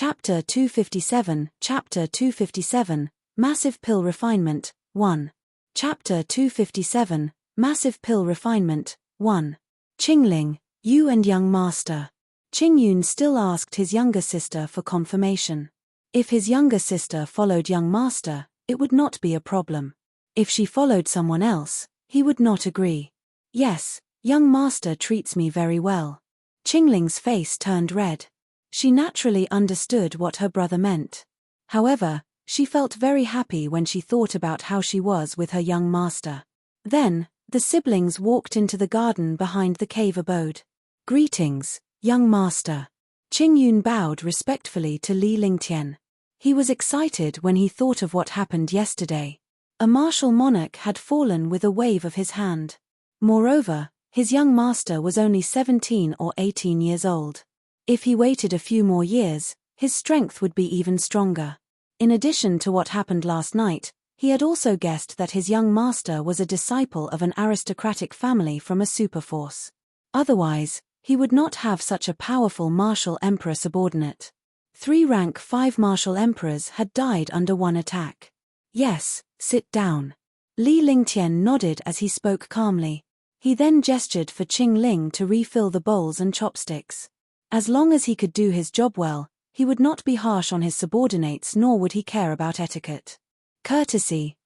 Chapter 257, Chapter 257, Massive Pill Refinement, 1. Chapter 257, Massive Pill Refinement, 1. Qingling, you and young master. Qingyun still asked his younger sister for confirmation. If his younger sister followed young master, it would not be a problem. If she followed someone else, he would not agree. Yes, young master treats me very well. Qingling's face turned red. She naturally understood what her brother meant. However, she felt very happy when she thought about how she was with her young master. Then, the siblings walked into the garden behind the cave abode. Greetings, young master. Qingyun bowed respectfully to Li Lingtian. He was excited when he thought of what happened yesterday. A martial monarch had fallen with a wave of his hand. Moreover, his young master was only 17 or 18 years old. If he waited a few more years, his strength would be even stronger. In addition to what happened last night, he had also guessed that his young master was a disciple of an aristocratic family from a superforce. Otherwise, he would not have such a powerful martial emperor subordinate. 3 rank 5 martial emperors had died under one attack. Yes, sit down. Li Lingtian nodded as he spoke calmly. He then gestured for Qingling to refill the bowls and chopsticks. As long as he could do his job well, he would not be harsh on his subordinates nor would he care about etiquette. Courtesy,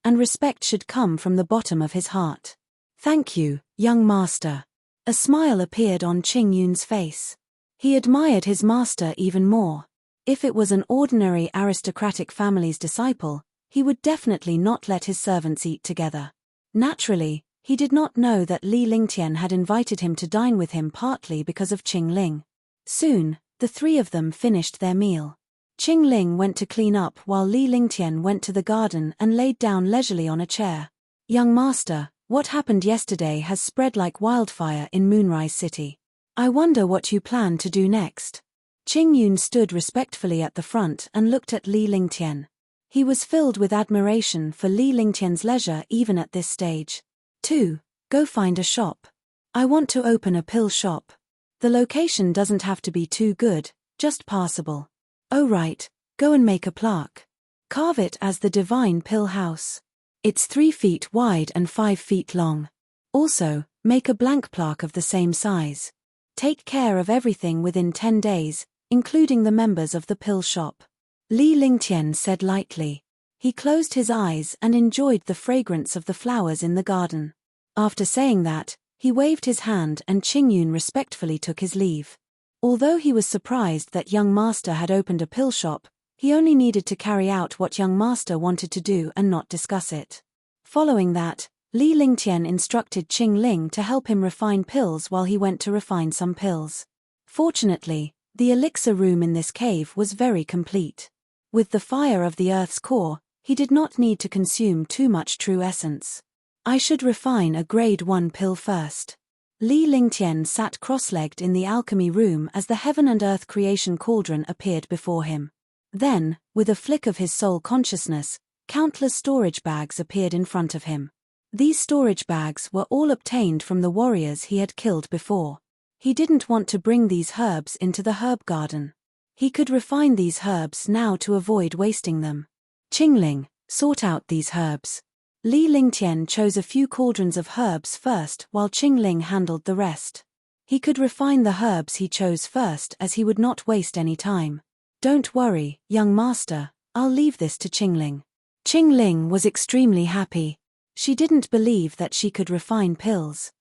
and respect should come from the bottom of his heart. Thank you, young master. A smile appeared on Qingyun's face. He admired his master even more. If it was an ordinary aristocratic family's disciple, he would definitely not let his servants eat together. Naturally, he did not know that Li Lingtian had invited him to dine with him partly because of Qingling. Soon, the 3 of them finished their meal. Qingling went to clean up while Li Lingtian went to the garden and laid down leisurely on a chair. Young master, what happened yesterday has spread like wildfire in Moonrise City. I wonder what you plan to do next. Qingyun stood respectfully at the front and looked at Li Lingtian. He was filled with admiration for Li Lingtian's leisure even at this stage. 2. Go find a shop. I want to open a pill shop. The location doesn't have to be too good, just passable. Oh right, go and make a plaque. Carve it as the Divine Pill House. It's 3 feet wide and 5 feet long. Also, make a blank plaque of the same size. Take care of everything within 10 days, including the members of the pill shop. Li Lingtian said lightly. He closed his eyes and enjoyed the fragrance of the flowers in the garden. After saying that, he waved his hand and Qingyun respectfully took his leave. Although he was surprised that young master had opened a pill shop, he only needed to carry out what young master wanted to do and not discuss it. Following that, Li Lingtian instructed Qingling to help him refine pills while he went to refine some pills. Fortunately, the elixir room in this cave was very complete. With the fire of the earth's core, he did not need to consume too much true essence. I should refine a grade 1 pill first. Li Lingtian sat cross-legged in the alchemy room as the heaven and earth creation cauldron appeared before him. Then, with a flick of his soul consciousness, countless storage bags appeared in front of him. These storage bags were all obtained from the warriors he had killed before. He didn't want to bring these herbs into the herb garden. He could refine these herbs now to avoid wasting them. Qingling, sort out these herbs. Li Lingtian chose a few cauldrons of herbs first while Qingling handled the rest. He could refine the herbs he chose first as he would not waste any time. Don't worry, young master, I'll leave this to Qingling. Qingling was extremely happy. She didn't believe that she could refine pills.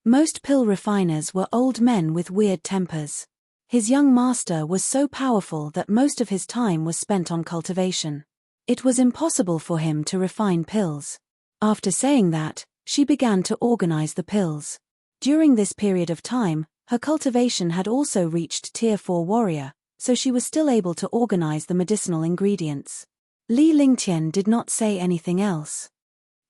Most pill refiners were old men with weird tempers. His young master was so powerful that most of his time was spent on cultivation. It was impossible for him to refine pills. After saying that, she began to organize the pills. During this period of time, her cultivation had also reached Tier 4 warrior, so she was still able to organize the medicinal ingredients. Li Lingtian did not say anything else.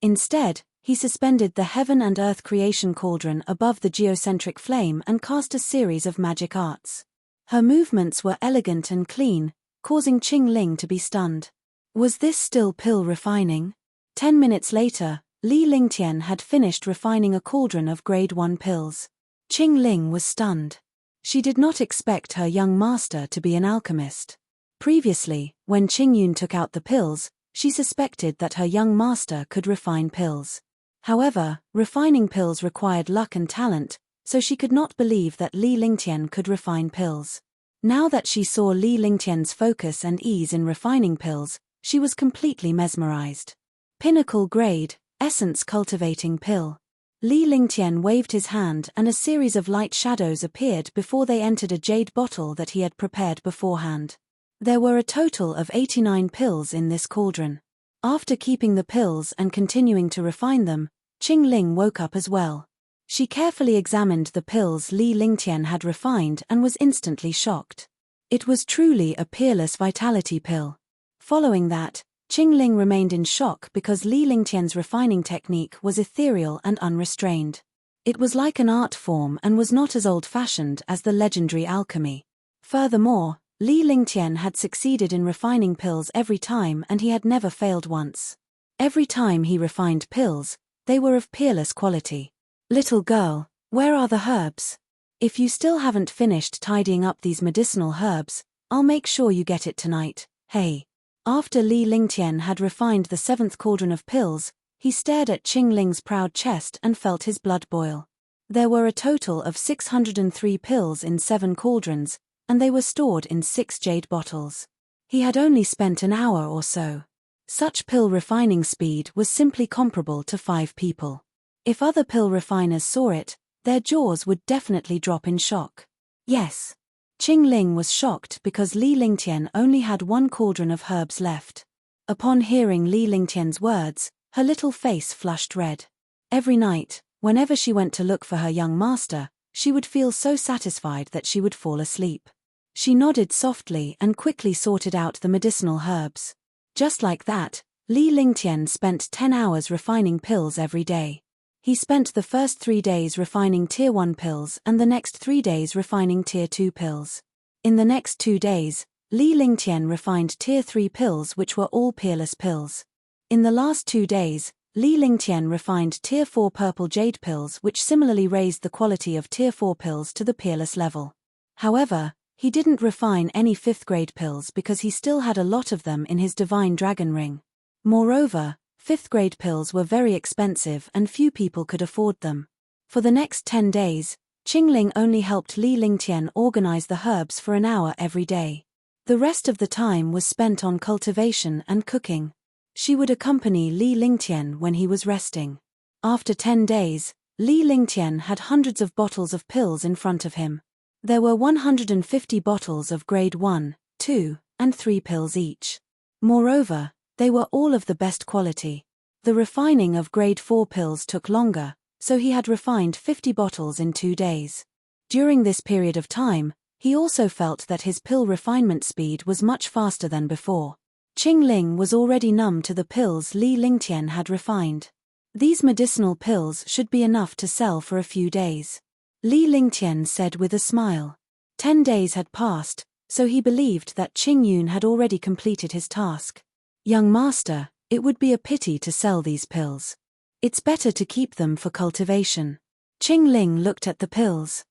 Instead, he suspended the heaven and earth creation cauldron above the geocentric flame and cast a series of magic arts. Her movements were elegant and clean, causing Qingling to be stunned. Was this still pill refining? 10 minutes later, Li Lingtian had finished refining a cauldron of grade 1 pills. Qingling was stunned. She did not expect her young master to be an alchemist. Previously, when Qingyun took out the pills, she suspected that her young master could refine pills. However, refining pills required luck and talent, so she could not believe that Li Lingtian could refine pills. Now that she saw Li Lingtian's focus and ease in refining pills, she was completely mesmerized. Pinnacle grade, essence cultivating pill. Li Lingtian waved his hand and a series of light shadows appeared before they entered a jade bottle that he had prepared beforehand. There were a total of 89 pills in this cauldron. After keeping the pills and continuing to refine them, Qing Ling woke up as well. She carefully examined the pills Li Lingtian had refined and was instantly shocked. It was truly a peerless vitality pill. Following that, Qing Ling remained in shock because Li Lingtian's refining technique was ethereal and unrestrained. It was like an art form and was not as old-fashioned as the legendary alchemy. Furthermore, Li Lingtian had succeeded in refining pills every time and he had never failed once. Every time he refined pills, they were of peerless quality. Little girl, where are the herbs? If you still haven't finished tidying up these medicinal herbs, I'll make sure you get it tonight, hey. After Li Lingtian had refined the 7th cauldron of pills, he stared at Qing Ling's proud chest and felt his blood boil. There were a total of 603 pills in 7 cauldrons, and they were stored in 6 jade bottles. He had only spent an hour or so. Such pill refining speed was simply comparable to 5 people. If other pill refiners saw it, their jaws would definitely drop in shock. Yes. Qing Ling was shocked because Li Lingtian only had 1 cauldron of herbs left. Upon hearing Li Lingtian's words, her little face flushed red. Every night, whenever she went to look for her young master, she would feel so satisfied that she would fall asleep. She nodded softly and quickly sorted out the medicinal herbs. Just like that, Li Lingtian spent 10 hours refining pills every day. He spent the first 3 days refining Tier 1 pills and the next 3 days refining Tier 2 pills. In the next 2 days, Li Lingtian refined Tier 3 pills which were all peerless pills. In the last 2 days, Li Lingtian refined Tier 4 purple jade pills which similarly raised the quality of Tier 4 pills to the peerless level. However, he didn't refine any 5th grade pills because he still had a lot of them in his divine dragon ring. Moreover, 5th grade pills were very expensive and few people could afford them. For the next 10 days, Qing Ling only helped Li Lingtian organize the herbs for an hour every day. The rest of the time was spent on cultivation and cooking. She would accompany Li Lingtian when he was resting. After 10 days, Li Lingtian had hundreds of bottles of pills in front of him. There were 150 bottles of grade 1, 2, and 3 pills each. Moreover, they were all of the best quality. The refining of grade 4 pills took longer, so he had refined 50 bottles in 2 days. During this period of time, he also felt that his pill refinement speed was much faster than before. Qing Ling was already numb to the pills Li Lingtian had refined. These medicinal pills should be enough to sell for a few days. Li Lingtian said with a smile. 10 days had passed, so he believed that Qingyun had already completed his task. Young master, it would be a pity to sell these pills. It's better to keep them for cultivation. Qing Ling looked at the pills.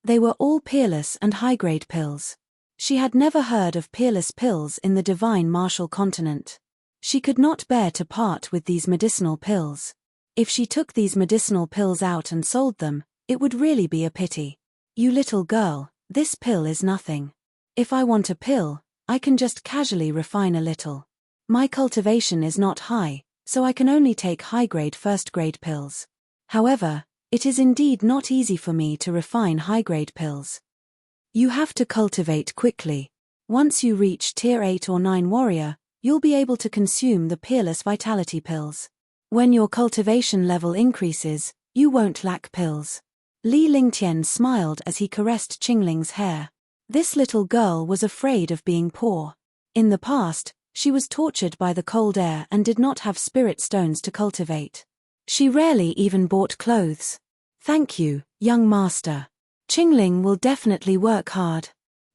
They were all peerless and high-grade pills. She had never heard of peerless pills in the divine martial continent. She could not bear to part with these medicinal pills. If she took these medicinal pills out and sold them, it would really be a pity. You little girl, this pill is nothing. If I want a pill, I can just casually refine a little. My cultivation is not high, so I can only take high-grade first-grade pills. However, it is indeed not easy for me to refine high-grade pills. You have to cultivate quickly. Once you reach Tier 8 or 9 warrior, you'll be able to consume the peerless vitality pills. When your cultivation level increases, you won't lack pills. Li Lingtian smiled as he caressed Qing Ling's hair. This little girl was afraid of being poor. In the past, she was tortured by the cold air and did not have spirit stones to cultivate. She rarely even bought clothes. Thank you, young master. Qing Ling will definitely work hard.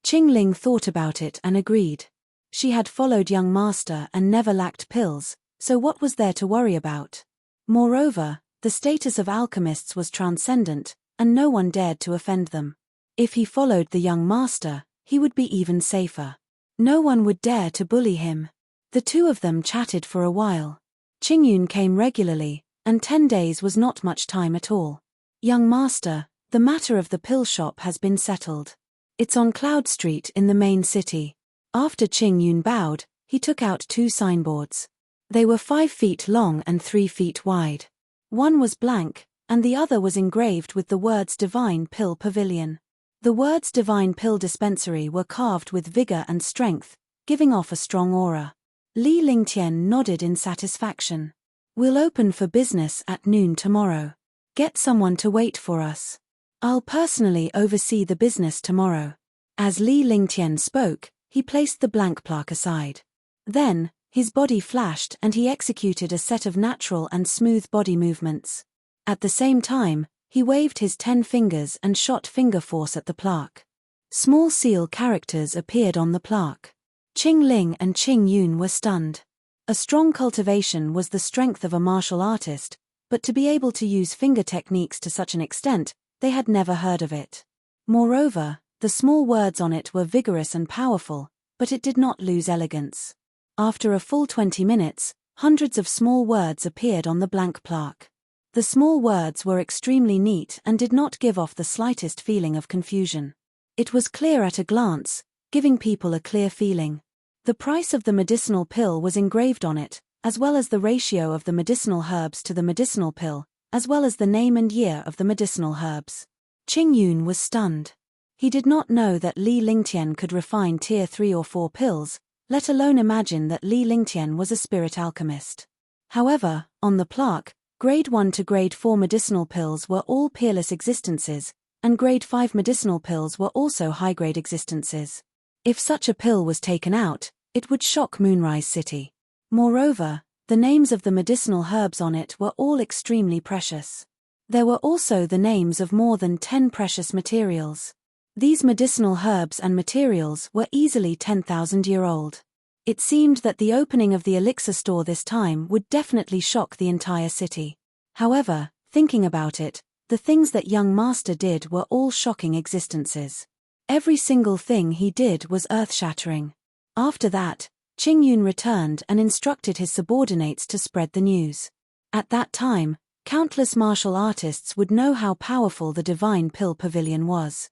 Qing Ling thought about it and agreed. She had followed young master and never lacked pills, so what was there to worry about? Moreover, the status of alchemists was transcendent, and no one dared to offend them. If he followed the young master, he would be even safer. No one would dare to bully him. The two of them chatted for a while. Qingyun came regularly, and 10 days was not much time at all. Young master, the matter of the pill shop has been settled. It's on Cloud Street in the main city. After Qingyun bowed, he took out 2 signboards. They were 5 feet long and 3 feet wide. One was blank, and the other was engraved with the words Divine Pill Pavilion. The words Divine Pill Dispensary were carved with vigor and strength, giving off a strong aura. Li Lingtian nodded in satisfaction. We'll open for business at noon tomorrow. Get someone to wait for us. I'll personally oversee the business tomorrow. As Li Lingtian spoke, he placed the blank plaque aside. Then, his body flashed and he executed a set of natural and smooth body movements. At the same time, he waved his 10 fingers and shot finger force at the plaque. Small seal characters appeared on the plaque. Qing Ling and Qing Yun were stunned. A strong cultivation was the strength of a martial artist, but to be able to use finger techniques to such an extent, they had never heard of it. Moreover, the small words on it were vigorous and powerful, but it did not lose elegance. After a full 20 minutes, hundreds of small words appeared on the blank plaque. The small words were extremely neat and did not give off the slightest feeling of confusion. It was clear at a glance, giving people a clear feeling. The price of the medicinal pill was engraved on it, as well as the ratio of the medicinal herbs to the medicinal pill, as well as the name and year of the medicinal herbs. Qing Yun was stunned. He did not know that Li Lingtian could refine tier 3 or 4 pills, let alone imagine that Li Lingtian was a spirit alchemist. However, on the plaque, grade 1 to grade 4 medicinal pills were all peerless existences, and grade 5 medicinal pills were also high-grade existences. If such a pill was taken out, it would shock Moonrise City. Moreover, the names of the medicinal herbs on it were all extremely precious. There were also the names of more than 10 precious materials. These medicinal herbs and materials were easily 10,000-year-old. It seemed that the opening of the elixir store this time would definitely shock the entire city. However, thinking about it, the things that young master did were all shocking existences. Every single thing he did was earth-shattering. After that, Qing Yun returned and instructed his subordinates to spread the news. At that time, countless martial artists would know how powerful the Divine Pill Pavilion was.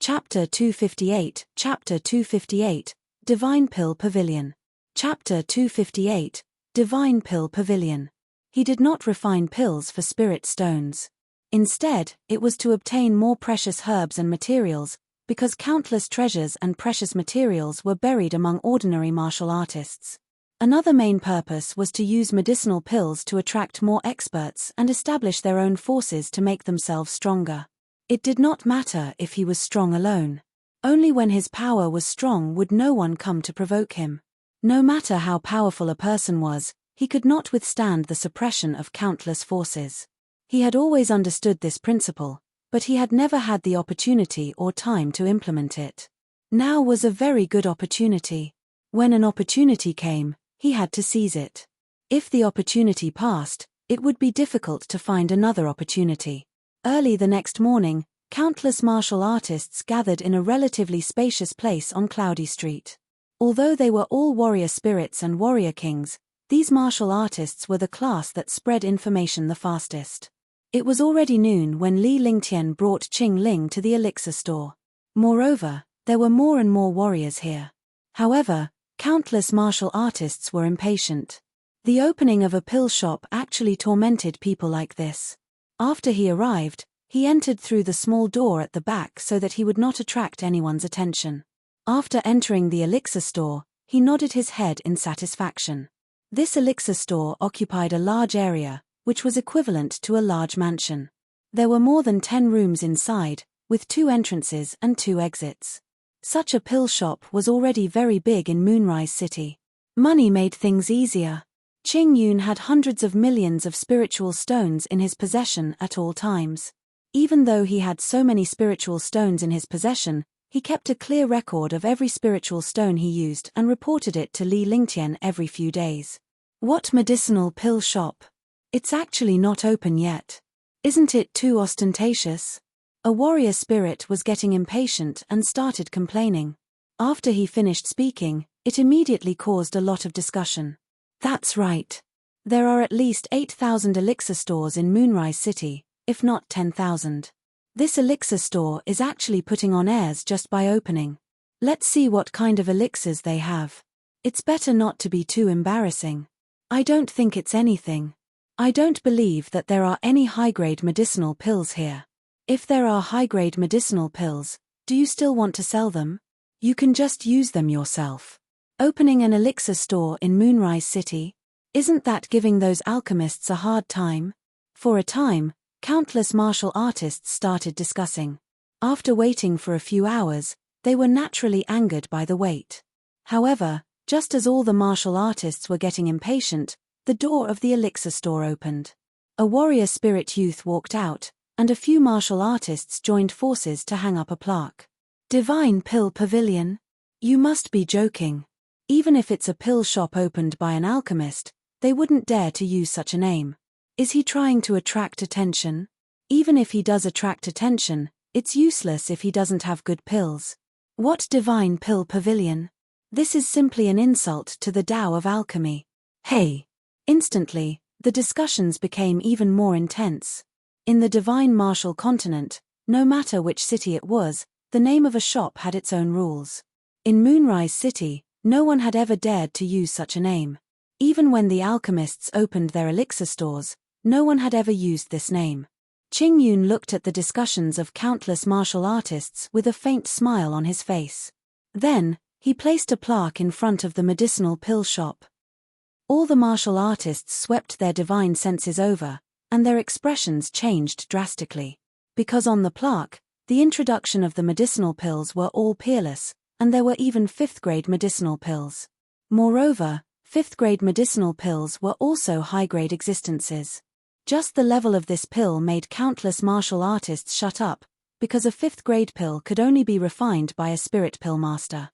Chapter 258, Chapter 258, Divine Pill Pavilion. Chapter 258, Divine Pill Pavilion. He did not refine pills for spirit stones. Instead, it was to obtain more precious herbs and materials, because countless treasures and precious materials were buried among ordinary martial artists. Another main purpose was to use medicinal pills to attract more experts and establish their own forces to make themselves stronger. It did not matter if he was strong alone. Only when his power was strong would no one come to provoke him. No matter how powerful a person was, he could not withstand the suppression of countless forces. He had always understood this principle, but he had never had the opportunity or time to implement it. Now was a very good opportunity. When an opportunity came, he had to seize it. If the opportunity passed, it would be difficult to find another opportunity. Early the next morning, countless martial artists gathered in a relatively spacious place on Cloudy Street. Although they were all warrior spirits and warrior kings, these martial artists were the class that spread information the fastest. It was already noon when Li Lingtian brought Qing Ling to the elixir store. Moreover, there were more and more warriors here. However, countless martial artists were impatient. The opening of a pill shop actually tormented people like this. After he arrived, he entered through the small door at the back so that he would not attract anyone's attention. After entering the elixir store, he nodded his head in satisfaction. This elixir store occupied a large area, which was equivalent to a large mansion. There were more than 10 rooms inside, with 2 entrances and 2 exits. Such a pill shop was already very big in Moonrise City. Money made things easier. Qing Yun had hundreds of millions of spiritual stones in his possession at all times. Even though he had so many spiritual stones in his possession, he kept a clear record of every spiritual stone he used and reported it to Li Lingtian every few days. What medicinal pill shop? It's actually not open yet. Isn't it too ostentatious? A warrior spirit was getting impatient and started complaining. After he finished speaking, it immediately caused a lot of discussion. That's right. There are at least 8,000 elixir stores in Moonrise City, if not 10,000. This elixir store is actually putting on airs just by opening. Let's see what kind of elixirs they have. It's better not to be too embarrassing. I don't think it's anything. I don't believe that there are any high-grade medicinal pills here. If there are high-grade medicinal pills, do you still want to sell them? You can just use them yourself. Opening an elixir store in Moonrise City? Isn't that giving those alchemists a hard time? For a time, countless martial artists started discussing. After waiting for a few hours, they were naturally angered by the wait. However, just as all the martial artists were getting impatient, the door of the elixir store opened. A warrior spirit youth walked out, and a few martial artists joined forces to hang up a plaque. Divine Pill Pavilion? You must be joking. Even if it's a pill shop opened by an alchemist, they wouldn't dare to use such a name. Is he trying to attract attention? Even if he does attract attention, it's useless if he doesn't have good pills. What Divine Pill Pavilion? This is simply an insult to the Tao of alchemy. Hey! Instantly, the discussions became even more intense. In the Divine Martial Continent, no matter which city it was, the name of a shop had its own rules. In Moonrise City, no one had ever dared to use such a name. Even when the alchemists opened their elixir stores, no one had ever used this name. Qingyun looked at the discussions of countless martial artists with a faint smile on his face. Then, he placed a plaque in front of the medicinal pill shop. All the martial artists swept their divine senses over, and their expressions changed drastically. Because on the plaque, the introduction of the medicinal pills were all peerless, and there were even 5th-grade medicinal pills. Moreover, 5th-grade medicinal pills were also high-grade existences. Just the level of this pill made countless martial artists shut up, because a 5th-grade pill could only be refined by a spirit pill master.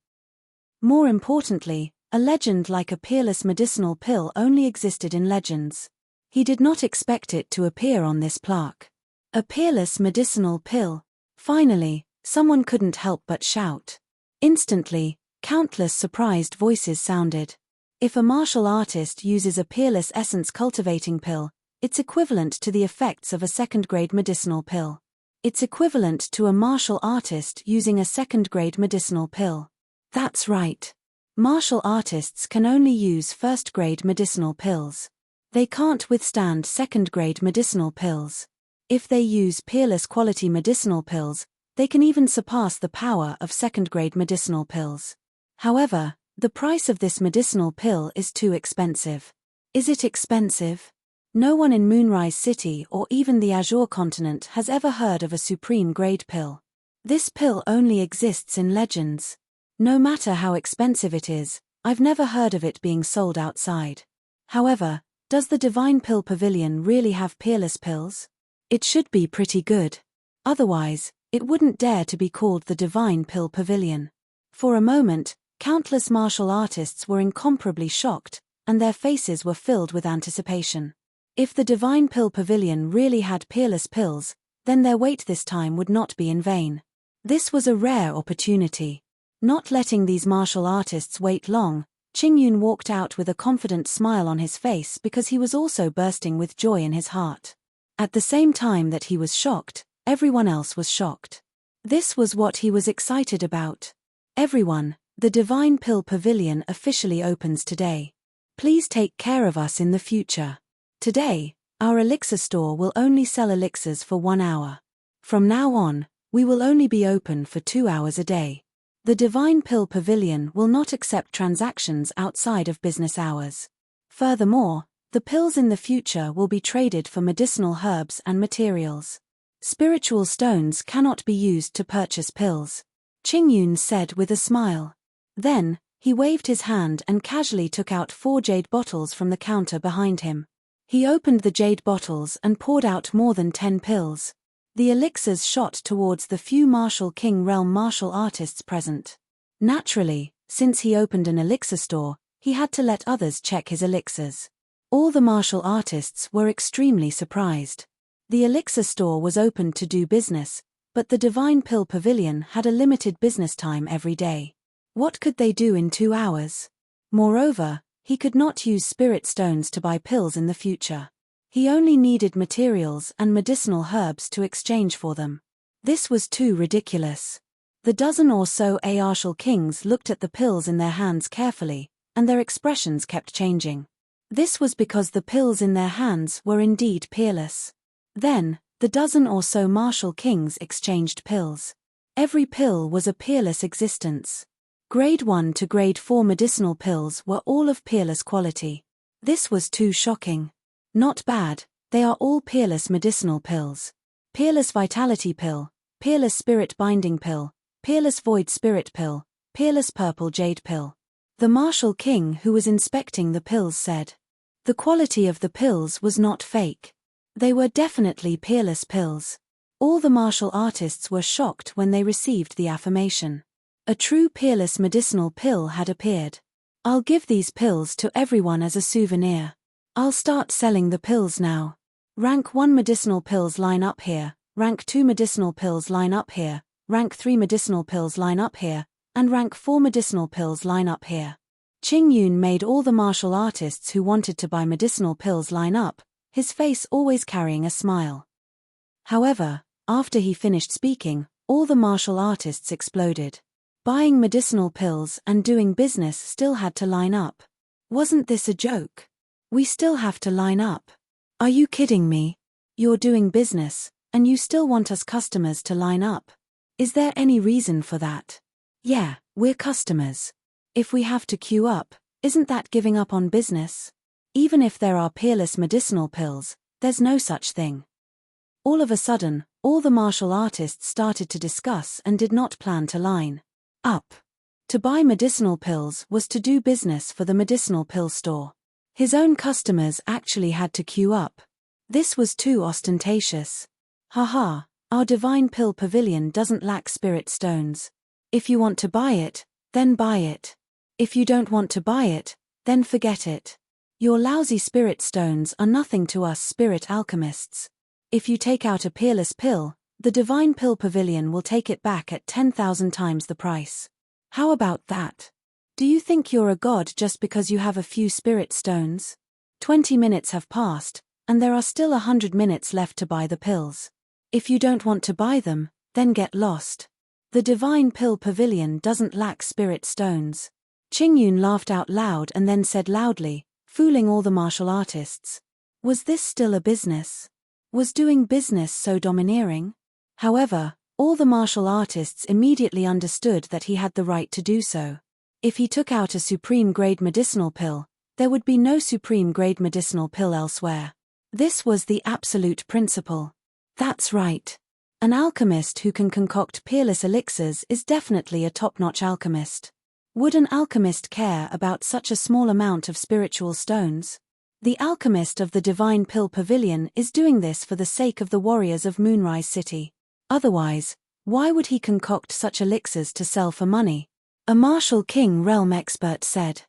More importantly, a legend like a peerless medicinal pill only existed in legends. He did not expect it to appear on this plaque. A peerless medicinal pill. Finally, someone couldn't help but shout. Instantly, countless surprised voices sounded. If a martial artist uses a peerless essence cultivating pill, it's equivalent to the effects of a 2nd-grade medicinal pill. It's equivalent to a martial artist using a 2nd-grade medicinal pill. That's right. Martial artists can only use 1st-grade medicinal pills. They can't withstand 2nd-grade medicinal pills. If they use peerless quality medicinal pills, they can even surpass the power of 2nd-grade medicinal pills. However, the price of this medicinal pill is too expensive. Is it expensive? No one in Moonrise City or even the Azure continent has ever heard of a supreme-grade pill. This pill only exists in legends. No matter how expensive it is, I've never heard of it being sold outside. However, does the Divine Pill Pavilion really have peerless pills? It should be pretty good. Otherwise, it wouldn't dare to be called the Divine Pill Pavilion. For a moment, countless martial artists were incomparably shocked, and their faces were filled with anticipation. If the Divine Pill Pavilion really had peerless pills, then their wait this time would not be in vain. This was a rare opportunity. Not letting these martial artists wait long, Qingyun walked out with a confident smile on his face because he was also bursting with joy in his heart. At the same time that he was shocked, everyone else was shocked. This was what he was excited about. Everyone, the Divine Pill Pavilion officially opens today. Please take care of us in the future. Today, our elixir store will only sell elixirs for 1 hour. From now on, we will only be open for 2 hours a day. The Divine Pill Pavilion will not accept transactions outside of business hours. Furthermore, the pills in the future will be traded for medicinal herbs and materials. Spiritual stones cannot be used to purchase pills, Qingyun said with a smile. Then, he waved his hand and casually took out 4 jade bottles from the counter behind him. He opened the jade bottles and poured out more than 10 pills. The elixirs shot towards the few Martial King Realm martial artists present. Naturally, since he opened an elixir store, he had to let others check his elixirs. All the martial artists were extremely surprised. The elixir store was opened to do business, But the Divine Pill Pavilion had a limited business time every day. What could they do in 2 hours? Moreover, he could not use spirit stones to buy pills in the future. He only needed materials and medicinal herbs to exchange for them. This was too ridiculous. The dozen or so Ayarshal kings looked at the pills in their hands carefully, and their expressions kept changing. This was because the pills in their hands were indeed peerless. Then, the dozen or so martial kings exchanged pills. Every pill was a peerless existence. Grade 1 to Grade 4 medicinal pills were all of peerless quality. This was too shocking. Not bad, they are all peerless medicinal pills. Peerless vitality pill, peerless spirit binding pill, peerless void spirit pill, peerless purple jade pill. The martial king who was inspecting the pills said. The quality of the pills was not fake. They were definitely peerless pills. All the martial artists were shocked when they received the affirmation. A true peerless medicinal pill had appeared. I'll give these pills to everyone as a souvenir. I'll start selling the pills now. Rank 1 medicinal pills line up here, rank 2 medicinal pills line up here, rank 3 medicinal pills line up here, and rank 4 medicinal pills line up here. Qing Yun made all the martial artists who wanted to buy medicinal pills line up, his face always carrying a smile. However, after he finished speaking, all the martial artists exploded. Buying medicinal pills and doing business still had to line up. Wasn't this a joke? We still have to line up. Are you kidding me? You're doing business, and you still want us customers to line up. Is there any reason for that? Yeah, we're customers. If we have to queue up, isn't that giving up on business? Even if there are peerless medicinal pills, there's no such thing. All of a sudden, all the martial artists started to discuss and did not plan to line up. To buy medicinal pills was to do business for the medicinal pill store. His own customers actually had to queue up. This was too ostentatious. Haha, our Divine Pill Pavilion doesn't lack spirit stones. If you want to buy it, then buy it. If you don't want to buy it, then forget it. Your lousy spirit stones are nothing to us spirit alchemists. If you take out a peerless pill, the Divine Pill Pavilion will take it back at 10,000 times the price. How about that? Do you think you're a god just because you have a few spirit stones? 20 minutes have passed, and there are still 100 minutes left to buy the pills. If you don't want to buy them, then get lost. The Divine Pill Pavilion doesn't lack spirit stones. Qing Yun laughed out loud and then said loudly, fooling all the martial artists. Was this still a business? Was doing business so domineering? However, all the martial artists immediately understood that he had the right to do so. If he took out a supreme-grade medicinal pill, there would be no supreme-grade medicinal pill elsewhere. This was the absolute principle. That's right. An alchemist who can concoct peerless elixirs is definitely a top-notch alchemist. Would an alchemist care about such a small amount of spiritual stones? The alchemist of the Divine Pill Pavilion is doing this for the sake of the warriors of Moonrise City. Otherwise, why would he concoct such elixirs to sell for money? A martial king realm expert said.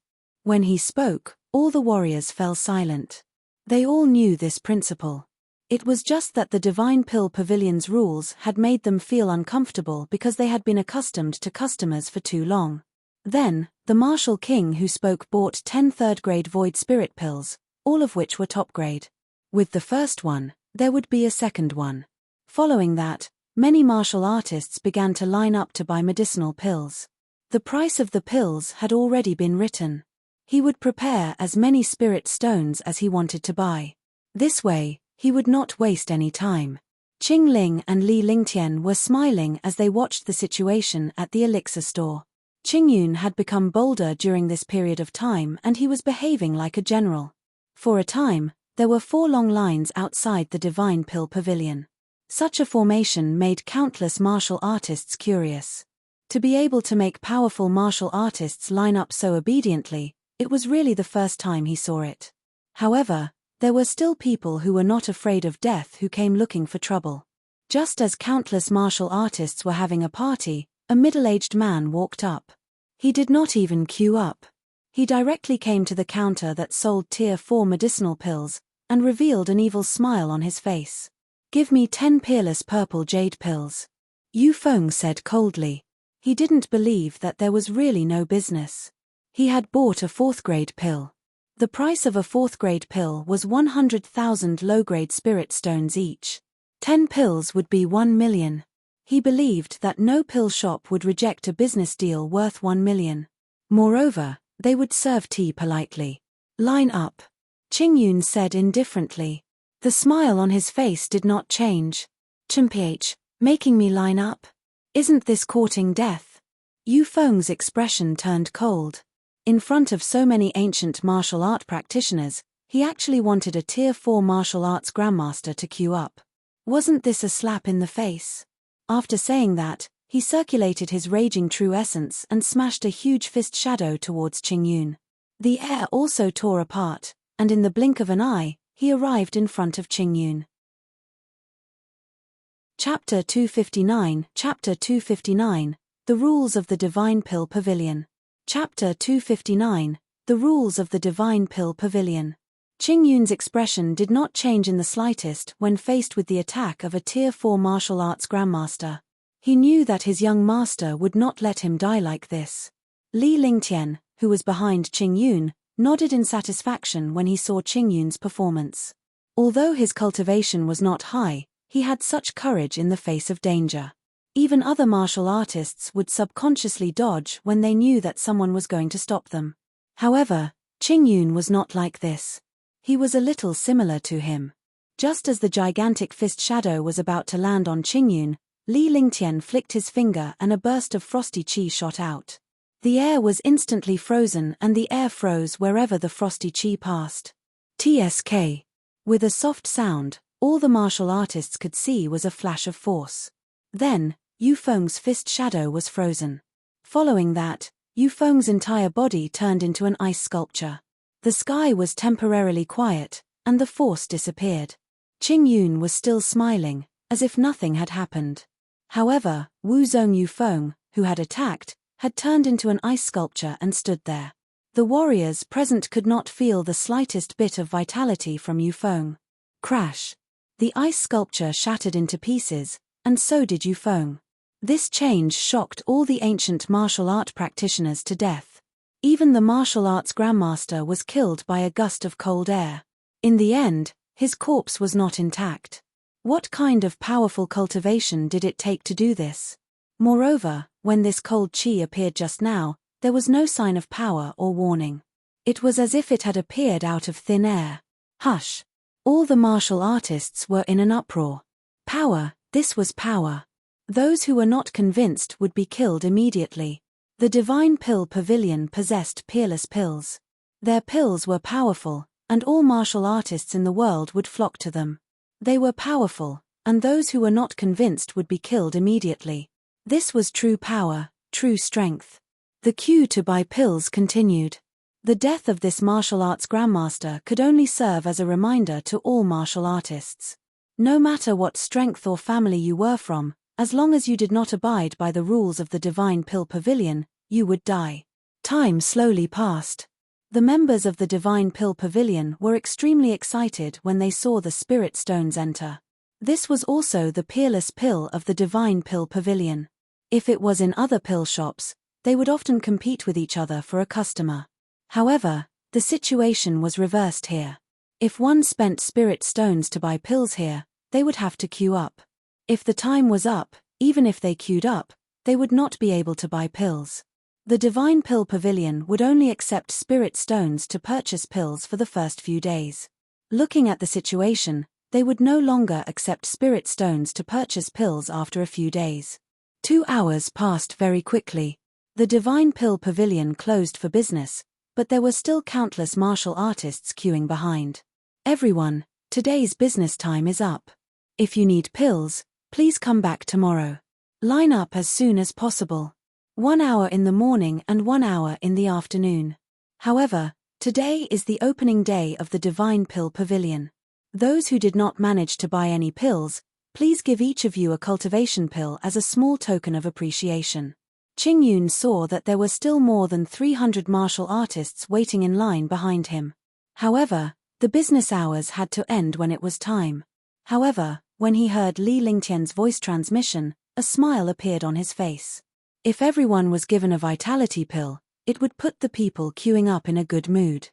When he spoke, all the warriors fell silent. They all knew this principle. It was just that the Divine Pill Pavilion's rules had made them feel uncomfortable because they had been accustomed to customers for too long. Then, the martial king who spoke bought 10 third-grade void spirit pills, all of which were top grade. With the first one, there would be a second one. Following that, many martial artists began to line up to buy medicinal pills. The price of the pills had already been written. He would prepare as many spirit stones as he wanted to buy. This way, he would not waste any time. Qing Ling and Li Lingtian were smiling as they watched the situation at the elixir store. Qing Yun had become bolder during this period of time and he was behaving like a general. For a time, there were 4 long lines outside the Divine Pill Pavilion. Such a formation made countless martial artists curious. To be able to make powerful martial artists line up so obediently, it was really the first time he saw it. However, there were still people who were not afraid of death who came looking for trouble. Just as countless martial artists were having a party, a middle-aged man walked up. He did not even queue up. He directly came to the counter that sold Tier 4 medicinal pills, and revealed an evil smile on his face. Give me 10 peerless purple jade pills. Yu Feng said coldly. He didn't believe that there was really no business. He had bought a 4th-grade pill. The price of a 4th-grade pill was 100,000 low-grade spirit stones each. 10 pills would be 1 million. He believed that no pill shop would reject a business deal worth 1 million. Moreover, they would serve tea politely. Line up, Qingyun said indifferently. The smile on his face did not change. Chimph, making me line up? Isn't this courting death? Yu Feng's expression turned cold. In front of so many ancient martial art practitioners, he actually wanted a Tier 4 martial arts grandmaster to queue up. Wasn't this a slap in the face? After saying that, he circulated his raging true essence and smashed a huge fist shadow towards Qingyun. The air also tore apart, and in the blink of an eye, he arrived in front of Qingyun. Chapter 259, Chapter 259, The Rules of the Divine Pill Pavilion. Chapter 259, The Rules of the Divine Pill Pavilion. Qingyun's expression did not change in the slightest when faced with the attack of a Tier 4 martial arts grandmaster. He knew that his young master would not let him die like this. Li Lingtian, who was behind Qingyun, nodded in satisfaction when he saw Qingyun's performance. Although his cultivation was not high, he had such courage in the face of danger. Even other martial artists would subconsciously dodge when they knew that someone was going to stop them. However, Qingyun was not like this. He was a little similar to him. Just as the gigantic fist shadow was about to land on Qingyun, Li Lingtian flicked his finger and a burst of frosty qi shot out. The air was instantly frozen and the air froze wherever the frosty qi passed. TSK. With a soft sound, all the martial artists could see was a flash of force. Then, Yu Feng's fist shadow was frozen. Following that, Yu Feng's entire body turned into an ice sculpture. The sky was temporarily quiet, and the force disappeared. Qingyun was still smiling, as if nothing had happened. However, Wu Zong Yu Feng, who had attacked, had turned into an ice sculpture and stood there. The warriors present could not feel the slightest bit of vitality from Yu Feng. Crash! The ice sculpture shattered into pieces, and so did Yu Feng. This change shocked all the ancient martial art practitioners to death. Even the martial arts grandmaster was killed by a gust of cold air. In the end, his corpse was not intact. What kind of powerful cultivation did it take to do this? Moreover, when this cold qi appeared just now, there was no sign of power or warning. It was as if it had appeared out of thin air. Hush! All the martial artists were in an uproar. Power, this was power. Those who were not convinced would be killed immediately. The Divine Pill Pavilion possessed peerless pills. Their pills were powerful, and all martial artists in the world would flock to them. They were powerful, and those who were not convinced would be killed immediately. This was true power, true strength. The queue to buy pills continued. The death of this martial arts grandmaster could only serve as a reminder to all martial artists. No matter what strength or family you were from, as long as you did not abide by the rules of the Divine Pill Pavilion, you would die. Time slowly passed. The members of the Divine Pill Pavilion were extremely excited when they saw the spirit stones enter. This was also the peerless pill of the Divine Pill Pavilion. If it was in other pill shops, they would often compete with each other for a customer. However, the situation was reversed here. If one spent spirit stones to buy pills here, they would have to queue up. If the time was up, even if they queued up, they would not be able to buy pills. The Divine Pill Pavilion would only accept spirit stones to purchase pills for the first few days. Looking at the situation, they would no longer accept spirit stones to purchase pills after a few days. 2 hours passed very quickly. The Divine Pill Pavilion closed for business, but there were still countless martial artists queuing behind. Everyone, today's business time is up. If you need pills, please come back tomorrow. Line up as soon as possible. 1 hour in the morning and 1 hour in the afternoon. However, today is the opening day of the Divine Pill Pavilion. Those who did not manage to buy any pills, please give each of you a cultivation pill as a small token of appreciation. Qingyun saw that there were still more than 300 martial artists waiting in line behind him. However, the business hours had to end when it was time. However, when he heard Li Lingtian's voice transmission, A smile appeared on his face. If everyone was given a vitality pill, it would put the people queuing up in a good mood.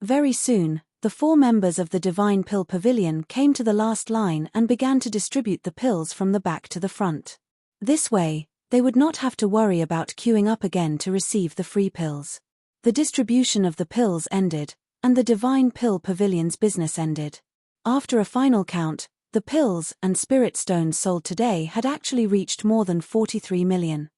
Very soon, the 4 members of the Divine Pill Pavilion came to the last line and began to distribute the pills from the back to the front. This way, they would not have to worry about queuing up again to receive the free pills. The distribution of the pills ended, and the Divine Pill Pavilion's business ended. After a final count, the pills and spirit stones sold today had actually reached more than 43 million.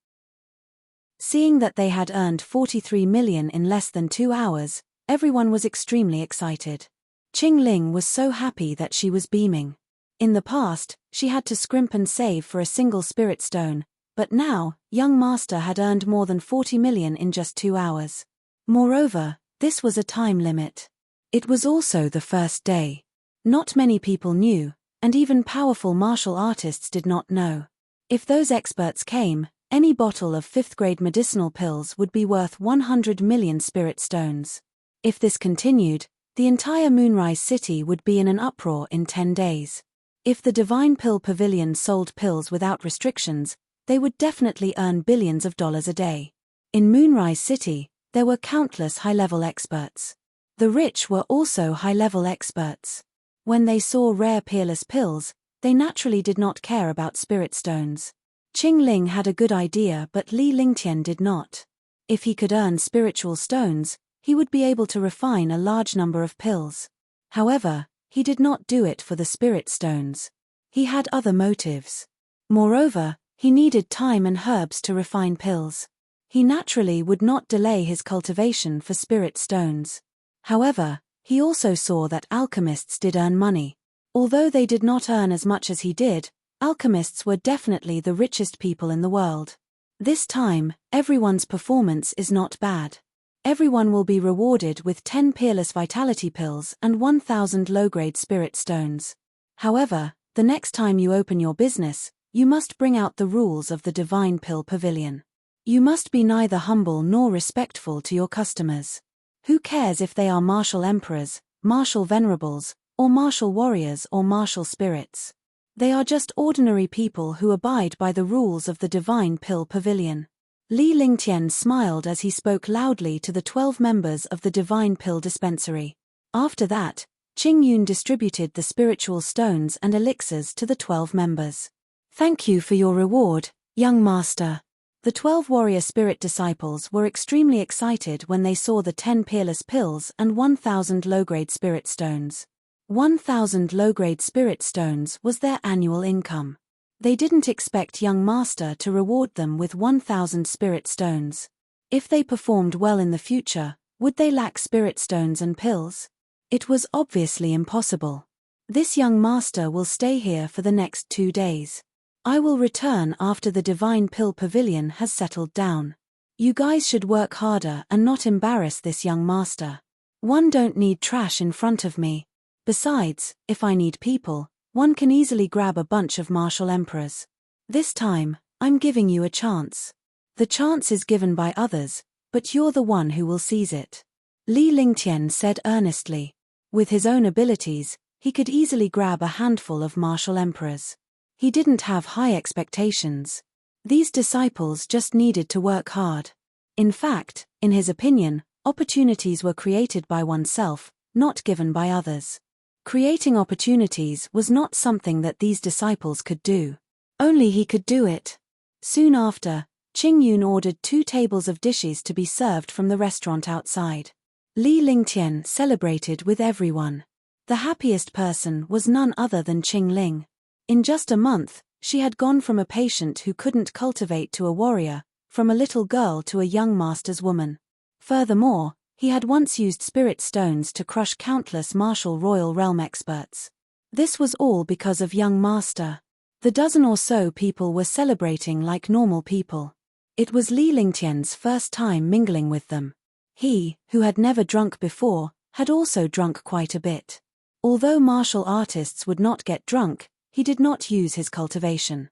Seeing that they had earned 43 million in less than 2 hours, everyone was extremely excited. Qing Ling was so happy that she was beaming. In the past, she had to scrimp and save for a single spirit stone, but now, young master had earned more than 40 million in just 2 hours. Moreover, this was a time limit. It was also the first day. Not many people knew, and even powerful martial artists did not know. If those experts came, any bottle of 5th-grade medicinal pills would be worth 100 million spirit stones. If this continued, the entire Moonrise City would be in an uproar in 10 days. If the Divine Pill Pavilion sold pills without restrictions, they would definitely earn billions of dollars a day. In Moonrise City, there were countless high-level experts. The rich were also high-level experts. When they saw rare peerless pills, they naturally did not care about spirit stones. Qing Ling had a good idea, but Li Lingtian did not. If he could earn spiritual stones, he would be able to refine a large number of pills. However, he did not do it for the spirit stones. He had other motives. Moreover, he needed time and herbs to refine pills. He naturally would not delay his cultivation for spirit stones. However, he also saw that alchemists did earn money. Although they did not earn as much as he did, alchemists were definitely the richest people in the world. This time, everyone's performance is not bad. Everyone will be rewarded with 10 peerless vitality pills and 1,000 low-grade spirit stones. However, the next time you open your business, you must bring out the rules of the Divine Pill Pavilion. You must be neither humble nor respectful to your customers. Who cares if they are martial emperors, martial venerables, or martial warriors or martial spirits? They are just ordinary people who abide by the rules of the Divine Pill Pavilion. Li Lingtian smiled as he spoke loudly to the 12 members of the Divine Pill Dispensary. After that, Qing Yun distributed the spiritual stones and elixirs to the 12 members. Thank you for your reward, young master. The 12 warrior spirit disciples were extremely excited when they saw the 10 peerless pills and 1,000 low-grade spirit stones. 1,000 low-grade spirit stones was their annual income. They didn't expect young master to reward them with 1,000 spirit stones. If they performed well in the future, would they lack spirit stones and pills? It was obviously impossible. This young master will stay here for the next 2 days. I will return after the Divine Pill Pavilion has settled down. You guys should work harder and not embarrass this young master. One don't need trash in front of me. Besides, if I need people, one can easily grab a bunch of martial emperors. This time, I'm giving you a chance. The chance is given by others, but you're the one who will seize it. Li Lingtian said earnestly. With his own abilities, he could easily grab a handful of martial emperors. He didn't have high expectations. These disciples just needed to work hard. In fact, in his opinion, opportunities were created by oneself, not given by others. Creating opportunities was not something that these disciples could do. Only he could do it. Soon after, Qing Yun ordered 2 tables of dishes to be served from the restaurant outside. Li Lingtian celebrated with everyone. The happiest person was none other than Qing Ling. In just a month, she had gone from a patient who couldn't cultivate to a warrior, from a little girl to a young master's woman. Furthermore, he had once used spirit stones to crush countless martial royal realm experts. This was all because of young master. The dozen or so people were celebrating like normal people. It was Li Lingtian's first time mingling with them. He, who had never drunk before, had also drunk quite a bit. Although martial artists would not get drunk, he did not use his cultivation.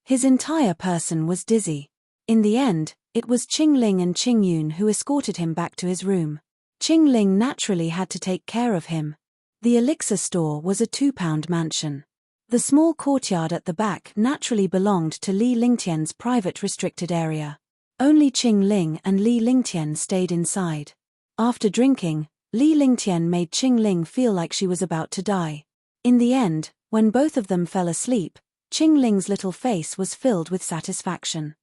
His entire person was dizzy. In the end, it was Qing Ling and Qing Yun who escorted him back to his room. Qing Ling naturally had to take care of him. The elixir store was a 2-pound mansion. The small courtyard at the back naturally belonged to Li Lingtian's private restricted area. Only Qing Ling and Li Lingtian stayed inside. After drinking, Li Lingtian made Qing Ling feel like she was about to die. In the end, when both of them fell asleep, Qing Ling's little face was filled with satisfaction.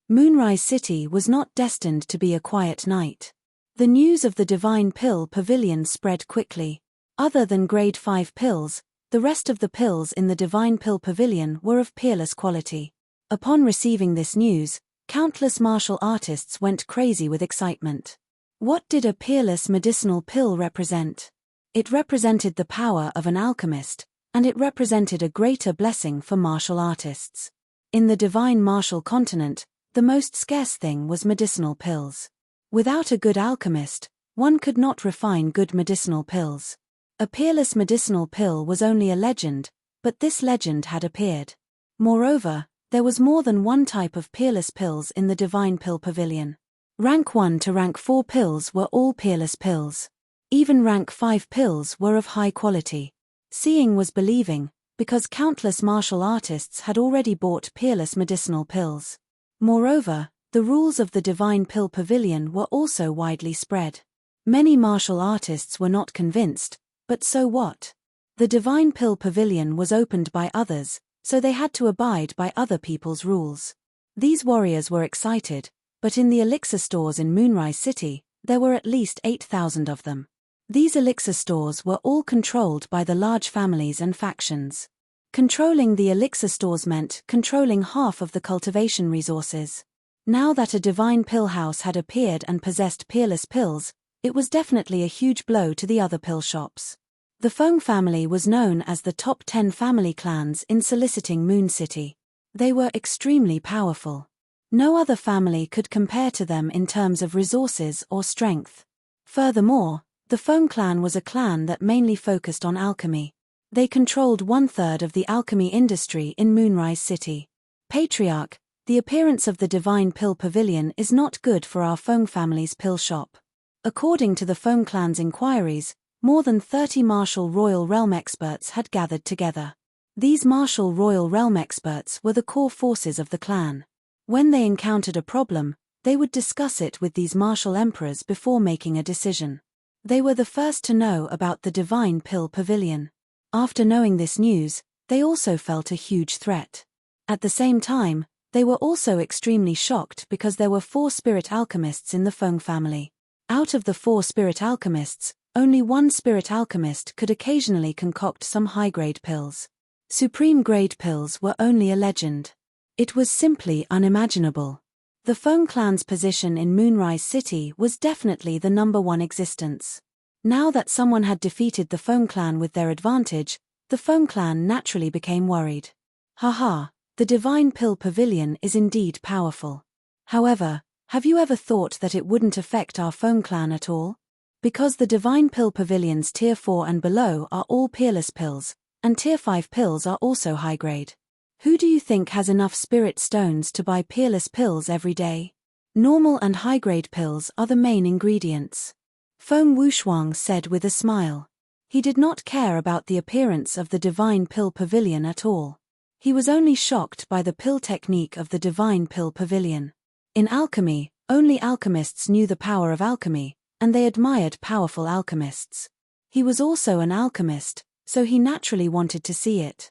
Moonrise City was not destined to be a quiet night. The news of the Divine Pill Pavilion spread quickly. Other than Grade 5 pills, the rest of the pills in the Divine Pill Pavilion were of peerless quality. Upon receiving this news, countless martial artists went crazy with excitement. What did a peerless medicinal pill represent? It represented the power of an alchemist, and it represented a greater blessing for martial artists. In the divine martial continent, the most scarce thing was medicinal pills. Without a good alchemist, one could not refine good medicinal pills. A peerless medicinal pill was only a legend, but this legend had appeared. Moreover, there was more than one type of peerless pills in the Divine Pill Pavilion. Rank 1 to rank 4 pills were all peerless pills. Even rank 5 pills were of high quality. Seeing was believing, because countless martial artists had already bought peerless medicinal pills. Moreover, the rules of the Divine Pill Pavilion were also widely spread. Many martial artists were not convinced, but so what? The Divine Pill Pavilion was opened by others, so they had to abide by other people's rules. These warriors were excited, but in the elixir stores in Moonrise City, there were at least 8,000 of them. These elixir stores were all controlled by the large families and factions. Controlling the elixir stores meant controlling half of the cultivation resources. Now that a divine pill house had appeared and possessed peerless pills, it was definitely a huge blow to the other pill shops. The Feng family was known as the top 10 family clans in soliciting Moon City. They were extremely powerful. No other family could compare to them in terms of resources or strength. Furthermore, the Feng clan was a clan that mainly focused on alchemy. They controlled 1/3 of the alchemy industry in Moonrise City. Patriarch, the appearance of the Divine Pill Pavilion is not good for our Feng family's pill shop. According to the Feng clan's inquiries, more than 30 martial royal realm experts had gathered together. These martial royal realm experts were the core forces of the clan. When they encountered a problem, they would discuss it with these martial emperors before making a decision. They were the first to know about the Divine Pill Pavilion. After knowing this news, they also felt a huge threat. At the same time, they were also extremely shocked because there were 4 spirit alchemists in the Feng family. Out of the 4 spirit alchemists, only 1 spirit alchemist could occasionally concoct some high-grade pills. Supreme-grade pills were only a legend. It was simply unimaginable. The Feng clan's position in Moonrise City was definitely the number 1 existence. Now that someone had defeated the Feng clan with their advantage, the Feng clan naturally became worried. Haha, the Divine Pill Pavilion is indeed powerful. However, have you ever thought that it wouldn't affect our Feng clan at all? Because the Divine Pill Pavilions Tier 4 and below are all peerless pills, and Tier 5 pills are also high-grade. Who do you think has enough spirit stones to buy peerless pills every day? Normal and high-grade pills are the main ingredients. Feng Wushuang said with a smile. He did not care about the appearance of the Divine Pill Pavilion at all. He was only shocked by the pill technique of the Divine Pill Pavilion. In alchemy, only alchemists knew the power of alchemy, and they admired powerful alchemists. He was also an alchemist, so he naturally wanted to see it.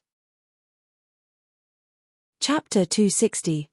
Chapter 260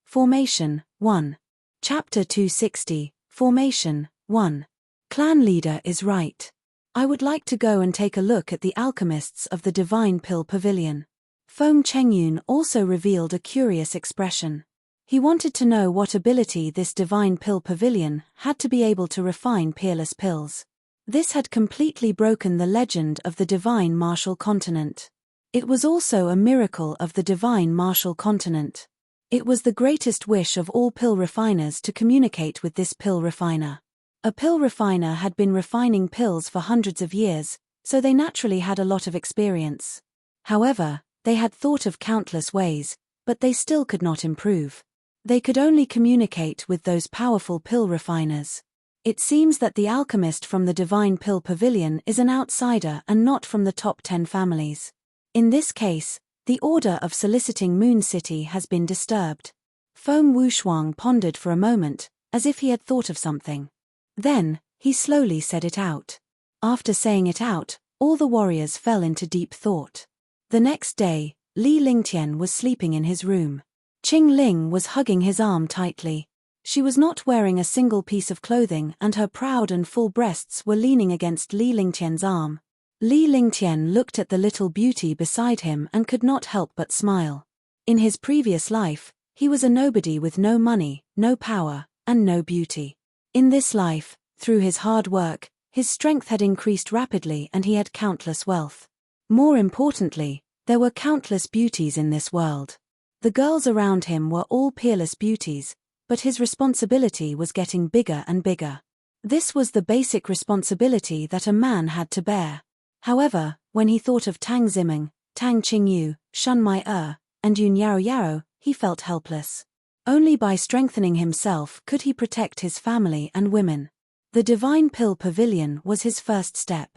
Formation 1. Chapter 260 Formation 1. Clan leader is right. I would like to go and take a look at the alchemists of the Divine Pill Pavilion. Feng Chengyun also revealed a curious expression. He wanted to know what ability this Divine Pill Pavilion had to be able to refine peerless pills. This had completely broken the legend of the Divine Martial Continent. It was also a miracle of the Divine Martial Continent. It was the greatest wish of all pill refiners to communicate with this pill refiner. A pill refiner had been refining pills for hundreds of years, so they naturally had a lot of experience. However, they had thought of countless ways, but they still could not improve. They could only communicate with those powerful pill refiners. It seems that the alchemist from the Divine Pill Pavilion is an outsider and not from the top 10 families. In this case, the order of soliciting Moon City has been disturbed. Feng Wushuang pondered for a moment, as if he had thought of something. Then, he slowly said it out. After saying it out, all the warriors fell into deep thought. The next day, Li Lingtian was sleeping in his room. Qing Ling was hugging his arm tightly. She was not wearing a single piece of clothing and her proud and full breasts were leaning against Li Lingtian's arm. Li Lingtian looked at the little beauty beside him and could not help but smile. In his previous life, he was a nobody with no money, no power, and no beauty. In this life, through his hard work, his strength had increased rapidly and he had countless wealth. More importantly, there were countless beauties in this world. The girls around him were all peerless beauties, but his responsibility was getting bigger and bigger. This was the basic responsibility that a man had to bear. However, when he thought of Tang Zimeng, Tang Qingyu, Shun Mai and Yun Yaro Yaro, he felt helpless. Only by strengthening himself could he protect his family and women. The Divine Pill Pavilion was his first step.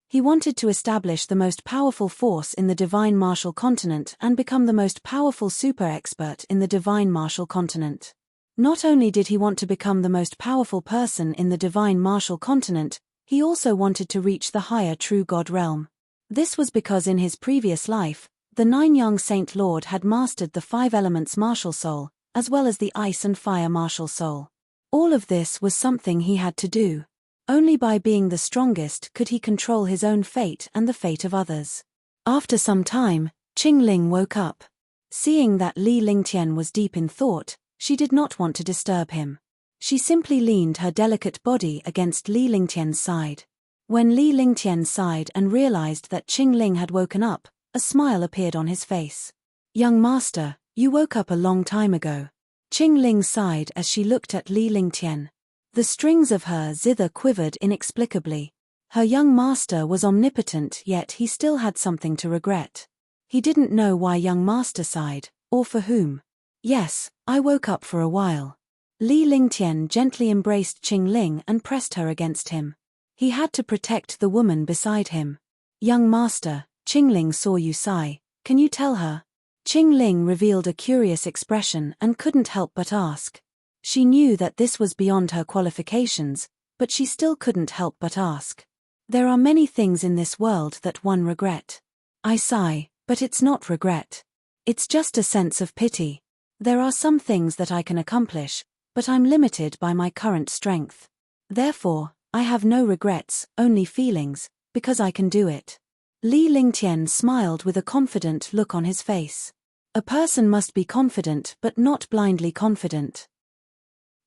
He wanted to establish the most powerful force in the Divine Martial Continent and become the most powerful super expert in the Divine Martial Continent. Not only did he want to become the most powerful person in the Divine Martial Continent, he also wanted to reach the higher True God realm. This was because in his previous life, the 9-young Saint Lord had mastered the 5 elements martial soul, as well as the ice and fire martial soul. All of this was something he had to do. Only by being the strongest could he control his own fate and the fate of others. After some time, Qing Ling woke up. Seeing that Li Lingtian was deep in thought, she did not want to disturb him. She simply leaned her delicate body against Li Lingtian's side. When Li Lingtian sighed and realized that Qing Ling had woken up, a smile appeared on his face. "Young master, you woke up a long time ago." Qing Ling sighed as she looked at Li Lingtian. The strings of her zither quivered inexplicably. Her young master was omnipotent, yet he still had something to regret. He didn't know why young master sighed, or for whom. "Yes, I woke up for a while." Li Lingtian gently embraced Qing Ling and pressed her against him. He had to protect the woman beside him. "Young master, Qing Ling saw you sigh. Can you tell her?" Qing Ling revealed a curious expression and couldn't help but ask. She knew that this was beyond her qualifications, but she still couldn't help but ask. There are many things in this world that one regret. I sigh, but it's not regret. It's just a sense of pity. There are some things that I can accomplish, but I'm limited by my current strength. Therefore, I have no regrets, only feelings, because I can do it. Li Lingtian smiled with a confident look on his face. A person must be confident but not blindly confident.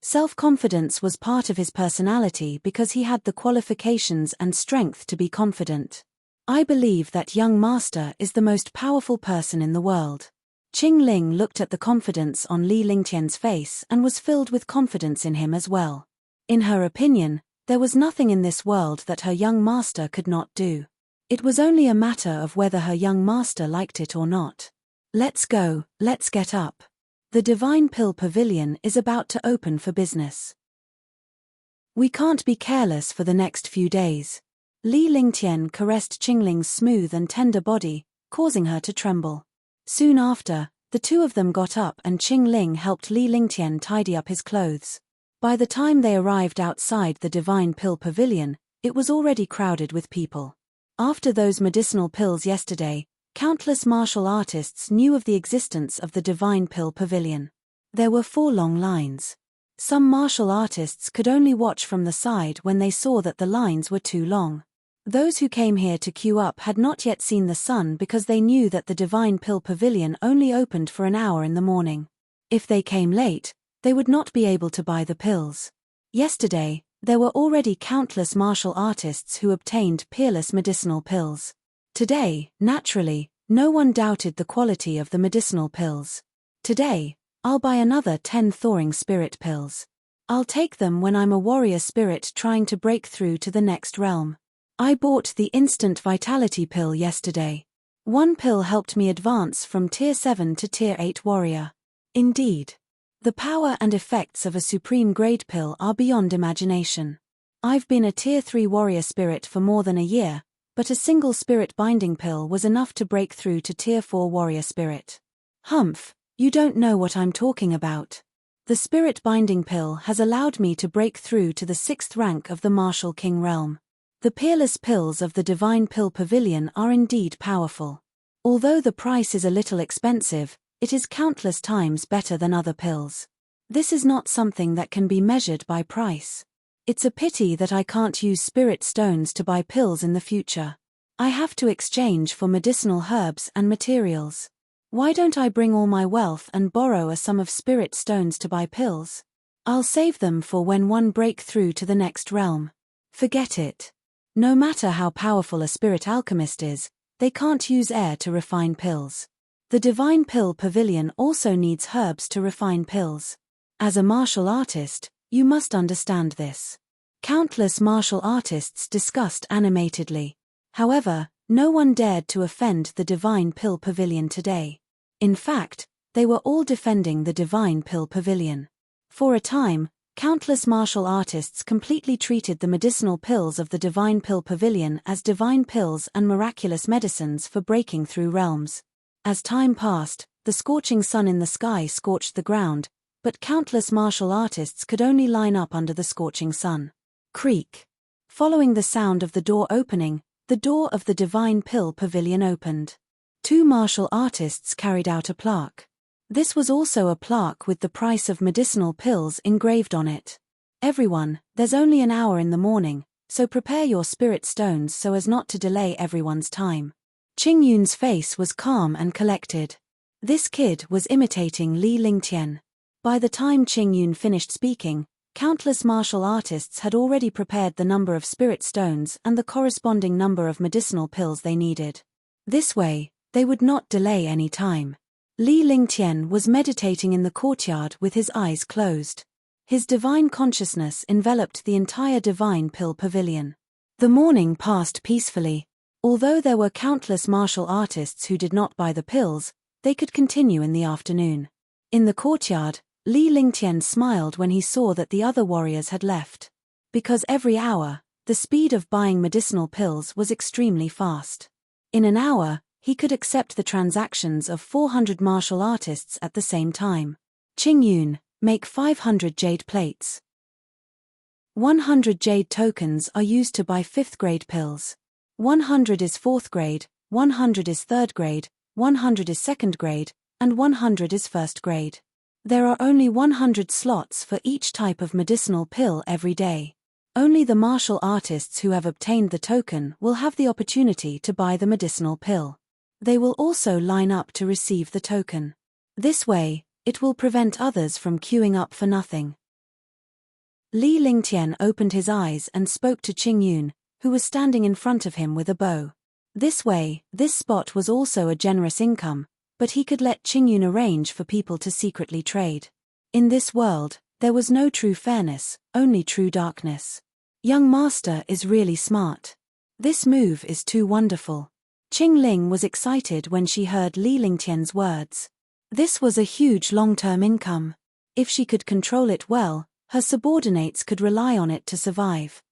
Self-confidence was part of his personality because he had the qualifications and strength to be confident. I believe that young master is the most powerful person in the world. Qing Ling looked at the confidence on Li Lingtian's face and was filled with confidence in him as well. In her opinion, there was nothing in this world that her young master could not do. It was only a matter of whether her young master liked it or not. Let's go, let's get up. The Divine Pill Pavilion is about to open for business. We can't be careless for the next few days. Li Lingtian caressed Qing Ling's smooth and tender body, causing her to tremble. Soon after, the two of them got up and Qing Ling helped Li Lingtian tidy up his clothes. By the time they arrived outside the Divine Pill Pavilion, it was already crowded with people. After those medicinal pills yesterday, countless martial artists knew of the existence of the Divine Pill Pavilion. There were 4 long lines. Some martial artists could only watch from the side when they saw that the lines were too long. Those who came here to queue up had not yet seen the sun because they knew that the Divine Pill Pavilion only opened for an hour in the morning. If they came late, they would not be able to buy the pills. Yesterday, there were already countless martial artists who obtained peerless medicinal pills. Today, naturally, no one doubted the quality of the medicinal pills. Today, I'll buy another 10 thawing spirit pills. I'll take them when I'm a warrior spirit trying to break through to the next realm. I bought the instant vitality pill yesterday. 1 pill helped me advance from tier 7 to tier 8 warrior. Indeed. The power and effects of a supreme grade pill are beyond imagination. I've been a Tier 3 warrior spirit for more than a year, but a single spirit binding pill was enough to break through to Tier 4 warrior spirit. Humph, you don't know what I'm talking about. The spirit binding pill has allowed me to break through to the 6th rank of the Martial King realm. The peerless pills of the Divine Pill Pavilion are indeed powerful. Although the price is a little expensive, it is countless times better than other pills. This is not something that can be measured by price. It's a pity that I can't use spirit stones to buy pills in the future. I have to exchange for medicinal herbs and materials. Why don't I bring all my wealth and borrow a sum of spirit stones to buy pills? I'll save them for when one break through to the next realm. Forget it. No matter how powerful a spirit alchemist is, they can't use air to refine pills. The Divine Pill Pavilion also needs herbs to refine pills. As a martial artist, you must understand this. Countless martial artists discussed animatedly. However, no one dared to offend the Divine Pill Pavilion today. In fact, they were all defending the Divine Pill Pavilion. For a time, countless martial artists completely treated the medicinal pills of the Divine Pill Pavilion as divine pills and miraculous medicines for breaking through realms. As time passed, the scorching sun in the sky scorched the ground, but countless martial artists could only line up under the scorching sun. Creak. Following the sound of the door opening, the door of the Divine Pill Pavilion opened. 2 martial artists carried out a plaque. This was also a plaque with the price of medicinal pills engraved on it. Everyone, there's only an hour in the morning, so prepare your spirit stones so as not to delay everyone's time. Qingyun's face was calm and collected. This kid was imitating Li Lingtian. By the time Qingyun finished speaking, countless martial artists had already prepared the number of spirit stones and the corresponding number of medicinal pills they needed. This way, they would not delay any time. Li Lingtian was meditating in the courtyard with his eyes closed. His divine consciousness enveloped the entire Divine Pill Pavilion. The morning passed peacefully. Although there were countless martial artists who did not buy the pills, they could continue in the afternoon. In the courtyard, Li Lingtian smiled when he saw that the other warriors had left. Because every hour, the speed of buying medicinal pills was extremely fast. In an hour, he could accept the transactions of 400 martial artists at the same time. Qingyun, make 500 jade plates. 100 jade tokens are used to buy 5th grade pills. 100 is 4th grade, 100 is 3rd grade, 100 is 2nd grade, and 100 is 1st grade. There are only 100 slots for each type of medicinal pill every day. Only the martial artists who have obtained the token will have the opportunity to buy the medicinal pill. They will also line up to receive the token. This way, it will prevent others from queuing up for nothing. Li Lingtian opened his eyes and spoke to Qingyun, who was standing in front of him with a bow. This way, this spot was also a generous income, but he could let Qingyun arrange for people to secretly trade. In this world, there was no true fairness, only true darkness. Young master is really smart. This move is too wonderful. Qing Ling was excited when she heard Li Lingtian's words. This was a huge long-term income. If she could control it well, her subordinates could rely on it to survive.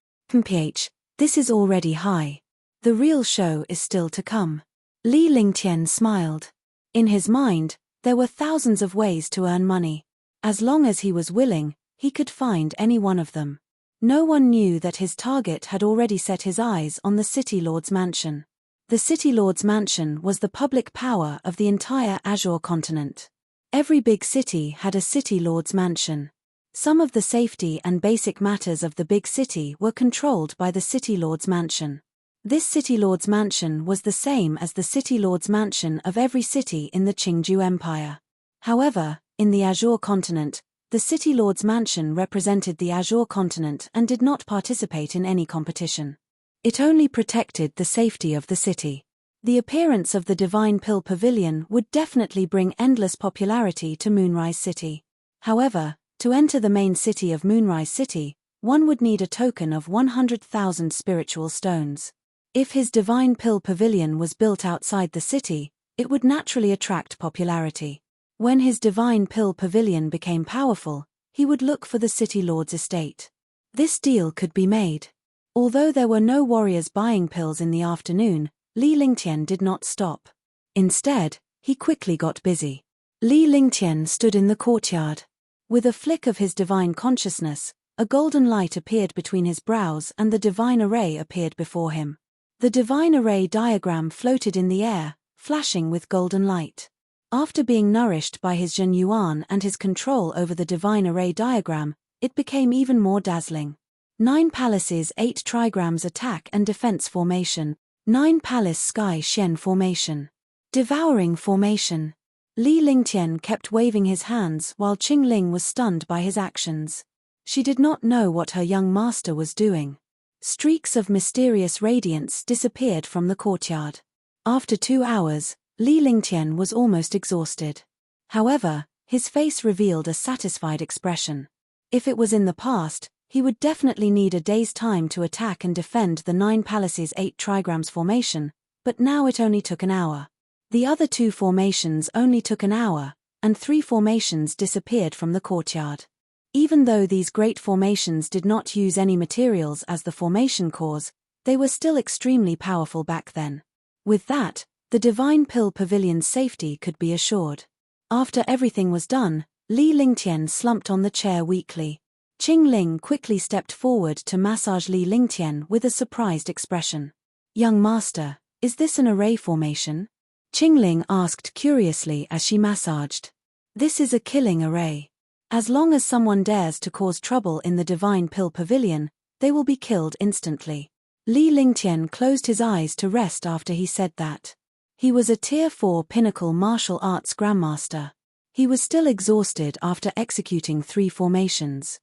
This is already high. The real show is still to come. Li Lingtian smiled. In his mind, there were thousands of ways to earn money. As long as he was willing, he could find any one of them. No one knew that his target had already set his eyes on the City Lord's mansion. The City Lord's mansion was the public power of the entire Azure continent. Every big city had a City Lord's mansion. Some of the safety and basic matters of the big city were controlled by the City Lord's mansion. This City Lord's mansion was the same as the City Lord's mansion of every city in the Qingju Empire. However, in the Azure continent, the City Lord's mansion represented the Azure continent and did not participate in any competition. It only protected the safety of the city. The appearance of the Divine Pill Pavilion would definitely bring endless popularity to Moonrise City. However, to enter the main city of Moonrise City, one would need a token of 100,000 spiritual stones. If his Divine Pill Pavilion was built outside the city, it would naturally attract popularity. When his Divine Pill Pavilion became powerful, he would look for the City Lord's estate. This deal could be made. Although there were no warriors buying pills in the afternoon, Li Lingtian did not stop. Instead, he quickly got busy. Li Lingtian stood in the courtyard. With a flick of his divine consciousness, a golden light appeared between his brows and the divine array appeared before him. The divine array diagram floated in the air, flashing with golden light. After being nourished by his Zhen Yuan and his control over the divine array diagram, it became even more dazzling. 9 palaces 8 trigrams attack and defense formation, 9 palace sky Shen formation. Devouring formation. Li Lingtian kept waving his hands while Qingling was stunned by his actions. She did not know what her young master was doing. Streaks of mysterious radiance disappeared from the courtyard. After 2 hours, Li Lingtian was almost exhausted. However, his face revealed a satisfied expression. If it was in the past, he would definitely need a day's time to attack and defend the 9 palaces 8 trigrams formation, but now it only took an hour. The other 2 formations only took an hour, and 3 formations disappeared from the courtyard. Even though these great formations did not use any materials as the formation cause, they were still extremely powerful back then. With that, the Divine Pill Pavilion's safety could be assured. After everything was done, Li Lingtian slumped on the chair weakly. Qingling quickly stepped forward to massage Li Lingtian with a surprised expression. "Young master, is this an array formation?" Qingling asked curiously as she massaged. "This is a killing array. As long as someone dares to cause trouble in the Divine Pill Pavilion, they will be killed instantly." Li Lingtian closed his eyes to rest after he said that. He was a Tier 4 pinnacle martial arts grandmaster. He was still exhausted after executing 3 formations.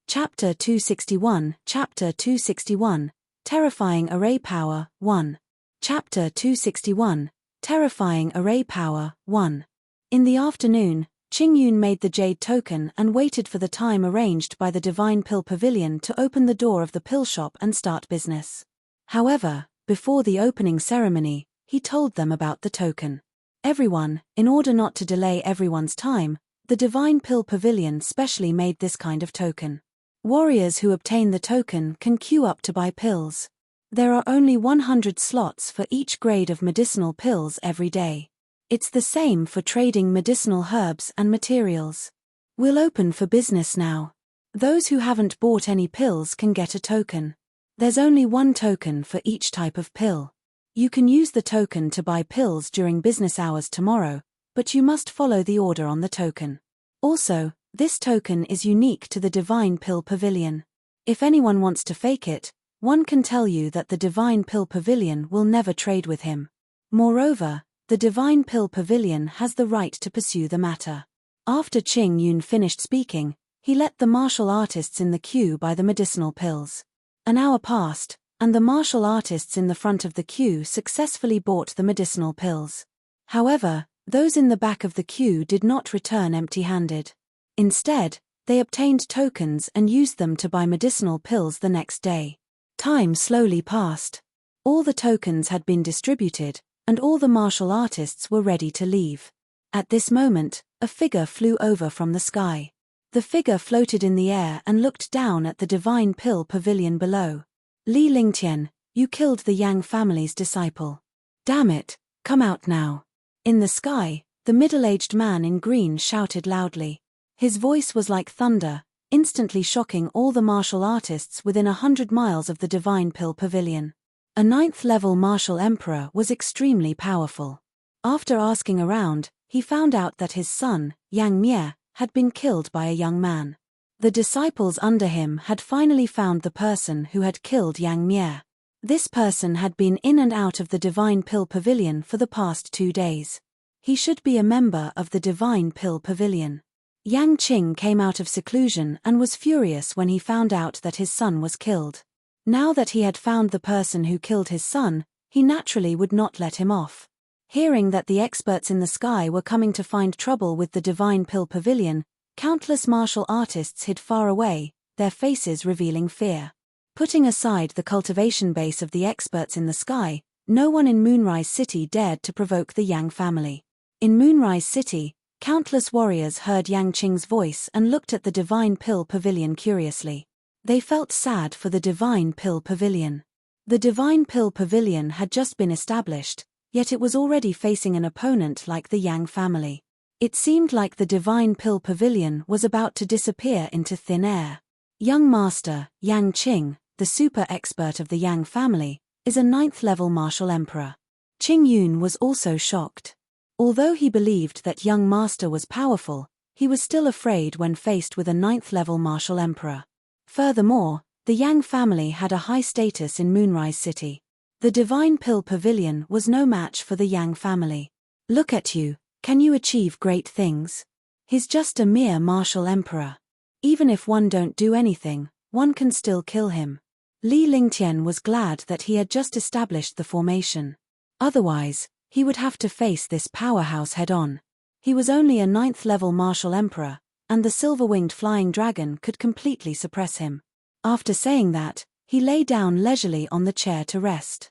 Chapter 261, Chapter 261, Terrifying Array Power, 1. Chapter 261, Terrifying Array Power, 1. In the afternoon, Qingyun made the jade token and waited for the time arranged by the Divine Pill Pavilion to open the door of the pill shop and start business. However, before the opening ceremony, he told them about the token. Everyone, in order not to delay everyone's time, the Divine Pill Pavilion specially made this kind of token. Warriors who obtain the token can queue up to buy pills. There are only 100 slots for each grade of medicinal pills every day. It's the same for trading medicinal herbs and materials. We'll open for business now. Those who haven't bought any pills can get a token. There's only 1 token for each type of pill. You can use the token to buy pills during business hours tomorrow, but you must follow the order on the token. Also, this token is unique to the Divine Pill Pavilion. If anyone wants to fake it, one can tell you that the Divine Pill Pavilion will never trade with him. Moreover, the Divine Pill Pavilion has the right to pursue the matter. After Qingyun finished speaking, he let the martial artists in the queue buy the medicinal pills. An hour passed, and the martial artists in the front of the queue successfully bought the medicinal pills. However, those in the back of the queue did not return empty-handed. Instead, they obtained tokens and used them to buy medicinal pills the next day. Time slowly passed. All the tokens had been distributed, and all the martial artists were ready to leave. At this moment, a figure flew over from the sky. The figure floated in the air and looked down at the Divine Pill Pavilion below. "Li Lingtian, you killed the Yang family's disciple. Damn it, come out now." In the sky, the middle-aged man in green shouted loudly. His voice was like thunder, instantly shocking all the martial artists within 100 miles of the Divine Pill Pavilion. A 9th-level martial emperor was extremely powerful. After asking around, he found out that his son, Yang Mie, had been killed by a young man. The disciples under him had finally found the person who had killed Yang Mie. This person had been in and out of the Divine Pill Pavilion for the past 2 days. He should be a member of the Divine Pill Pavilion. Yang Qing came out of seclusion and was furious when he found out that his son was killed. Now that he had found the person who killed his son, he naturally would not let him off. Hearing that the experts in the sky were coming to find trouble with the Divine Pill Pavilion, countless martial artists hid far away, their faces revealing fear. Putting aside the cultivation base of the experts in the sky, no one in Moonrise City dared to provoke the Yang family. In Moonrise City, Countless warriors heard Yang Qing's voice and looked at the Divine Pill Pavilion curiously. They felt sad for the Divine Pill Pavilion. The Divine Pill Pavilion had just been established, yet it was already facing an opponent like the Yang family. It seemed like the Divine Pill Pavilion was about to disappear into thin air. Young Master, Yang Qing, the super expert of the Yang family, is a 9th-level martial emperor. Qing Yun was also shocked. Although he believed that young Master was powerful, he was still afraid when faced with a 9th-level martial emperor. Furthermore, the Yang family had a high status in Moonrise City. The Divine Pill Pavilion was no match for the Yang family. Look at you, can you achieve great things? He's just a mere martial emperor. Even if one don't do anything, one can still kill him. Li Lingtian was glad that he had just established the formation. Otherwise, he would have to face this powerhouse head-on. He was only a 9th-level martial emperor, and the silver-winged flying dragon could completely suppress him. After saying that, he lay down leisurely on the chair to rest.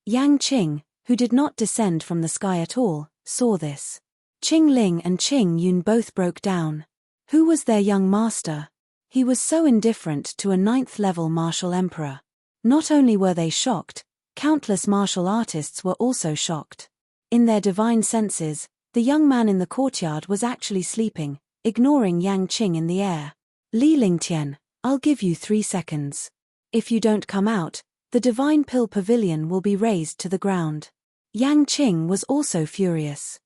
Yang Qing, who did not descend from the sky at all, saw this. Qing Ling and Qing Yun both broke down. Who was their young master? He was so indifferent to a 9th-level martial emperor. Not only were they shocked, countless martial artists were also shocked. In their divine senses, the young man in the courtyard was actually sleeping, ignoring Yang Qing in the air. Li Lingtian, I'll give you 3 seconds. If you don't come out, the Divine Pill Pavilion will be razed to the ground. Yang Qing was also furious.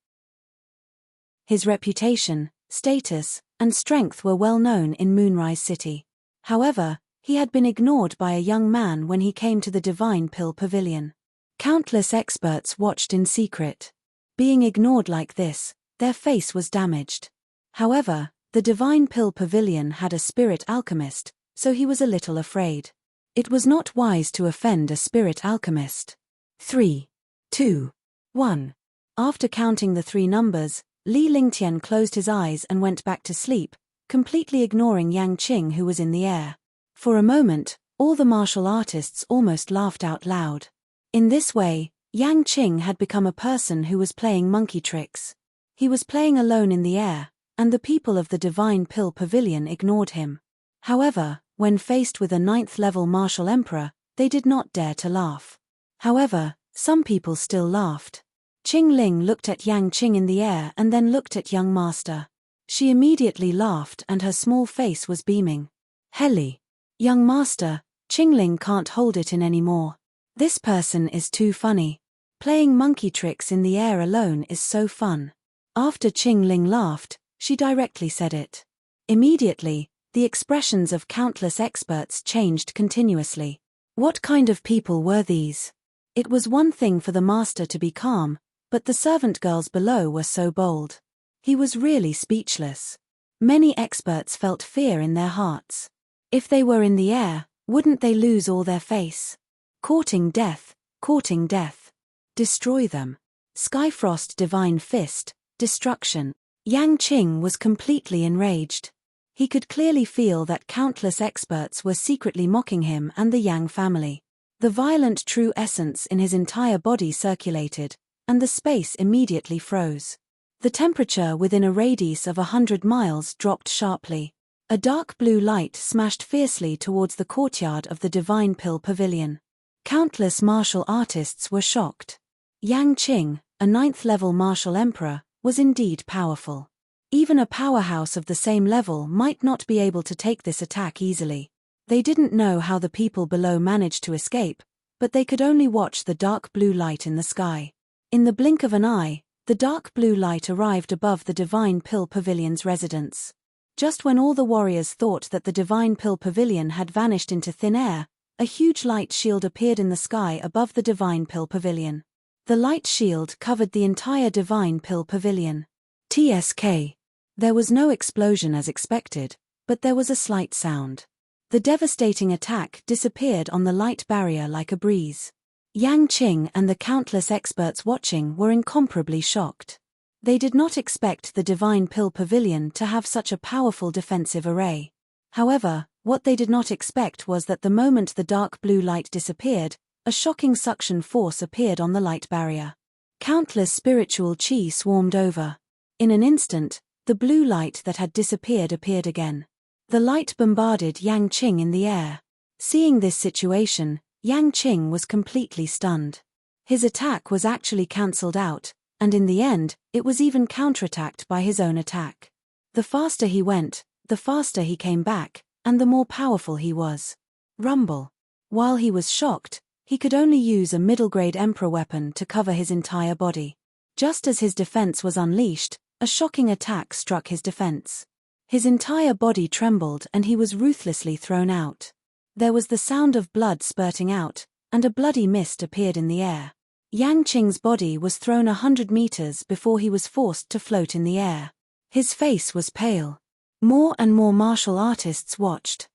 His reputation, status, and strength were well known in Moonrise City. However, he had been ignored by a young man when he came to the Divine Pill Pavilion. Countless experts watched in secret. Being ignored like this, their face was damaged. However, the Divine Pill Pavilion had a spirit alchemist, so he was a little afraid. It was not wise to offend a spirit alchemist. 3, 2, 1. After counting the 3 numbers, Li Lingtian closed his eyes and went back to sleep, completely ignoring Yang Qing who was in the air. For a moment, all the martial artists almost laughed out loud. In this way, Yang Qing had become a person who was playing monkey tricks. He was playing alone in the air, and the people of the Divine Pill Pavilion ignored him. However, when faced with a 9th-level martial emperor, they did not dare to laugh. However, some people still laughed. Qing Ling looked at Yang Qing in the air and then looked at young master. She immediately laughed and her small face was beaming. Helly. Young master, Qing Ling can't hold it in anymore. This person is too funny. Playing monkey tricks in the air alone is so fun. After Qing Ling laughed, she directly said it. Immediately, the expressions of countless experts changed continuously. What kind of people were these? It was one thing for the master to be calm, but the servant girls below were so bold. He was really speechless. Many experts felt fear in their hearts. If they were in the air, wouldn't they lose all their face? Courting death, courting death. Destroy them. Skyfrost Divine Fist, destruction. Yang Qing was completely enraged. He could clearly feel that countless experts were secretly mocking him and the Yang family. The violent true essence in his entire body circulated, and the space immediately froze. The temperature within a radius of 100 miles dropped sharply. A dark blue light smashed fiercely towards the courtyard of the Divine Pill Pavilion. Countless martial artists were shocked. Yang Qing, a 9th-level martial emperor, was indeed powerful. Even a powerhouse of the same level might not be able to take this attack easily. They didn't know how the people below managed to escape, but they could only watch the dark blue light in the sky. In the blink of an eye, the dark blue light arrived above the Divine Pill Pavilion's residence. Just when all the warriors thought that the Divine Pill Pavilion had vanished into thin air, a huge light shield appeared in the sky above the Divine Pill Pavilion. The light shield covered the entire Divine Pill Pavilion. TSK. There was no explosion as expected, but there was a slight sound. The devastating attack disappeared on the light barrier like a breeze. Yang Qing and the countless experts watching were incomparably shocked. They did not expect the Divine Pill Pavilion to have such a powerful defensive array. However, what they did not expect was that the moment the dark blue light disappeared, a shocking suction force appeared on the light barrier. Countless spiritual chi swarmed over. In an instant, the blue light that had disappeared appeared again. The light bombarded Yang Qing in the air. Seeing this situation, Yang Qing was completely stunned. His attack was actually cancelled out, and in the end, it was even counterattacked by his own attack. The faster he went, the faster he came back, and the more powerful he was. Rumble. While he was shocked, he could only use a middle-grade Emperor weapon to cover his entire body. Just as his defense was unleashed, a shocking attack struck his defense. His entire body trembled and he was ruthlessly thrown out. There was the sound of blood spurting out, and a bloody mist appeared in the air. Yang Qing's body was thrown 100 meters before he was forced to float in the air. His face was pale. More and more martial artists watched.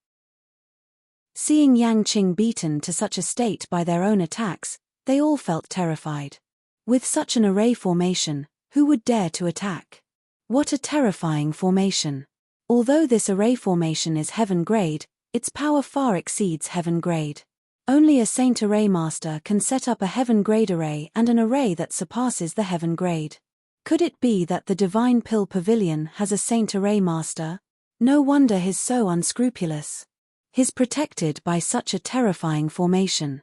Seeing Yang Qing beaten to such a state by their own attacks, they all felt terrified. With such an array formation, who would dare to attack? What a terrifying formation. Although this array formation is heaven grade, its power far exceeds heaven grade. Only a Saint Array Master can set up a heaven grade array and an array that surpasses the heaven grade. Could it be that the Divine Pill Pavilion has a Saint Array Master? No wonder he's so unscrupulous. He's protected by such a terrifying formation.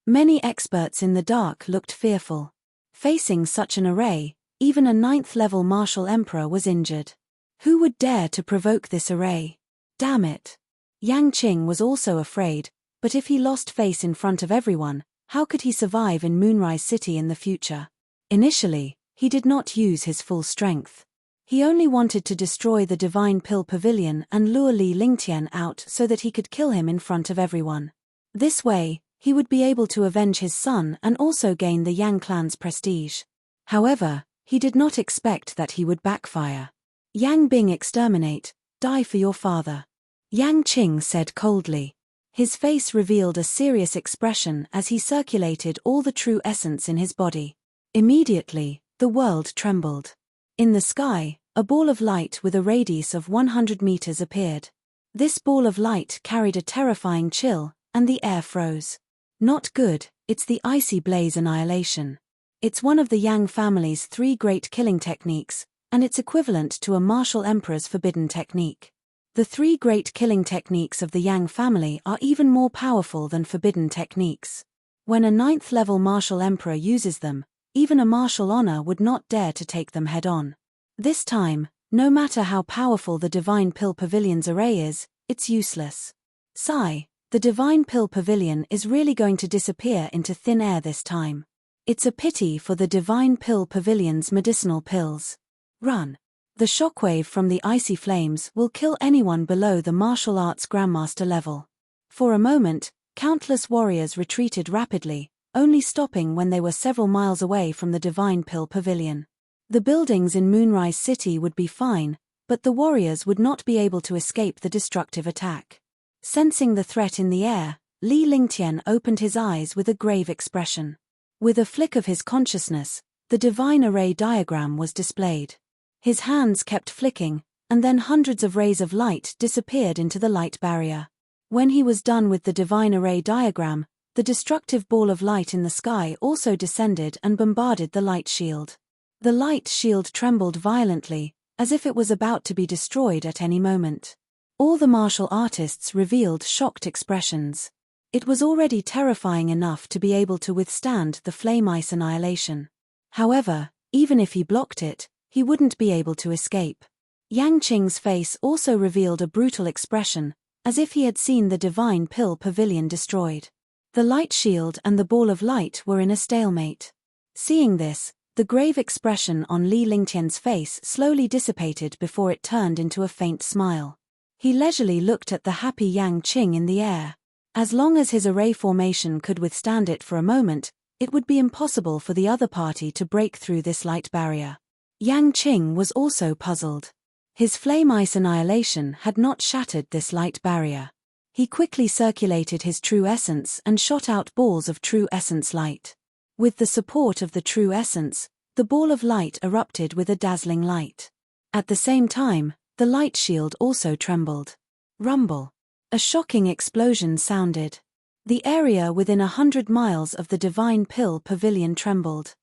Many experts in the dark looked fearful. Facing such an array, even a 9th-level martial emperor was injured. Who would dare to provoke this array? Damn it. Yang Qing was also afraid, but if he lost face in front of everyone, how could he survive in Moonrise City in the future? Initially, he did not use his full strength. He only wanted to destroy the Divine Pill Pavilion and lure Li Lingtian out so that he could kill him in front of everyone. This way, he would be able to avenge his son and also gain the Yang clan's prestige. However, he did not expect that he would backfire. Yang Bing exterminate, die for your father. Yang Qing said coldly. His face revealed a serious expression as he circulated all the true essence in his body. Immediately, the world trembled. In the sky, a ball of light with a radius of 100 meters appeared. This ball of light carried a terrifying chill, and the air froze. Not good, it's the icy blaze annihilation. It's one of the Yang family's 3 great killing techniques, and it's equivalent to a martial emperor's forbidden technique. The 3 great killing techniques of the Yang family are even more powerful than forbidden techniques. When a 9th-level martial emperor uses them, even a martial honor would not dare to take them head-on. This time, no matter how powerful the Divine Pill Pavilion's array is, it's useless. Sigh, the Divine Pill Pavilion is really going to disappear into thin air this time. It's a pity for the Divine Pill Pavilion's medicinal pills. Run. The shockwave from the icy flames will kill anyone below the martial arts grandmaster level. For a moment, countless warriors retreated rapidly, only stopping when they were several miles away from the Divine Pill Pavilion. The buildings in Moonrise City would be fine, but the warriors would not be able to escape the destructive attack. Sensing the threat in the air, Li Lingtian opened his eyes with a grave expression. With a flick of his consciousness, the divine array diagram was displayed. His hands kept flicking, and then hundreds of rays of light disappeared into the light barrier. When he was done with the divine array diagram, the destructive ball of light in the sky also descended and bombarded the light shield. The light shield trembled violently, as if it was about to be destroyed at any moment. All the martial artists revealed shocked expressions. It was already terrifying enough to be able to withstand the flame ice annihilation. However, even if he blocked it, he wouldn't be able to escape. Yang Qing's face also revealed a brutal expression, as if he had seen the Divine Pill Pavilion destroyed. The light shield and the ball of light were in a stalemate. Seeing this, the grave expression on Li Lingtian's face slowly dissipated before it turned into a faint smile. He leisurely looked at the happy Yang Qing in the air. As long as his array formation could withstand it for a moment, it would be impossible for the other party to break through this light barrier. Yang Qing was also puzzled. His flame ice annihilation had not shattered this light barrier. He quickly circulated his true essence and shot out balls of true essence light. With the support of the true essence, the ball of light erupted with a dazzling light. At the same time, the light shield also trembled. Rumble. A shocking explosion sounded. The area within 100 miles of the Divine Pill Pavilion trembled.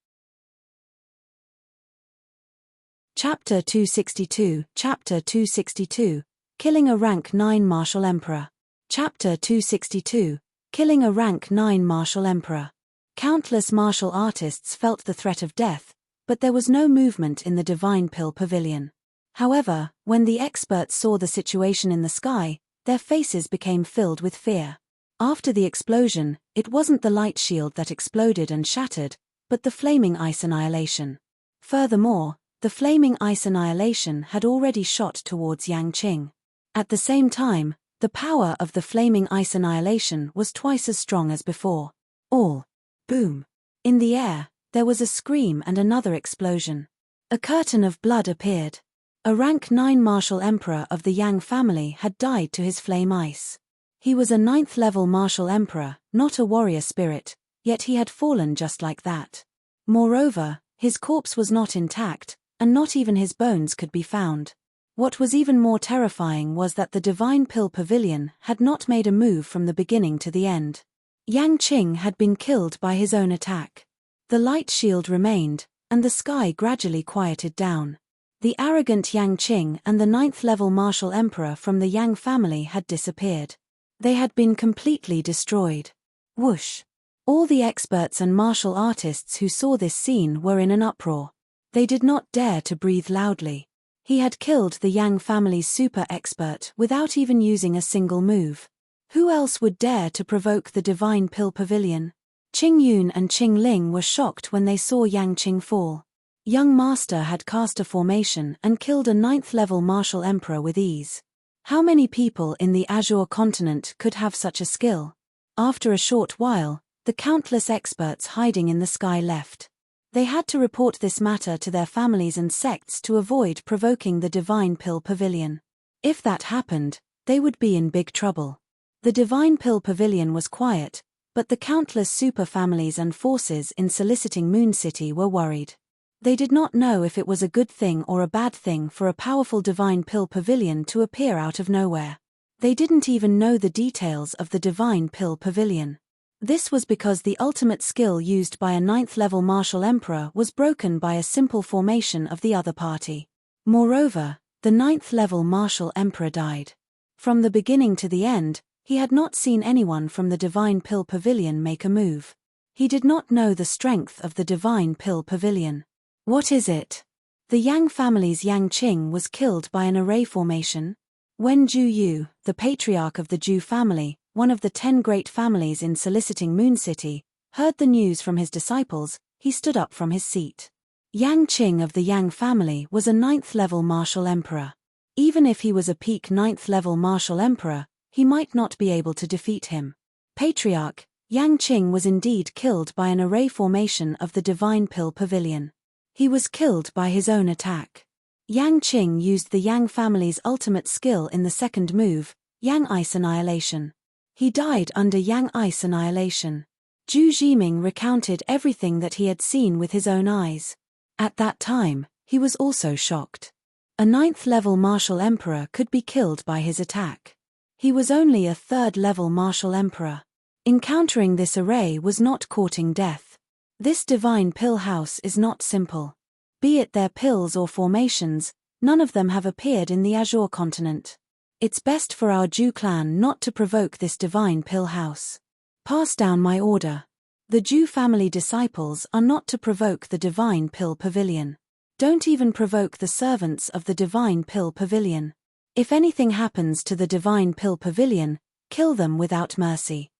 Chapter 262, Chapter 262, Killing a Rank 9 Martial Emperor. Chapter 262, Killing a Rank 9 Martial Emperor. Countless martial artists felt the threat of death, but there was no movement in the Divine Pill Pavilion. However, when the experts saw the situation in the sky, their faces became filled with fear. After the explosion, it wasn't the light shield that exploded and shattered, but the flaming ice annihilation. Furthermore, the flaming ice annihilation had already shot towards Yang Qing. At the same time, the power of the flaming ice annihilation was twice as strong as before. All. Boom. In the air, there was a scream and another explosion. A curtain of blood appeared. A rank 9 martial emperor of the Yang family had died to his flame ice. He was a 9th level martial emperor, not a warrior spirit, yet he had fallen just like that. Moreover, his corpse was not intact, and not even his bones could be found. What was even more terrifying was that the Divine Pill Pavilion had not made a move from the beginning to the end. Yang Qing had been killed by his own attack. The light shield remained, and the sky gradually quieted down. The arrogant Yang Qing and the 9th level martial emperor from the Yang family had disappeared. They had been completely destroyed. Whoosh! All the experts and martial artists who saw this scene were in an uproar. They did not dare to breathe loudly. He had killed the Yang family's super expert without even using a single move. Who else would dare to provoke the Divine Pill Pavilion? Qing Yun and Qing Ling were shocked when they saw Yang Qing fall. Young Master had cast a formation and killed a 9th level martial emperor with ease. How many people in the Azure continent could have such a skill? After a short while, the countless experts hiding in the sky left. They had to report this matter to their families and sects to avoid provoking the Divine Pill Pavilion. If that happened, they would be in big trouble. The Divine Pill Pavilion was quiet, but the countless super families and forces in soliciting Moon City were worried. They did not know if it was a good thing or a bad thing for a powerful Divine Pill Pavilion to appear out of nowhere. They didn't even know the details of the Divine Pill Pavilion. This was because the ultimate skill used by a 9th level martial emperor was broken by a simple formation of the other party. Moreover, the 9th level martial emperor died. From the beginning to the end, he had not seen anyone from the Divine Pill Pavilion make a move. He did not know the strength of the Divine Pill Pavilion. What is it? The Yang family's Yang Qing was killed by an array formation. When Zhu Yu, the patriarch of the Zhu family, one of the 10 great families in soliciting Moon City, heard the news from his disciples, he stood up from his seat. Yang Qing of the Yang family was a 9th level martial emperor. Even if he was a peak 9th level martial emperor, he might not be able to defeat him. Patriarch, Yang Qing was indeed killed by an array formation of the Divine Pill Pavilion. He was killed by his own attack. Yang Qing used the Yang family's ultimate skill in the second move, Yang Ice Annihilation. He died under Yang Ice Annihilation. Zhu Jiming recounted everything that he had seen with his own eyes. At that time, he was also shocked. A 9th level martial emperor could be killed by his attack. He was only a 3rd level martial emperor. Encountering this array was not courting death. This Divine Pill House is not simple. Be it their pills or formations, none of them have appeared in the Azure continent. It's best for our Zhu clan not to provoke this Divine Pill House. Pass down my order. The Zhu family disciples are not to provoke the Divine Pill Pavilion. Don't even provoke the servants of the Divine Pill Pavilion. If anything happens to the Divine Pill Pavilion, kill them without mercy.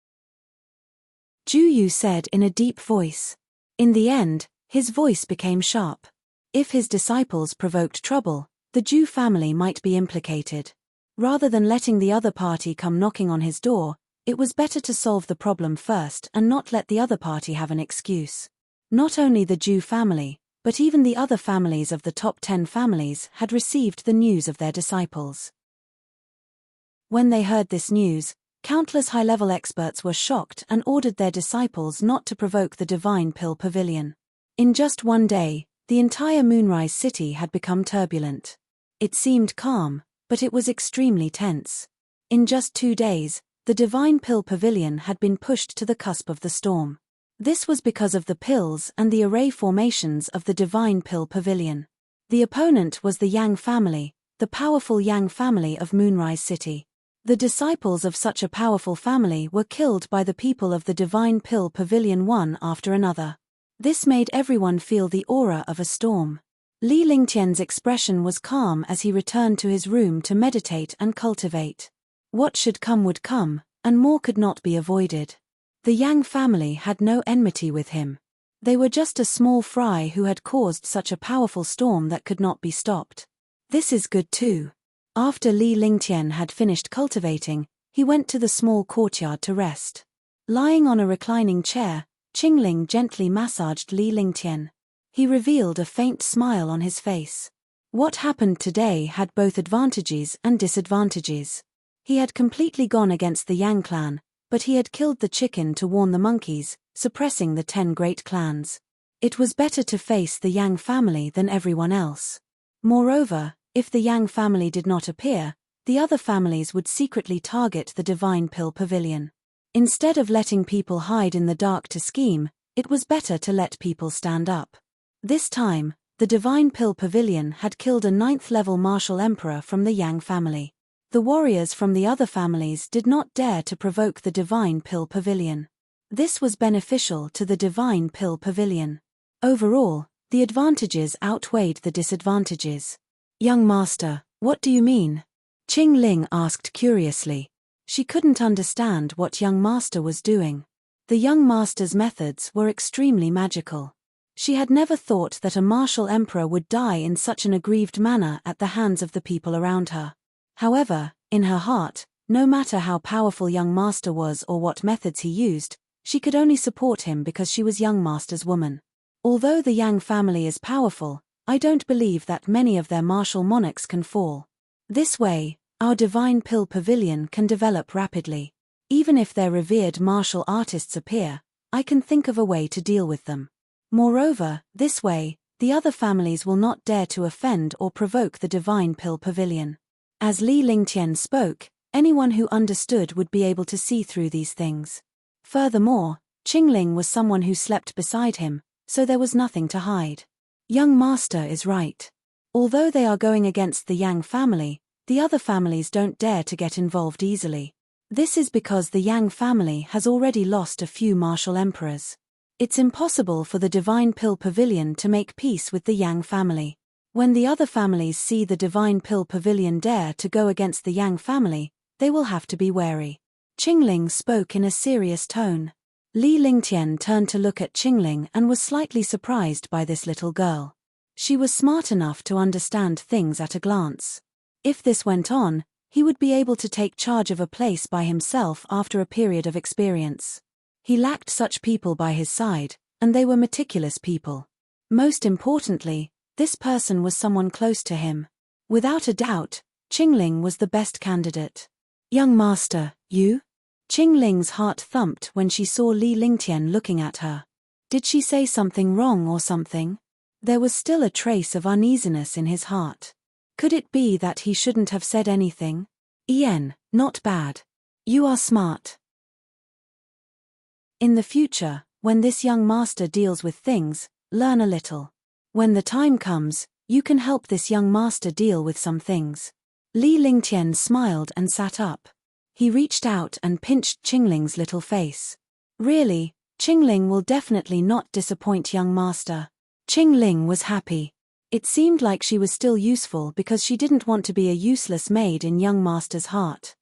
Zhu Yu said in a deep voice. In the end, his voice became sharp. If his disciples provoked trouble, the Zhu family might be implicated. Rather than letting the other party come knocking on his door, it was better to solve the problem first and not let the other party have an excuse. Not only the Zhu family, but even the other families of the top 10 families had received the news of their disciples. When they heard this news, countless high-level experts were shocked and ordered their disciples not to provoke the Divine Pill Pavilion. In just one day, the entire Moonrise City had become turbulent. It seemed calm, but it was extremely tense. In just 2 days, the Divine Pill Pavilion had been pushed to the cusp of the storm. This was because of the pills and the array formations of the Divine Pill Pavilion. The opponent was the Yang family, the powerful Yang family of Moonrise City. The disciples of such a powerful family were killed by the people of the Divine Pill Pavilion one after another. This made everyone feel the aura of a storm. Li Lingtian's expression was calm as he returned to his room to meditate and cultivate. What should come would come, and more could not be avoided. The Yang family had no enmity with him. They were just a small fry who had caused such a powerful storm that could not be stopped. This is good too. After Li Lingtian had finished cultivating, he went to the small courtyard to rest. Lying on a reclining chair, Qingling gently massaged Li Lingtian. He revealed a faint smile on his face. What happened today had both advantages and disadvantages. He had completely gone against the Yang clan, but he had killed the chicken to warn the monkeys, suppressing the 10 great clans. It was better to face the Yang family than everyone else. Moreover, if the Yang family did not appear, the other families would secretly target the Divine Pill Pavilion. Instead of letting people hide in the dark to scheme, it was better to let people stand up. This time, the Divine Pill Pavilion had killed a 9th-level martial emperor from the Yang family. The warriors from the other families did not dare to provoke the Divine Pill Pavilion. This was beneficial to the Divine Pill Pavilion. Overall, the advantages outweighed the disadvantages. "Young master, what do you mean?" Qingling asked curiously. She couldn't understand what young master was doing. The young master's methods were extremely magical. She had never thought that a martial emperor would die in such an aggrieved manner at the hands of the people around her. However, in her heart, no matter how powerful young master was or what methods he used, she could only support him because she was young master's woman. Although the Yang family is powerful, I don't believe that many of their martial monarchs can fall. This way, our Divine Pill Pavilion can develop rapidly. Even if their revered martial artists appear, I can think of a way to deal with them. Moreover, this way, the other families will not dare to offend or provoke the Divine Pill Pavilion. As Li Lingtian spoke, anyone who understood would be able to see through these things. Furthermore, Qingling was someone who slept beside him, so there was nothing to hide. Young master is right. Although they are going against the Yang family, the other families don't dare to get involved easily. This is because the Yang family has already lost a few martial emperors. It's impossible for the Divine Pill Pavilion to make peace with the Yang family. When the other families see the Divine Pill Pavilion dare to go against the Yang family, they will have to be wary. Qingling spoke in a serious tone. Li Lingtian turned to look at Qingling and was slightly surprised by this little girl. She was smart enough to understand things at a glance. If this went on, he would be able to take charge of a place by himself after a period of experience. He lacked such people by his side, and they were meticulous people. Most importantly, this person was someone close to him. Without a doubt, Qingling was the best candidate. "Young master, you?" Qingling's heart thumped when she saw Li Lingtian looking at her. Did she say something wrong or something? There was still a trace of uneasiness in his heart. Could it be that he shouldn't have said anything? "Ian, not bad. You are smart." In the future, when this young master deals with things, learn a little. When the time comes, you can help this young master deal with some things. Li Lingtian smiled and sat up. He reached out and pinched Qingling's little face. Really, Qingling will definitely not disappoint young master. Qingling was happy. It seemed like she was still useful because she didn't want to be a useless maid in young master's heart.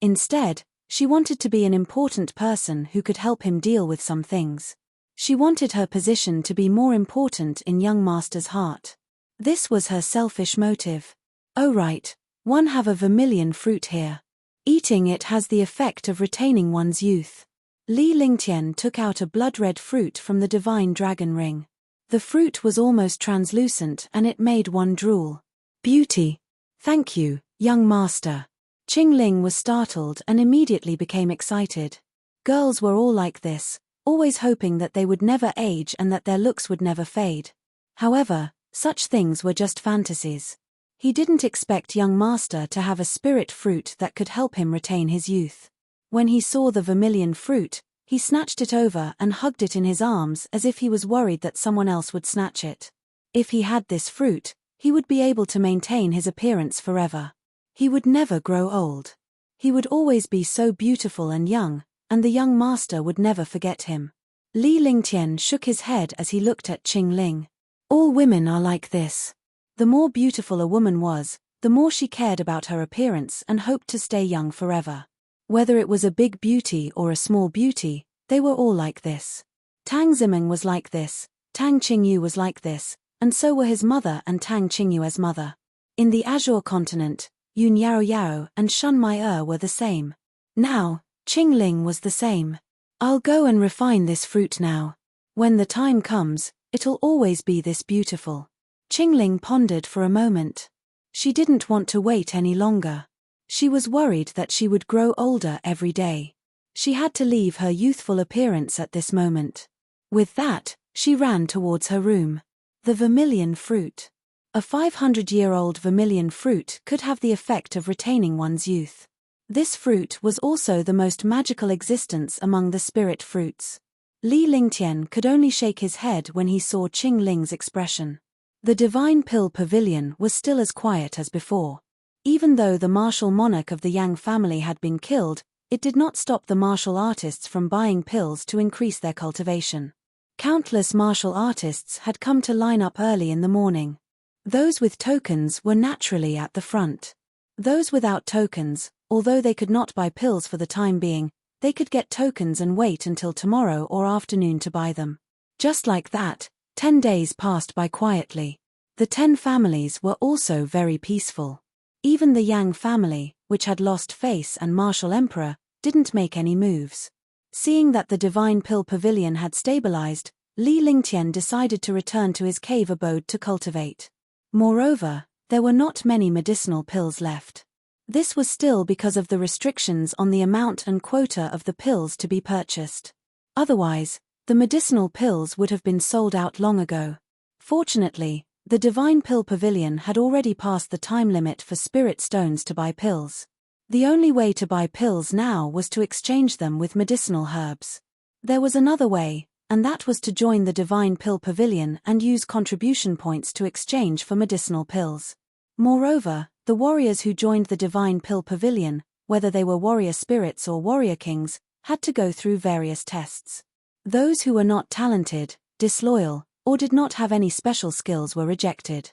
Instead, she wanted to be an important person who could help him deal with some things. She wanted her position to be more important in young master's heart. This was her selfish motive. "Oh right, one have a vermilion fruit here. Eating it has the effect of retaining one's youth." Li Lingtian took out a blood-red fruit from the divine dragon ring. The fruit was almost translucent and it made one drool. "Beauty. Thank you, young master." Qingling was startled and immediately became excited. Girls were all like this, always hoping that they would never age and that their looks would never fade. However, such things were just fantasies. He didn't expect young master to have a spirit fruit that could help him retain his youth. When he saw the vermilion fruit, he snatched it over and hugged it in his arms as if he was worried that someone else would snatch it. If he had this fruit, he would be able to maintain his appearance forever. He would never grow old. He would always be so beautiful and young, and the young master would never forget him. Li Lingtian shook his head as he looked at Qing Ling. All women are like this. The more beautiful a woman was, the more she cared about her appearance and hoped to stay young forever. Whether it was a big beauty or a small beauty, they were all like this. Tang Zimeng was like this, Tang Qingyu was like this, and so were his mother and Tang Qingyue's mother. In the Azure continent, Yun Yao Yao and Shun Mai were the same. Now, Qing Ling was the same. I'll go and refine this fruit now. When the time comes, it'll always be this beautiful. Qing Ling pondered for a moment. She didn't want to wait any longer. She was worried that she would grow older every day. She had to leave her youthful appearance at this moment. With that, she ran towards her room. The vermilion fruit. A 500-year-old vermilion fruit could have the effect of retaining one's youth. This fruit was also the most magical existence among the spirit fruits. Li Lingtian could only shake his head when he saw Qing Ling's expression. The divine pill pavilion was still as quiet as before. Even though the martial monarch of the Yang family had been killed, it did not stop the martial artists from buying pills to increase their cultivation. Countless martial artists had come to line up early in the morning. Those with tokens were naturally at the front. Those without tokens, although they could not buy pills for the time being, they could get tokens and wait until tomorrow or afternoon to buy them. Just like that, 10 days passed by quietly. The 10 families were also very peaceful. Even the Yang family, which had lost face and martial emperor, didn't make any moves. Seeing that the divine pill pavilion had stabilized, Li Lingtian decided to return to his cave abode to cultivate. Moreover, there were not many medicinal pills left. This was still because of the restrictions on the amount and quota of the pills to be purchased. Otherwise, the medicinal pills would have been sold out long ago. Fortunately, the divine pill pavilion had already passed the time limit for spirit stones to buy pills. The only way to buy pills now was to exchange them with medicinal herbs. There was another way, and that was to join the divine pill pavilion and use contribution points to exchange for medicinal pills. Moreover, the warriors who joined the divine pill pavilion, whether they were warrior spirits or warrior kings, had to go through various tests. Those who were not talented, disloyal, or did not have any special skills were rejected.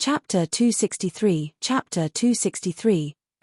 Chapter 263,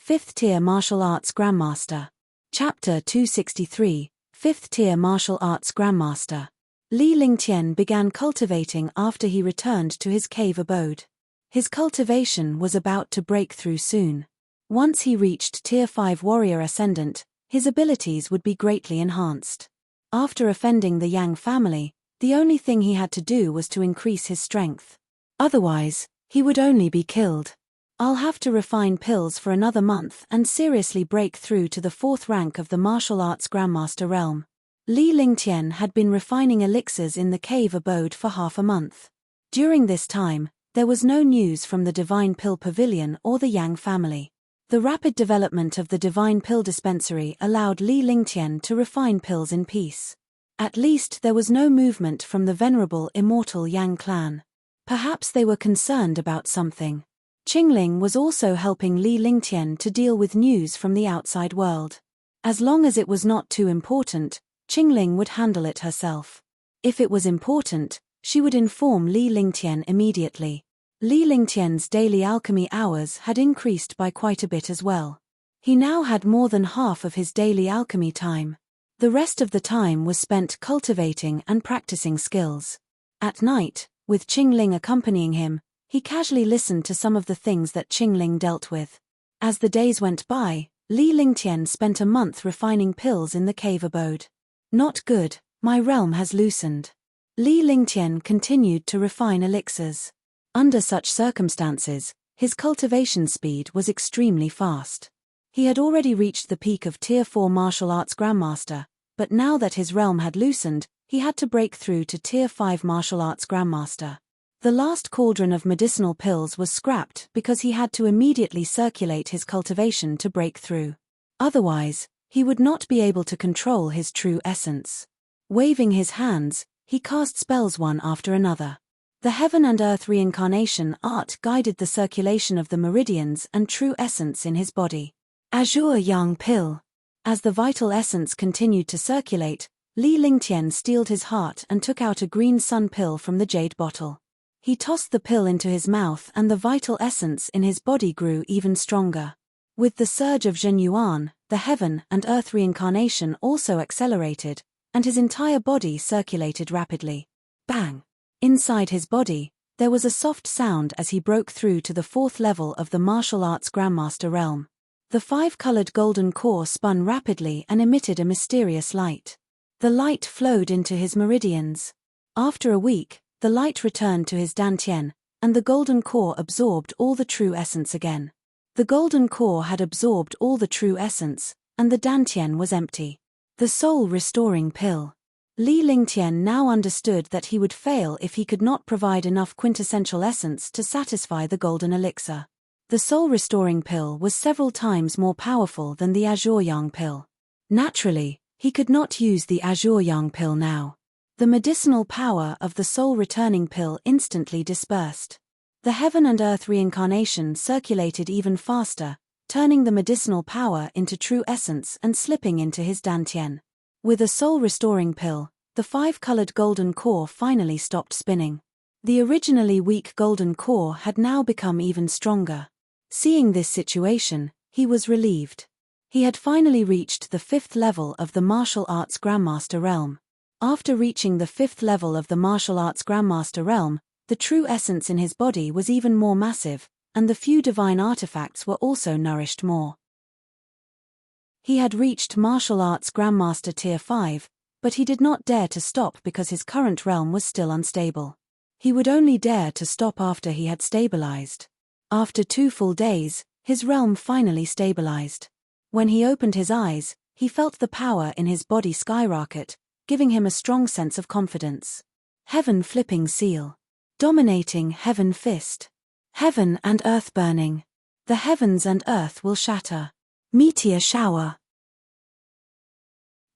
5th Tier Martial Arts Grandmaster. Chapter 263, 5th Tier Martial Arts Grandmaster. Li Lingtian began cultivating after he returned to his cave abode. His cultivation was about to break through soon. Once he reached Tier 5 Warrior Ascendant, his abilities would be greatly enhanced. After offending the Yang family, the only thing he had to do was to increase his strength. Otherwise, he would only be killed. I'll have to refine pills for another month and seriously break through to the 4th rank of the martial arts Grandmaster realm. Li Lingtian had been refining elixirs in the cave abode for half a month. During this time, there was no news from the Divine Pill Pavilion or the Yang family. The rapid development of the Divine Pill Dispensary allowed Li Lingtian to refine pills in peace. At least there was no movement from the venerable immortal Yang clan. Perhaps they were concerned about something. Qingling was also helping Li Lingtian to deal with news from the outside world. As long as it was not too important, Qingling would handle it herself. If it was important, she would inform Li Lingtian immediately. Li Lingtian's daily alchemy hours had increased by quite a bit as well. He now had more than half of his daily alchemy time. The rest of the time was spent cultivating and practicing skills. At night, with Qingling accompanying him, he casually listened to some of the things that Qingling dealt with. As the days went by, Li Lingtian spent a month refining pills in the cave abode. Not good, my realm has loosened. Li Lingtian continued to refine elixirs. Under such circumstances, his cultivation speed was extremely fast. He had already reached the peak of Tier 4 Martial Arts Grandmaster, but now that his realm had loosened, he had to break through to Tier 5 Martial Arts Grandmaster. The last cauldron of medicinal pills was scrapped because he had to immediately circulate his cultivation to break through. Otherwise, he would not be able to control his true essence. Waving his hands, He cast spells one after another. The heaven and earth reincarnation art guided the circulation of the meridians and true essence in his body. Azure Yang Pill. As the vital essence continued to circulate, Li Lingtian steeled his heart and took out a green sun pill from the jade bottle. He tossed the pill into his mouth and the vital essence in his body grew even stronger. With the surge of Zhen Yuan, the heaven and earth reincarnation also accelerated, and his entire body circulated rapidly. Bang! Inside his body, there was a soft sound as he broke through to the 4th level of the martial arts Grandmaster realm. The 5-colored golden core spun rapidly and emitted a mysterious light. The light flowed into his meridians. After a week, the light returned to his dantian, and the golden core absorbed all the true essence again. The golden core had absorbed all the true essence, and the dantian was empty. The soul-restoring pill. Li Lingtian now understood that he would fail if he could not provide enough quintessential essence to satisfy the golden elixir. The soul-restoring pill was several times more powerful than the Azure Yang pill. Naturally, he could not use the Azure Yang pill now. The medicinal power of the soul-returning pill instantly dispersed. The heaven and earth reincarnation circulated even faster, turning the medicinal power into true essence and slipping into his dantian. With a soul-restoring pill, the 5-colored golden core finally stopped spinning. The originally weak golden core had now become even stronger. Seeing this situation, he was relieved. He had finally reached the 5th level of the martial arts Grandmaster realm. After reaching the 5th level of the martial arts Grandmaster realm, the true essence in his body was even more massive, and the few divine artifacts were also nourished more. He had reached martial arts Grandmaster Tier 5, but he did not dare to stop because his current realm was still unstable. He would only dare to stop after he had stabilized. After 2 full days, his realm finally stabilized. When he opened his eyes, he felt the power in his body skyrocket, giving him a strong sense of confidence. Heaven Flipping Seal. Dominating Heaven Fist. Heaven and earth burning. The heavens and earth will shatter. Meteor Shower.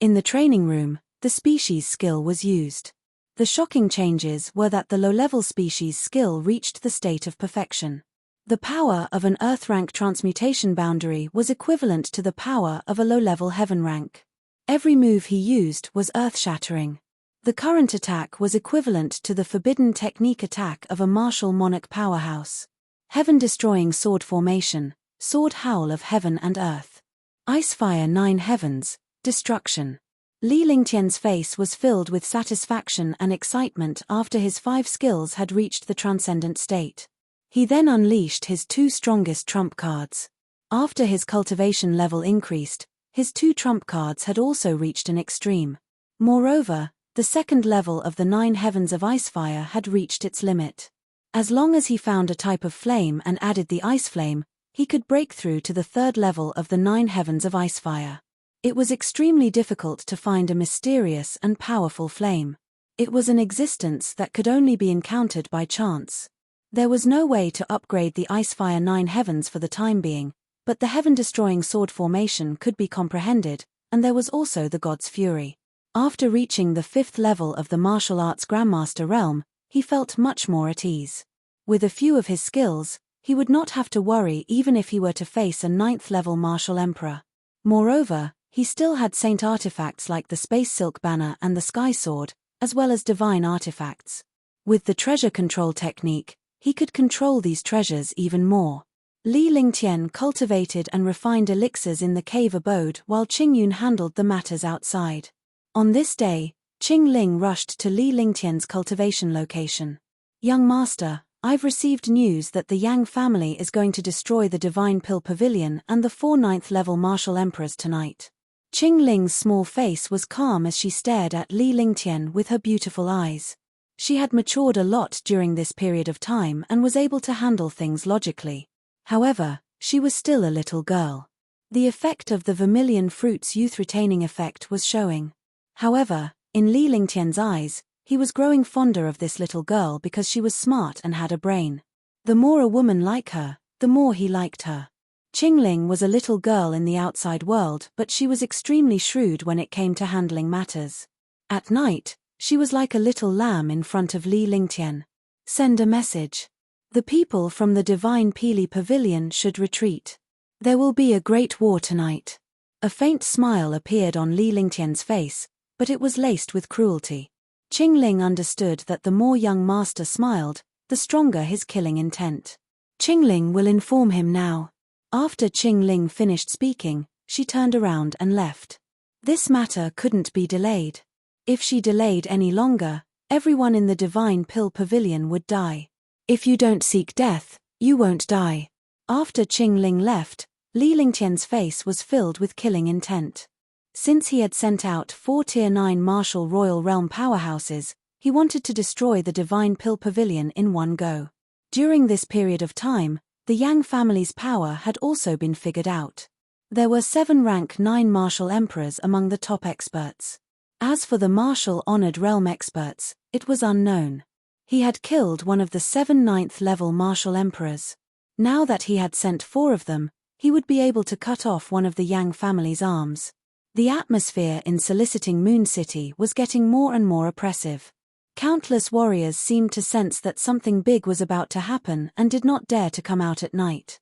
In the training room, the species skill was used. The shocking changes were that the low-level species skill reached the state of perfection. The power of an earth rank transmutation boundary was equivalent to the power of a low-level heaven rank. Every move he used was earth-shattering. The current attack was equivalent to the forbidden technique attack of a martial monarch powerhouse. Heaven-destroying sword formation, sword howl of heaven and earth. Icefire 9 heavens, destruction. Li Lingtian's face was filled with satisfaction and excitement after his 5 skills had reached the transcendent state. He then unleashed his 2 strongest trump cards. After his cultivation level increased, his 2 trump cards had also reached an extreme. Moreover, the 2nd level of the 9 heavens of Icefire had reached its limit. As long as he found a type of flame and added the ice flame, he could break through to the 3rd level of the 9 heavens of Icefire. It was extremely difficult to find a mysterious and powerful flame. It was an existence that could only be encountered by chance. There was no way to upgrade the Icefire 9 heavens for the time being, but the heaven-destroying sword formation could be comprehended, and there was also the God's Fury. After reaching the 5th level of the martial arts Grandmaster realm, he felt much more at ease. With a few of his skills, he would not have to worry even if he were to face a 9th-level martial emperor. Moreover, he still had saint artifacts like the Space Silk Banner and the Sky Sword, as well as divine artifacts. With the treasure control technique, he could control these treasures even more. Li Lingtian cultivated and refined elixirs in the cave abode while Qingyun handled the matters outside. On this day, Qingling rushed to Li Lingtian's cultivation location. "Young master, I've received news that the Yang family is going to destroy the Divine Pill Pavilion and the 4 9th-level martial emperors tonight." Qingling's small face was calm as she stared at Li Lingtian with her beautiful eyes. She had matured a lot during this period of time and was able to handle things logically. However, she was still a little girl. The effect of the vermilion fruit's youth-retaining effect was showing. However, in Li Lingtian's eyes, he was growing fonder of this little girl because she was smart and had a brain. The more a woman liked her, the more he liked her. Qingling was a little girl in the outside world, but she was extremely shrewd when it came to handling matters. At night, She was like a little lamb in front of Li Lingtian. Send a message. The people from the divine Pili Pavilion should retreat. There will be a great war tonight. A faint smile appeared on Li Lingtian's face, but it was laced with cruelty. Qingling understood that the more young master smiled, the stronger his killing intent. Qingling will inform him now. After Qingling finished speaking, she turned around and left. This matter couldn't be delayed. If she delayed any longer, everyone in the Divine Pill Pavilion would die. If you don't seek death, you won't die. After Qingling left, Li Lingtian's face was filled with killing intent. Since he had sent out 4 Tier 9 martial royal realm powerhouses, he wanted to destroy the Divine Pill Pavilion in one go. During this period of time, the Yang family's power had also been figured out. There were 7 rank 9 martial emperors among the top experts. As for the martial honored realm experts, it was unknown. He had killed one of the 7 9th level martial emperors. Now that he had sent 4 of them, he would be able to cut off one of the Yang family's arms. The atmosphere in Soliciting Moon City was getting more and more oppressive. Countless warriors seemed to sense that something big was about to happen and did not dare to come out at night.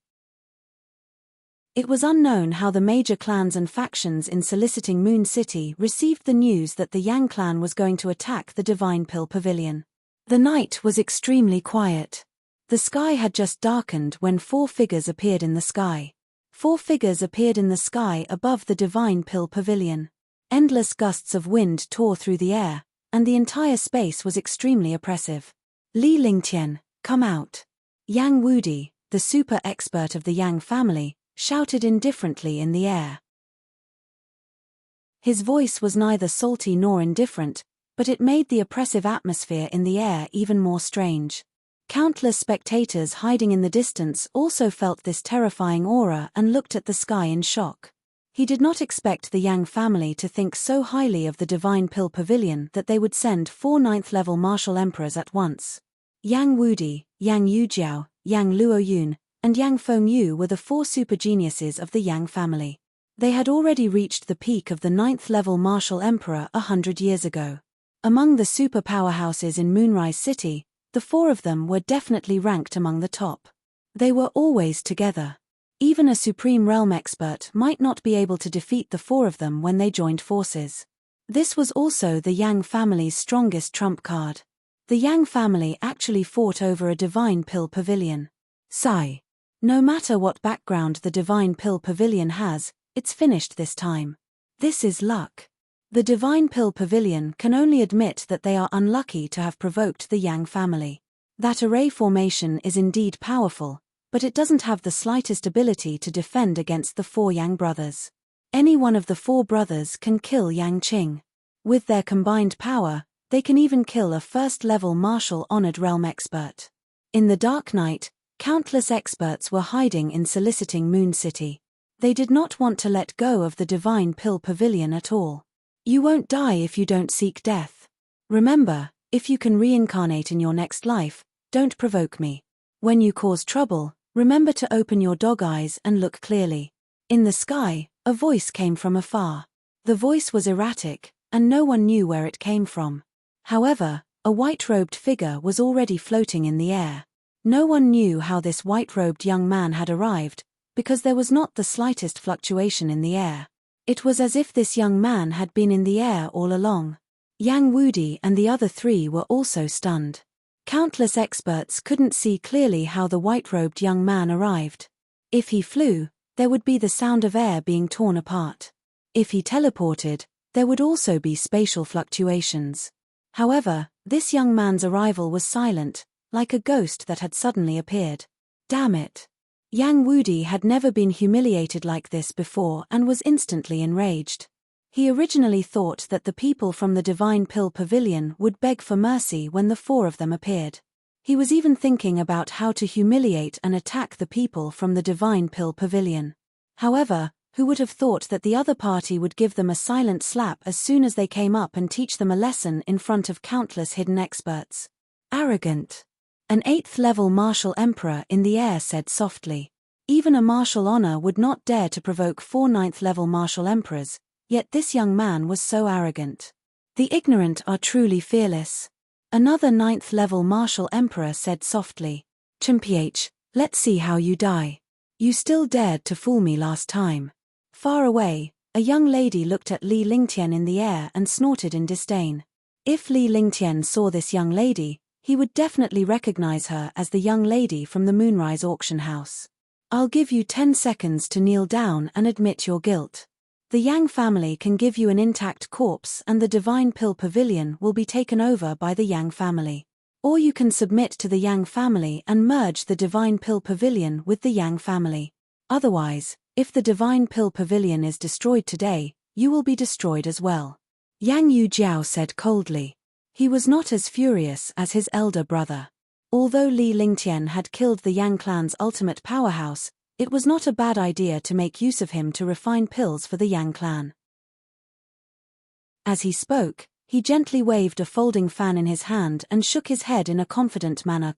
It was unknown how the major clans and factions in Soliciting Moon City received the news that the Yang clan was going to attack the Divine Pill Pavilion. The night was extremely quiet. The sky had just darkened when 4 figures appeared in the sky. 4 figures appeared in the sky above the Divine Pill Pavilion. Endless gusts of wind tore through the air, and the entire space was extremely oppressive. Li Lingtian, come out. Yang Wudi, the super expert of the Yang family, shouted indifferently in the air. His voice was neither salty nor indifferent, but it made the oppressive atmosphere in the air even more strange. Countless spectators hiding in the distance also felt this terrifying aura and looked at the sky in shock. He did not expect the Yang family to think so highly of the Divine Pill Pavilion that they would send 4 9th level martial emperors at once. Yang Wudi, Yang Yujiao, Yang Luoyun, and Yang Fengyu were the 4 super geniuses of the Yang family. They had already reached the peak of the 9th level martial emperor 100 years ago. Among the super powerhouses in Moonrise City, the 4 of them were definitely ranked among the top. They were always together. Even a supreme realm expert might not be able to defeat the 4 of them when they joined forces. This was also the Yang family's strongest trump card. The Yang family actually fought over a Divine Pill Pavilion. Sigh. No matter what background the Divine Pill Pavilion has, it's finished this time. This is luck. The Divine Pill Pavilion can only admit that they are unlucky to have provoked the Yang family. That array formation is indeed powerful, but it doesn't have the slightest ability to defend against the 4 Yang brothers. Any one of the 4 brothers can kill Yang Qing. With their combined power, they can even kill a first-level martial honored realm expert. In the dark night, countless experts were hiding in Soliciting Moon City. They did not want to let go of the Divine Pill Pavilion at all. You won't die if you don't seek death. Remember, if you can reincarnate in your next life, don't provoke me. When you cause trouble, remember to open your dog eyes and look clearly. In the sky, a voice came from afar. The voice was erratic, and no one knew where it came from. However, a white-robed figure was already floating in the air. No one knew how this white-robed young man had arrived, because there was not the slightest fluctuation in the air. It was as if this young man had been in the air all along. Yang Wudi and the other 3 were also stunned. Countless experts couldn't see clearly how the white-robed young man arrived. If he flew, there would be the sound of air being torn apart. If he teleported, there would also be spatial fluctuations. However, this young man's arrival was silent, like a ghost that had suddenly appeared. Damn it. Yang Wudi had never been humiliated like this before and was instantly enraged. He originally thought that the people from the Divine Pill Pavilion would beg for mercy when the 4 of them appeared. He was even thinking about how to humiliate and attack the people from the Divine Pill Pavilion. However, who would have thought that the other party would give them a silent slap as soon as they came up and teach them a lesson in front of countless hidden experts? Arrogant. An 8th-level martial emperor in the air said softly. Even a martial honor would not dare to provoke 4 9th-level martial emperors, yet this young man was so arrogant. The ignorant are truly fearless. Another 9th-level martial emperor said softly. Chimph, let's see how you die. You still dared to fool me last time. Far away, a young lady looked at Li Lingtian in the air and snorted in disdain. If Li Lingtian saw this young lady, he would definitely recognize her as the young lady from the Moonrise auction house. I'll give you 10 seconds to kneel down and admit your guilt. The Yang family can give you an intact corpse and the Divine Pill Pavilion will be taken over by the Yang family. Or you can submit to the Yang family and merge the Divine Pill Pavilion with the Yang family. Otherwise, if the Divine Pill Pavilion is destroyed today, you will be destroyed as well. Yang Yujiao said coldly. He was not as furious as his elder brother. Although Li Lingtian had killed the Yang clan's ultimate powerhouse, it was not a bad idea to make use of him to refine pills for the Yang clan. As he spoke, he gently waved a folding fan in his hand and shook his head in a confident manner,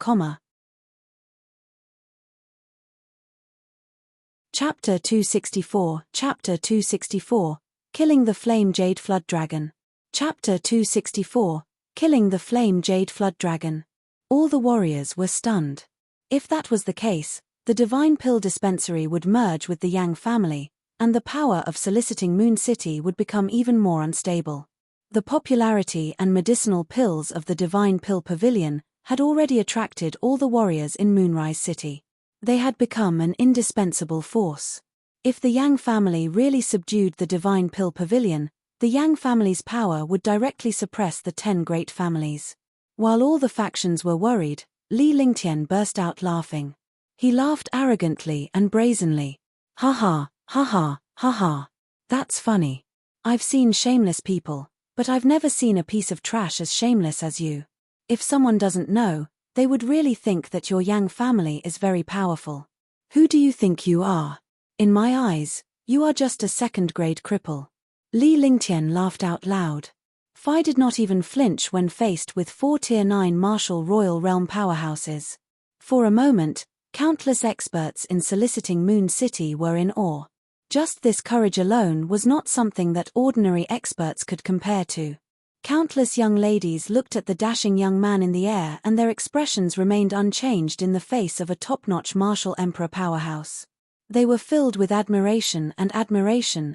Chapter 264, Chapter 264, Killing the Flame Jade Flood Dragon. Chapter 264, Killing the Flame Jade Flood Dragon. All the warriors were stunned. If that was the case, the Divine Pill Dispensary would merge with the Yang family, and the power of soliciting Moon City would become even more unstable. The popularity and medicinal pills of the Divine Pill Pavilion had already attracted all the warriors in Moonrise City. They had become an indispensable force. If the Yang family really subdued the Divine Pill Pavilion, the Yang family's power would directly suppress the 10 great families. While all the factions were worried, Li Lingtian burst out laughing. He laughed arrogantly and brazenly. Ha ha, ha ha, ha ha. That's funny. I've seen shameless people, but I've never seen a piece of trash as shameless as you. If someone doesn't know, they would really think that your Yang family is very powerful. Who do you think you are? In my eyes, you are just a second-grade cripple. Li Lingtian laughed out loud. Phi did not even flinch when faced with 4 Tier 9 martial royal realm powerhouses. For a moment, countless experts in soliciting Moon City were in awe. Just this courage alone was not something that ordinary experts could compare to. Countless young ladies looked at the dashing young man in the air and their expressions remained unchanged in the face of a top-notch martial emperor powerhouse. They were filled with admiration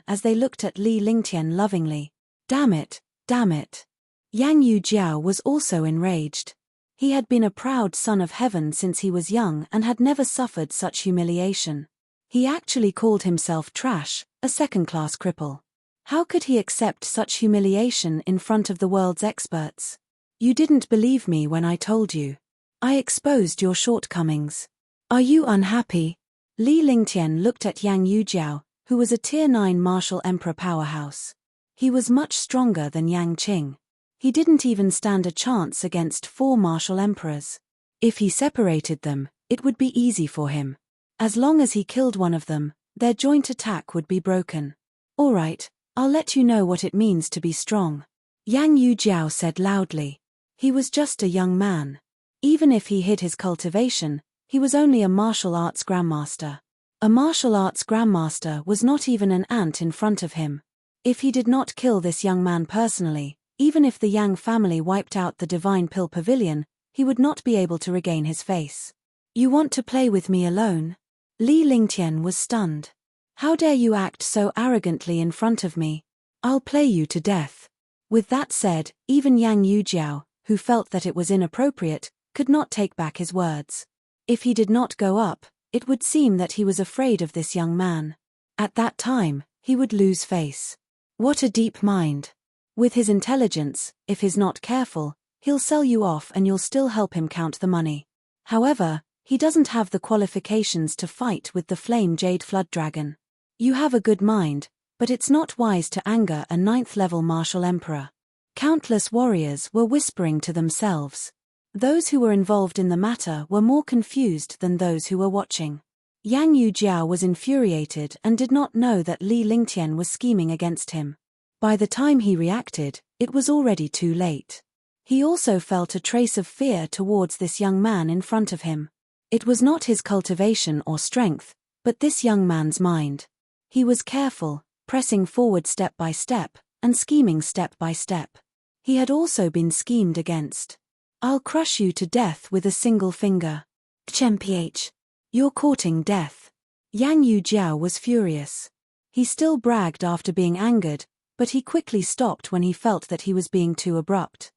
as they looked at Li Lingtian lovingly. Damn it, damn it. Yang Yujiao was also enraged. He had been a proud son of heaven since he was young and had never suffered such humiliation. He actually called himself trash, a second-class cripple. How could he accept such humiliation in front of the world's experts? You didn't believe me when I told you. I exposed your shortcomings. Are you unhappy? Li Lingtian looked at Yang Yujiao, who was a Tier 9 martial emperor powerhouse. He was much stronger than Yang Qing. He didn't even stand a chance against 4 martial emperors. If he separated them, it would be easy for him. As long as he killed one of them, their joint attack would be broken. All right, I'll let you know what it means to be strong. Yang Yujiao said loudly. He was just a young man. Even if he hid his cultivation, he was only a martial arts grandmaster. A martial arts grandmaster was not even an ant in front of him. If he did not kill this young man personally, even if the Yang family wiped out the Divine Pill Pavilion, he would not be able to regain his face. You want to play with me alone? Li Lingtian was stunned. How dare you act so arrogantly in front of me? I'll play you to death. With that said, even Yang Yujiao, who felt that it was inappropriate, could not take back his words. If he did not go up, it would seem that he was afraid of this young man. At that time, he would lose face. What a deep mind. With his intelligence, if he's not careful, he'll sell you off and you'll still help him count the money. However, he doesn't have the qualifications to fight with the Flame Jade Flood Dragon. You have a good mind, but it's not wise to anger a 9th-level martial emperor. Countless warriors were whispering to themselves. Those who were involved in the matter were more confused than those who were watching. Yang Yujiao was infuriated and did not know that Li Lingtian was scheming against him. By the time he reacted, it was already too late. He also felt a trace of fear towards this young man in front of him. It was not his cultivation or strength, but this young man's mind. He was careful, pressing forward step by step, and scheming step by step. He had also been schemed against. I'll crush you to death with a single finger. Chmph. You're courting death. Yang Yujiao was furious. He still bragged after being angered, but he quickly stopped when he felt that he was being too abrupt.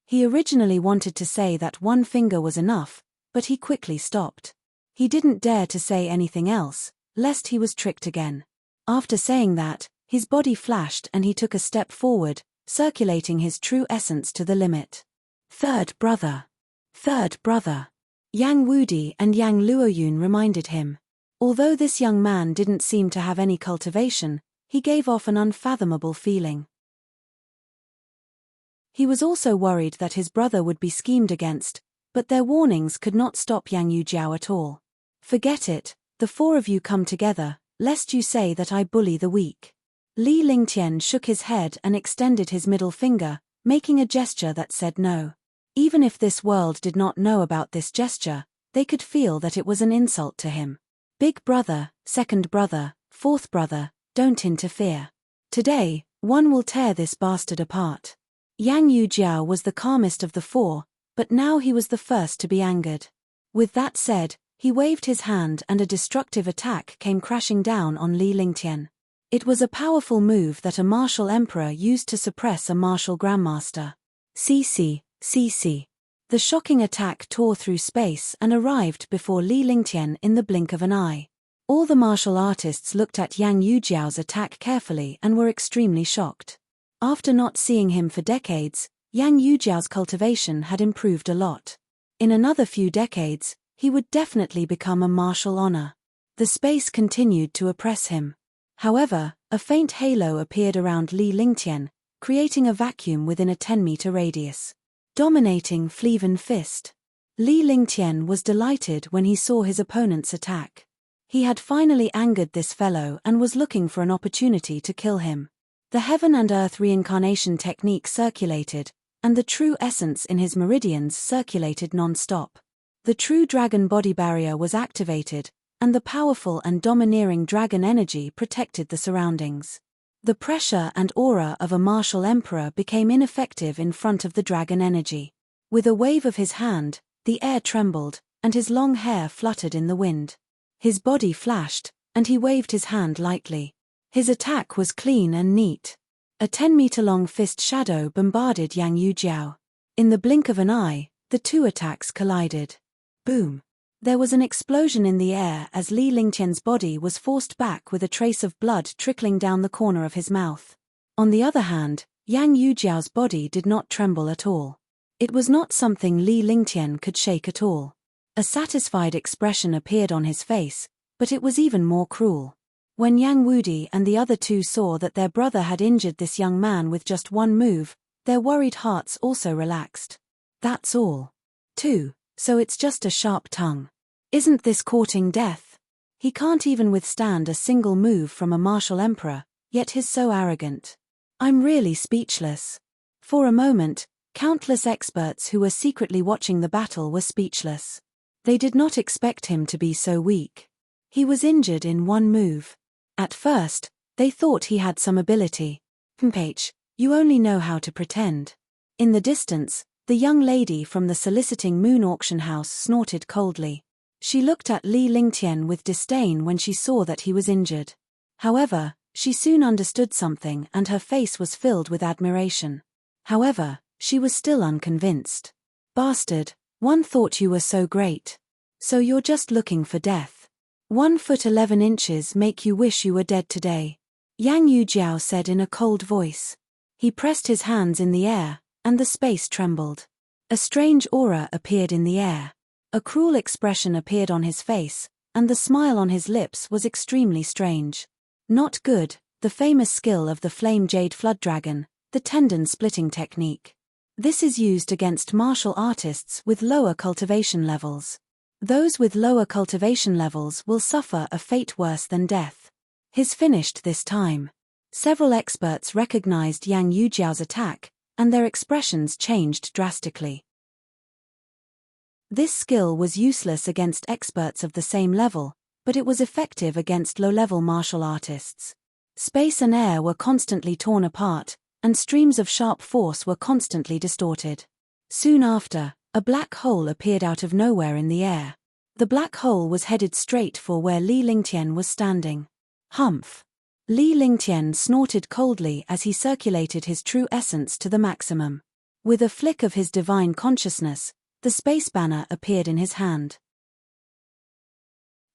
He originally wanted to say that one finger was enough, but he quickly stopped. He didn't dare to say anything else, lest he was tricked again. After saying that, his body flashed and he took a step forward, circulating his true essence to the limit. Third brother. Third brother. Yang Wudi and Yang Luoyun reminded him. Although this young man didn't seem to have any cultivation, he gave off an unfathomable feeling. He was also worried that his brother would be schemed against, but their warnings could not stop Yang Yujiao at all. Forget it, the four of you come together, lest you say that I bully the weak. Li Lingtian shook his head and extended his middle finger, making a gesture that said no. Even if this world did not know about this gesture, they could feel that it was an insult to him. Big brother, second brother, fourth brother, don't interfere. Today, one will tear this bastard apart. Yang Yujiao was the calmest of the four, but now he was the first to be angered. With that said, he waved his hand and a destructive attack came crashing down on Li Lingtian. It was a powerful move that a martial emperor used to suppress a martial grandmaster. CC. The shocking attack tore through space and arrived before Li Lingtian in the blink of an eye. All the martial artists looked at Yang Yujiao's attack carefully and were extremely shocked. After not seeing him for decades, Yang Yujiao's cultivation had improved a lot. In another few decades, he would definitely become a martial honor. The space continued to oppress him. However, a faint halo appeared around Li Lingtian, creating a vacuum within a 10-meter radius. Dominating Fleven Fist. Li Lingtian was delighted when he saw his opponent's attack. He had finally angered this fellow and was looking for an opportunity to kill him. The heaven and earth reincarnation technique circulated, and the true essence in his meridians circulated non-stop. The true dragon body barrier was activated, and the powerful and domineering dragon energy protected the surroundings. The pressure and aura of a martial emperor became ineffective in front of the dragon energy. With a wave of his hand, the air trembled, and his long hair fluttered in the wind. His body flashed, and he waved his hand lightly. His attack was clean and neat. A 10-meter-long fist shadow bombarded Yang Yujiao. In the blink of an eye, the two attacks collided. Boom! There was an explosion in the air as Li Lingtian's body was forced back with a trace of blood trickling down the corner of his mouth. On the other hand, Yang Yujiao's body did not tremble at all. It was not something Li Lingtian could shake at all. A satisfied expression appeared on his face, but it was even more cruel. When Yang Wudi and the other two saw that their brother had injured this young man with just one move, their worried hearts also relaxed. That's all. 2. So it's just a sharp tongue. Isn't this courting death? He can't even withstand a single move from a martial emperor, yet he's so arrogant. I'm really speechless. For a moment, countless experts who were secretly watching the battle were speechless. They did not expect him to be so weak. He was injured in one move. At first, they thought he had some ability. You only know how to pretend. In the distance, the young lady from the soliciting moon auction house snorted coldly. She looked at Li Lingtian with disdain when she saw that he was injured. However, she soon understood something and her face was filled with admiration. However, she was still unconvinced. Bastard, one thought you were so great. So you're just looking for death. 1 foot 11 inches make you wish you were dead today. Yang Yujiao said in a cold voice. He pressed his hands in the air, and the space trembled. A strange aura appeared in the air. A cruel expression appeared on his face, and the smile on his lips was extremely strange. Not good, the famous skill of the flame jade flood dragon, the tendon splitting technique. This is used against martial artists with lower cultivation levels. Those with lower cultivation levels will suffer a fate worse than death. His finished this time. Several experts recognized Yang Yujiao's attack, and their expressions changed drastically. This skill was useless against experts of the same level, but it was effective against low-level martial artists. Space and air were constantly torn apart, and streams of sharp force were constantly distorted. Soon after, a black hole appeared out of nowhere in the air. The black hole was headed straight for where Li Lingtian was standing. Humph! Li Lingtian snorted coldly as he circulated his true essence to the maximum. With a flick of his divine consciousness, the space banner appeared in his hand.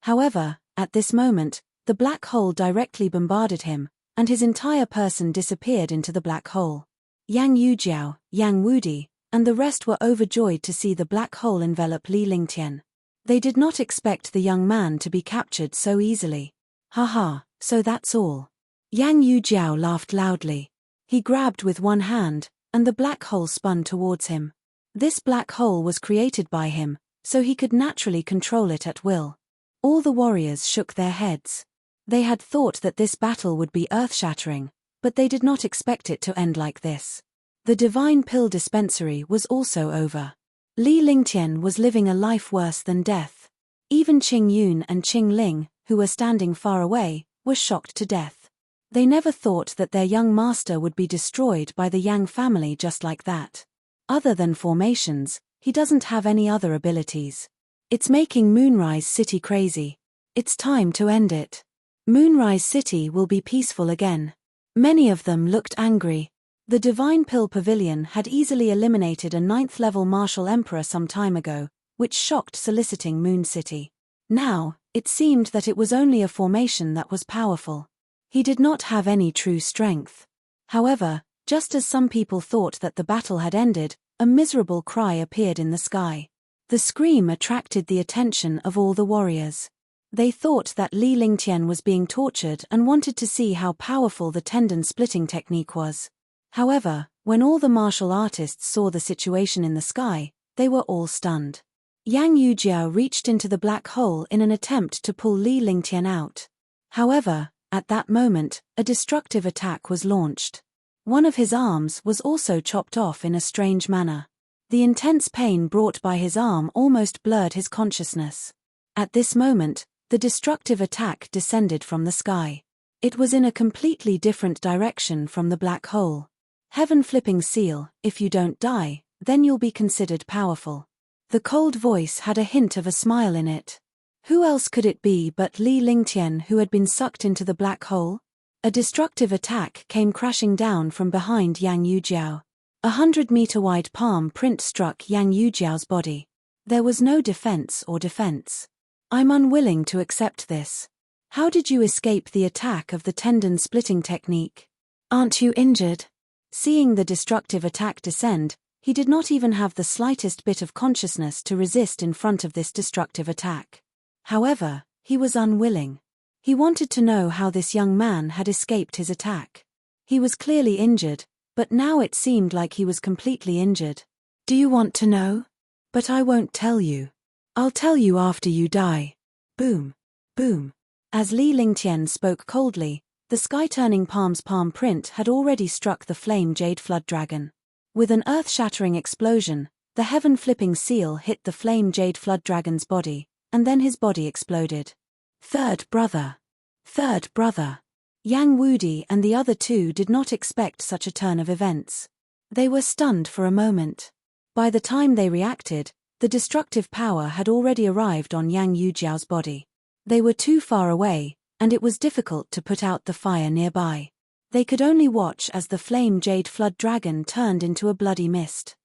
However, at this moment, the black hole directly bombarded him, and his entire person disappeared into the black hole. Yang Yujiao, Yang Wudi, and the rest were overjoyed to see the black hole envelop Li Lingtian. They did not expect the young man to be captured so easily. Haha, so that's all. Yang Yujiao laughed loudly. He grabbed with one hand, and the black hole spun towards him. This black hole was created by him, so he could naturally control it at will. All the warriors shook their heads. They had thought that this battle would be earth-shattering, but they did not expect it to end like this. The divine pill dispensary was also over. Li Lingtian was living a life worse than death. Even Qing Yun and Qing Ling, who were standing far away, were shocked to death. They never thought that their young master would be destroyed by the Yang family just like that. Other than formations, he doesn't have any other abilities. It's making Moonrise City crazy. It's time to end it. Moonrise City will be peaceful again. Many of them looked angry. The Divine Pill Pavilion had easily eliminated a 9th-level martial emperor some time ago, which shocked soliciting Moon City. Now, it seemed that it was only a formation that was powerful. He did not have any true strength. However, just as some people thought that the battle had ended, a miserable cry appeared in the sky. The scream attracted the attention of all the warriors. They thought that Li Lingtian was being tortured and wanted to see how powerful the tendon-splitting technique was. However, when all the martial artists saw the situation in the sky, they were all stunned. Yang Yujiao reached into the black hole in an attempt to pull Li Lingtian out. However, at that moment, a destructive attack was launched. One of his arms was also chopped off in a strange manner. The intense pain brought by his arm almost blurred his consciousness. At this moment, the destructive attack descended from the sky. It was in a completely different direction from the black hole. Heaven flipping seal, if you don't die, then you'll be considered powerful. The cold voice had a hint of a smile in it. Who else could it be but Li Lingtian, who had been sucked into the black hole? A destructive attack came crashing down from behind Yang Yujiao. 100-meter-wide palm print struck Yang Yujiao's body. There was no defense or defense. I'm unwilling to accept this. How did you escape the attack of the tendon-splitting technique? Aren't you injured? Seeing the destructive attack descend, he did not even have the slightest bit of consciousness to resist in front of this destructive attack. However, he was unwilling. He wanted to know how this young man had escaped his attack. He was clearly injured, but now it seemed like he was completely injured. Do you want to know? But I won't tell you. I'll tell you after you die. Boom. Boom. As Li Lingtian spoke coldly, the sky-turning palm's palm print had already struck the flame jade flood dragon. With an earth-shattering explosion, the heaven-flipping seal hit the flame jade flood dragon's body, and then his body exploded. Third brother. Third brother. Yang Wudi and the other two did not expect such a turn of events. They were stunned for a moment. By the time they reacted, the destructive power had already arrived on Yang Yujiao's body. They were too far away, and it was difficult to put out the fire nearby. They could only watch as the flame jade flood dragon turned into a bloody mist.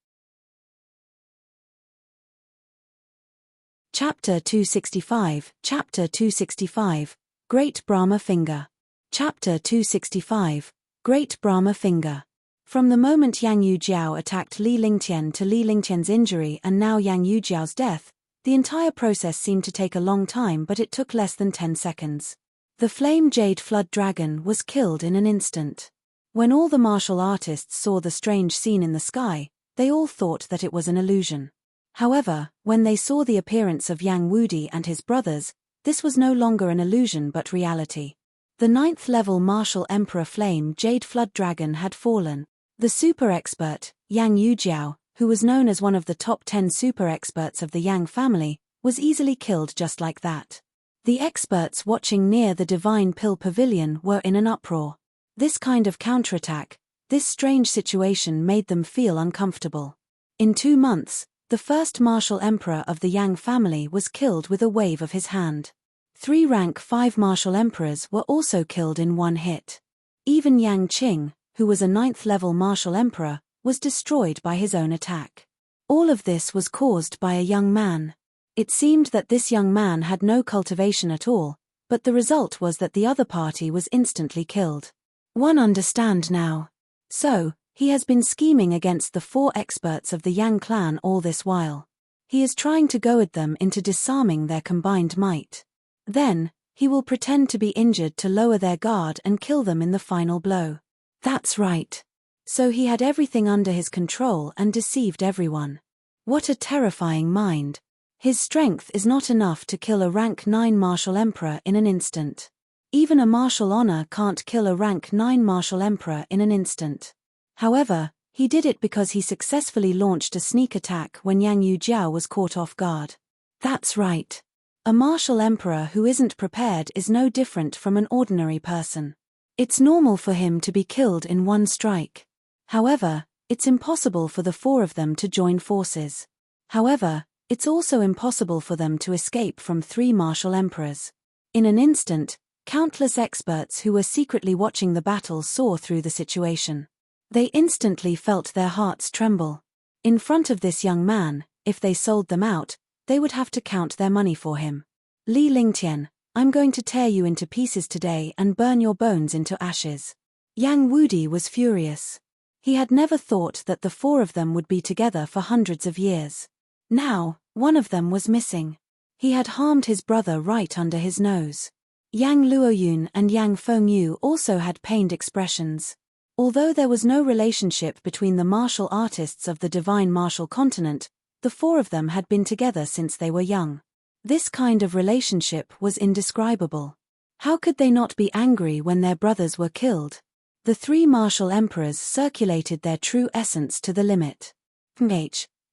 Chapter 265, Chapter 265, Great Brahma Finger. Chapter 265, Great Brahma Finger. From the moment Yang Yujiao attacked Li Lingtian to Li Lingtian's injury and now Yang Yujiao's death, the entire process seemed to take a long time, but it took less than 10 seconds. The flame jade flood dragon was killed in an instant. When all the martial artists saw the strange scene in the sky, they all thought that it was an illusion. However, when they saw the appearance of Yang Wudi and his brothers, this was no longer an illusion but reality. The 9th-level martial emperor flame jade flood dragon had fallen. The super expert, Yang Yujiao, who was known as one of the top 10 super experts of the Yang family, was easily killed just like that. The experts watching near the Divine Pill Pavilion were in an uproar. This kind of counterattack, This strange situation made them feel uncomfortable. In 2 months, the first martial emperor of the Yang family was killed with a wave of his hand. 3 rank 5 martial emperors were also killed in one hit. Even Yang Qing, who was a 9th level martial emperor, was destroyed by his own attack. All of this was caused by a young man. It seemed that this young man had no cultivation at all, but the result was that the other party was instantly killed. One understand now. So, he has been scheming against the 4 experts of the Yang clan all this while. He is trying to goad them into disarming their combined might. Then, he will pretend to be injured to lower their guard and kill them in the final blow. That's right. So he had everything under his control and deceived everyone. What a terrifying mind. His strength is not enough to kill a rank 9 martial emperor in an instant. Even a martial honor can't kill a rank 9 martial emperor in an instant. However, he did it because he successfully launched a sneak attack when Yang Yujiao was caught off guard. That's right. A martial emperor who isn't prepared is no different from an ordinary person. It's normal for him to be killed in one strike. However, it's impossible for the 4 of them to join forces. However, it's also impossible for them to escape from 3 martial emperors. In an instant, countless experts who were secretly watching the battle saw through the situation. They instantly felt their hearts tremble. In front of this young man, if they sold them out, they would have to count their money for him. Li Lingtian, I'm going to tear you into pieces today and burn your bones into ashes. Yang Wudi was furious. He had never thought that the 4 of them would be together for hundreds of years. Now, one of them was missing. He had harmed his brother right under his nose. Yang Luoyun and Yang Fengyu also had pained expressions. Although there was no relationship between the martial artists of the divine martial continent, the 4 of them had been together since they were young. This kind of relationship was indescribable. How could they not be angry when their brothers were killed? The 3 martial emperors circulated their true essence to the limit.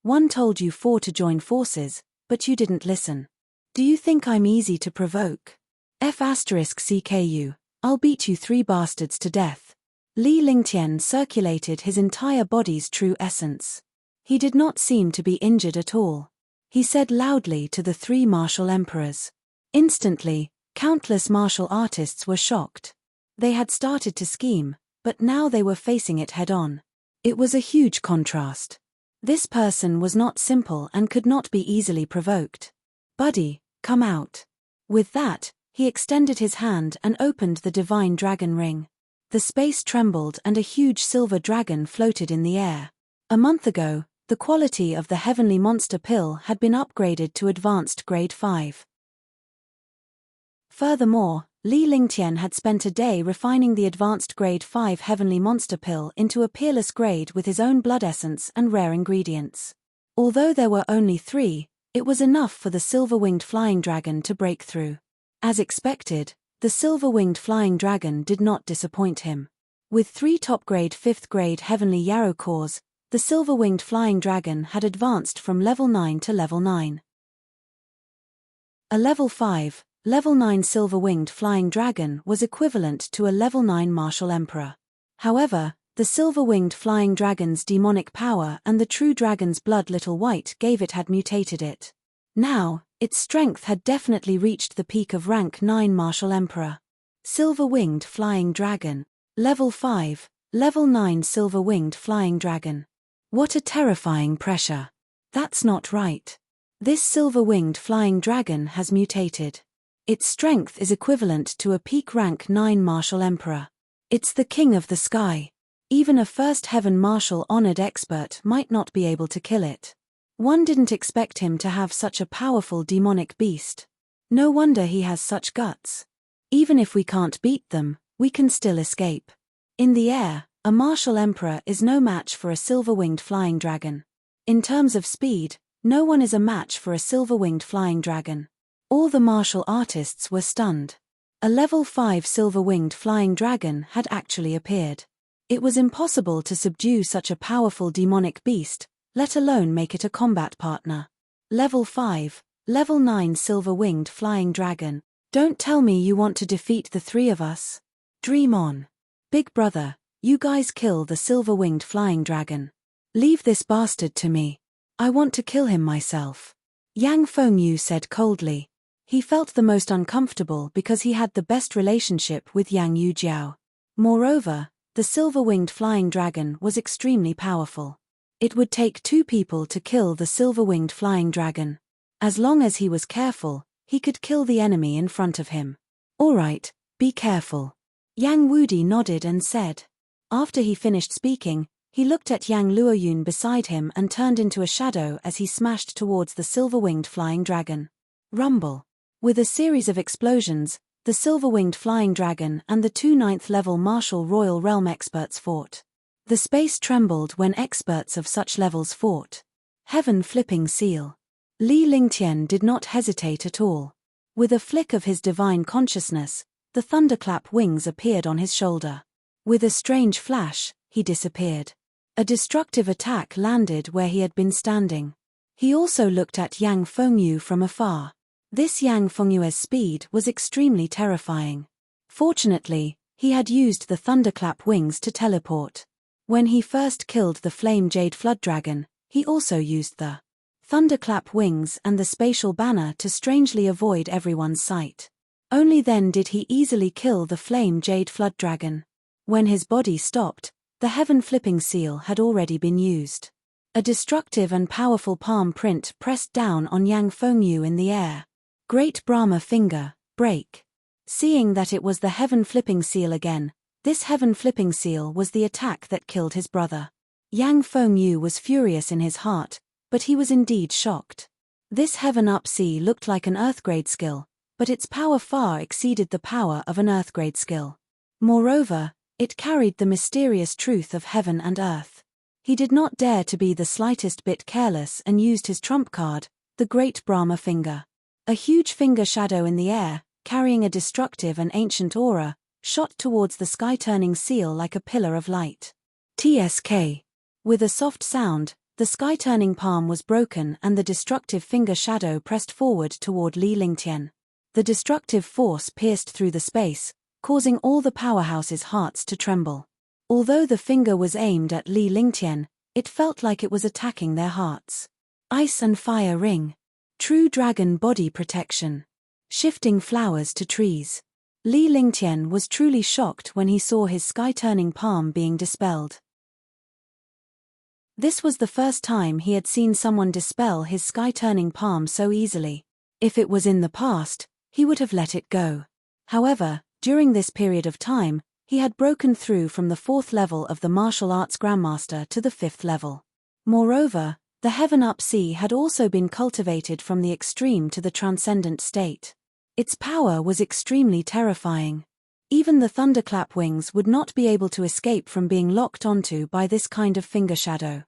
One told you 4 to join forces, but you didn't listen. Do you think I'm easy to provoke? F*CKU, I'll beat you 3 bastards to death. Li Lingtian circulated his entire body's true essence. He did not seem to be injured at all. He said loudly to the 3 martial emperors. Instantly, countless martial artists were shocked. They had started to scheme, but now they were facing it head-on. It was a huge contrast. This person was not simple and could not be easily provoked. Buddy, come out. With that, he extended his hand and opened the divine dragon ring. The space trembled and a huge silver dragon floated in the air. A month ago, the quality of the heavenly monster pill had been upgraded to advanced grade 5. Furthermore, Li Lingtian had spent a day refining the advanced grade 5 heavenly monster pill into a peerless grade with his own blood essence and rare ingredients. Although there were only 3, it was enough for the silver-winged flying dragon to break through. As expected, the silver-winged flying dragon did not disappoint him. With 3 top-grade 5th grade heavenly yarrow cores, the silver-winged flying dragon had advanced from level 9 to level 9. A level 5, level 9 silver-winged flying dragon was equivalent to a level 9 martial emperor. However, the silver-winged flying dragon's demonic power and the true dragon's blood little white gave it had mutated it. Now, its strength had definitely reached the peak of rank 9 martial emperor. Silver-winged flying dragon. Level 5, level 9 silver-winged flying dragon. What a terrifying pressure. That's not right. This silver-winged flying dragon has mutated. Its strength is equivalent to a peak rank 9 martial emperor. It's the king of the sky. Even a first heaven martial honored expert might not be able to kill it. One didn't expect him to have such a powerful demonic beast. No wonder he has such guts. Even if we can't beat them, we can still escape. In the air, a martial emperor is no match for a silver-winged flying dragon. In terms of speed, no one is a match for a silver-winged flying dragon. All the martial artists were stunned. A level 5 silver-winged flying dragon had actually appeared. It was impossible to subdue such a powerful demonic beast, let alone make it a combat partner. Level 5, level 9 silver-winged flying dragon. Don't tell me you want to defeat the 3 of us. Dream on. Big brother, You guys kill the silver-winged flying dragon. Leave this bastard to me. I want to kill him myself. Yang Fengyu said coldly. He felt the most uncomfortable because he had the best relationship with Yang Yujiao. Moreover, the silver-winged flying dragon was extremely powerful. It would take 2 people to kill the silver-winged flying dragon. As long as he was careful, he could kill the enemy in front of him. All right, be careful. Yang Wudi nodded and said. After he finished speaking, he looked at Yang Luoyun beside him and turned into a shadow as he smashed towards the silver-winged flying dragon. Rumble. With a series of explosions, the silver-winged flying dragon and the 2 9th-level martial royal realm experts fought. The space trembled when experts of such levels fought. Heaven flipping seal. Li Lingtian did not hesitate at all. With a flick of his divine consciousness, the thunderclap wings appeared on his shoulder. With a strange flash, he disappeared. A destructive attack landed where he had been standing. He also looked at Yang Fengyu from afar. This Yang Fengyu's speed was extremely terrifying. Fortunately, he had used the thunderclap wings to teleport. When he first killed the flame jade flood dragon, he also used the thunderclap wings and the spatial banner to strangely avoid everyone's sight. Only then did he easily kill the flame jade flood dragon. When his body stopped, the heaven flipping seal had already been used. A destructive and powerful palm print pressed down on Yang Fengyu in the air. Great Brahma finger, break. Seeing that it was the heaven flipping seal again, this heaven flipping seal was the attack that killed his brother. Yang Fengyu was furious in his heart, but he was indeed shocked. This heaven up sea looked like an earthgrade skill, but its power far exceeded the power of an earthgrade skill. Moreover, it carried the mysterious truth of heaven and earth. He did not dare to be the slightest bit careless and used his trump card, the Great Brahma finger. A huge finger shadow in the air, carrying a destructive and ancient aura, shot towards the sky-turning seal like a pillar of light. TSK. With a soft sound, the sky-turning palm was broken and the destructive finger shadow pressed forward toward Li Lingtian. The destructive force pierced through the space, causing all the powerhouse's hearts to tremble. Although the finger was aimed at Li Lingtian, it felt like it was attacking their hearts. Ice and fire ring. True dragon body protection. Shifting flowers to trees. Li Lingtian was truly shocked when he saw his sky-turning palm being dispelled. This was the first time he had seen someone dispel his sky-turning palm so easily. If it was in the past, he would have let it go. However, during this period of time, he had broken through from the 4th level of the martial arts grandmaster to the 5th level. Moreover, the heaven up sea had also been cultivated from the extreme to the transcendent state. Its power was extremely terrifying. Even the thunderclap wings would not be able to escape from being locked onto by this kind of finger shadow.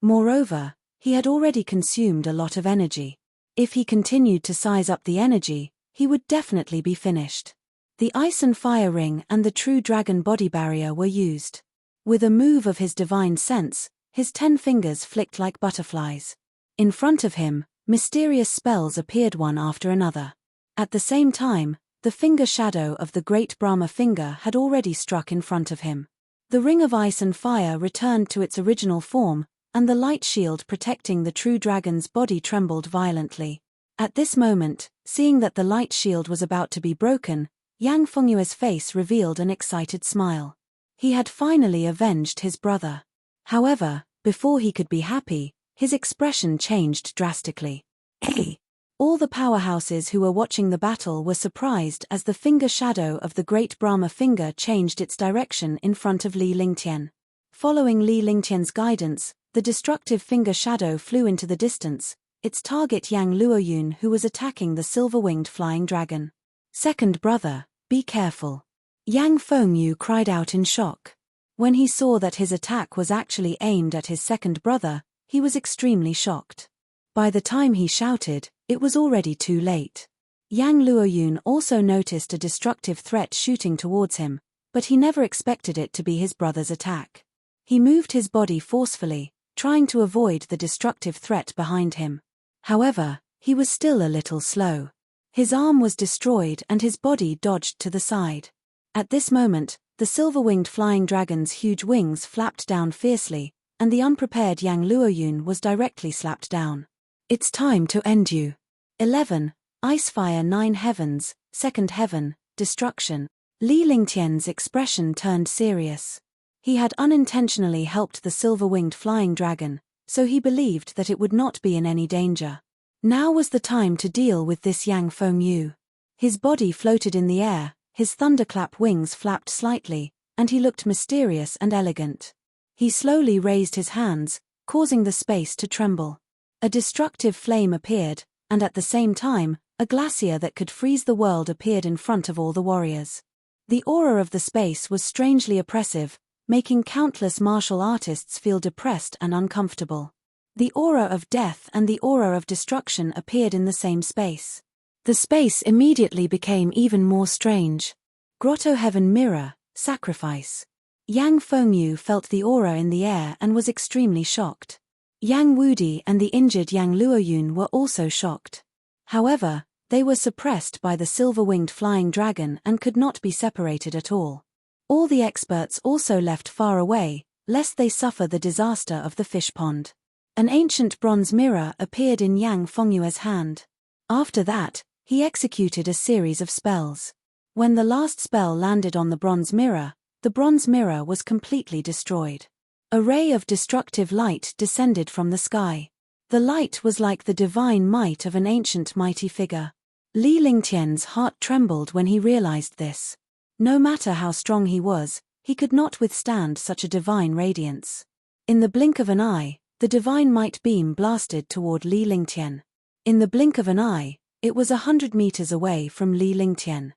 Moreover, he had already consumed a lot of energy. If he continued to size up the energy, he would definitely be finished. The ice and fire ring and the true dragon body barrier were used. With a move of his divine sense, his 10 fingers flicked like butterflies. In front of him, mysterious spells appeared one after another. At the same time, the finger shadow of the Great Brahma finger had already struck in front of him. The ring of ice and fire returned to its original form, and the light shield protecting the true dragon's body trembled violently. At this moment, seeing that the light shield was about to be broken, Yang Fengyue's face revealed an excited smile. He had finally avenged his brother. However, before he could be happy, his expression changed drastically. Hey! All the powerhouses who were watching the battle were surprised as the finger shadow of the Great Brahma finger changed its direction in front of Li Lingtian. Following Li Lingtian's guidance, the destructive finger shadow flew into the distance, its target Yang Luoyun, who was attacking the silver-winged flying dragon. Second brother, be careful. Yang Fengyu cried out in shock. When he saw that his attack was actually aimed at his second brother, he was extremely shocked. By the time he shouted, it was already too late. Yang Luoyun also noticed a destructive threat shooting towards him, but he never expected it to be his brother's attack. He moved his body forcefully, trying to avoid the destructive threat behind him. However, he was still a little slow. His arm was destroyed and his body dodged to the side. At this moment, the The silver-winged flying dragon's huge wings flapped down fiercely, and the unprepared Yang Luoyun was directly slapped down. It's time to end you. 11. Icefire 9 Heavens, Second Heaven, Destruction. Li Lingtian's expression turned serious. He had unintentionally helped the silver-winged flying dragon, so he believed that it would not be in any danger. Now was the time to deal with this Yang Fengyu. His body floated in the air, his thunderclap wings flapped slightly, and he looked mysterious and elegant. He slowly raised his hands, causing the space to tremble. A destructive flame appeared, and at the same time, a glacier that could freeze the world appeared in front of all the warriors. The aura of the space was strangely oppressive, making countless martial artists feel depressed and uncomfortable. The aura of death and the aura of destruction appeared in the same space. The space immediately became even more strange. Grotto Heaven Mirror, Sacrifice. Yang Fengyu felt the aura in the air and was extremely shocked. Yang Wudi and the injured Yang Luoyun were also shocked. However, they were suppressed by the silver-winged flying dragon and could not be separated at all. All the experts also left far away, lest they suffer the disaster of the fish pond. An ancient bronze mirror appeared in Yang Fengyue's hand. After that, he executed a series of spells. When the last spell landed on the bronze mirror was completely destroyed. A ray of destructive light descended from the sky. The light was like the divine might of an ancient mighty figure. Li Lingtian's heart trembled when he realized this. No matter how strong he was, he could not withstand such a divine radiance. In the blink of an eye, the divine might beam blasted toward Li Lingtian. In the blink of an eye, it was 100 meters away from Li Lingtian.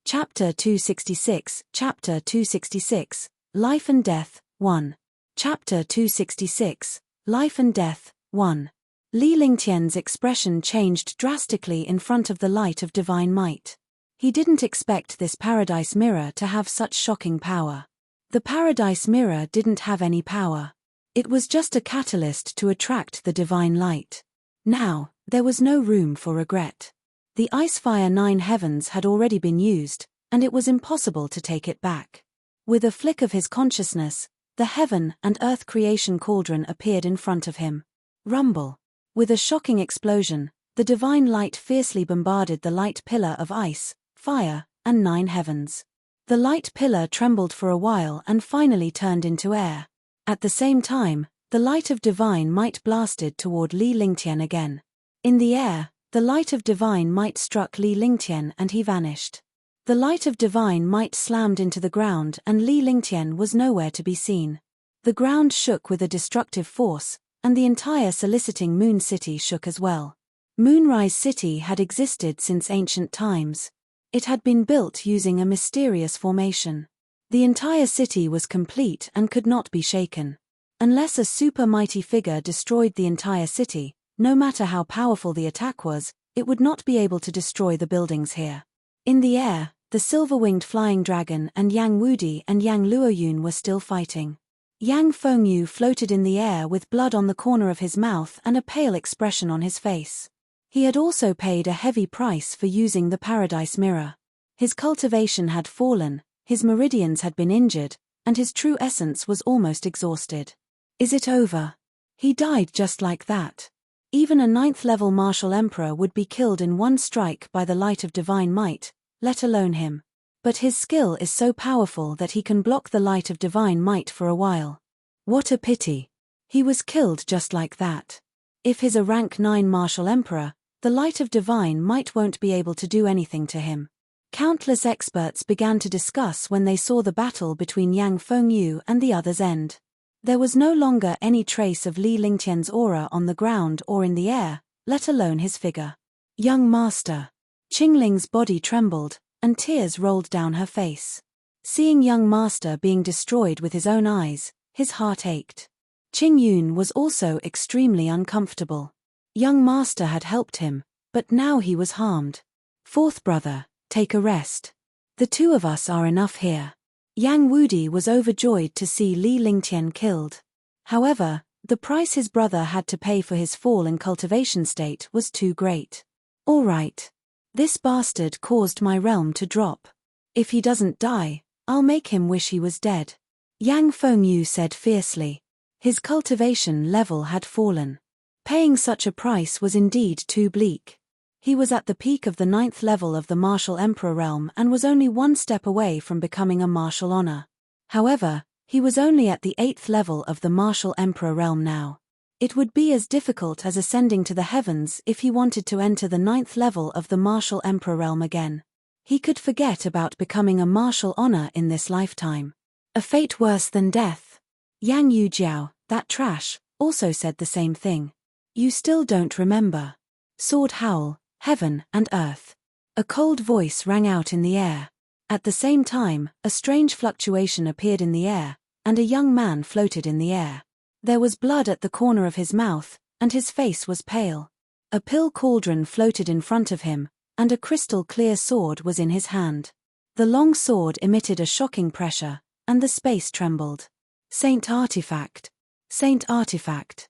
Chapter 266, Chapter 266, Life and Death, 1. Chapter 266, Life and Death, 1. Li Lingtian's expression changed drastically in front of the light of divine might. He didn't expect this paradise mirror to have such shocking power. The paradise mirror didn't have any power. It was just a catalyst to attract the divine light. Now, there was no room for regret. The Icefire 9 Heavens had already been used, and it was impossible to take it back. With a flick of his consciousness, the heaven and earth creation cauldron appeared in front of him. Rumble. With a shocking explosion, the divine light fiercely bombarded the light pillar of ice, fire, and 9 heavens. The light pillar trembled for a while and finally turned into air. At the same time, the light of divine might blasted toward Li Lingtian again. In the air, the light of divine might struck Li Lingtian and he vanished. The light of divine might slammed into the ground and Li Lingtian was nowhere to be seen. The ground shook with a destructive force, and the entire soliciting Moon City shook as well. Moonrise City had existed since ancient times. It had been built using a mysterious formation. The entire city was complete and could not be shaken. Unless a super mighty figure destroyed the entire city, no matter how powerful the attack was, it would not be able to destroy the buildings here. In the air, the silver-winged flying dragon and Yang Wudi and Yang Luoyun were still fighting. Yang Fengyu floated in the air with blood on the corner of his mouth and a pale expression on his face. He had also paid a heavy price for using the paradise mirror. His cultivation had fallen, his meridians had been injured, and his true essence was almost exhausted. Is it over? He died just like that. Even a 9th-level martial emperor would be killed in one strike by the light of divine might, let alone him. But his skill is so powerful that he can block the light of divine might for a while. What a pity. He was killed just like that. If he's a rank 9 martial emperor, the light of divine might won't be able to do anything to him. Countless experts began to discuss when they saw the battle between Yang Fengyu and the other's end. There was no longer any trace of Li Lingtian's aura on the ground or in the air, let alone his figure. Young master. Qingling's body trembled, and tears rolled down her face. Seeing young master being destroyed with his own eyes, his heart ached. Qingyun was also extremely uncomfortable. Young master had helped him, but now he was harmed. Fourth brother, take a rest. The two of us are enough here. Yang Wudi was overjoyed to see Li Lingtian killed. However, The price his brother had to pay for his fall in cultivation state was too great. All right. This bastard caused my realm to drop. If he doesn't die, I'll make him wish he was dead. Yang Fengyu said fiercely. His cultivation level had fallen. Paying such a price was indeed too bleak. He was at the peak of the 9th level of the martial emperor realm and was only one step away from becoming a martial honor. However, he was only at the 8th level of the martial emperor realm now. It would be as difficult as ascending to the heavens if he wanted to enter the 9th level of the martial emperor realm again. He could forget about becoming a martial honor in this lifetime. A fate worse than death. Yang Yujiao, that trash, also said the same thing. You still don't remember. Sword howl, heaven and earth. A cold voice rang out in the air. At the same time, a strange fluctuation appeared in the air, and a young man floated in the air. There was blood at the corner of his mouth, and his face was pale. A pill cauldron floated in front of him, and a crystal-clear sword was in his hand. The long sword emitted a shocking pressure, and the space trembled. Saint Artifact. Saint Artifact.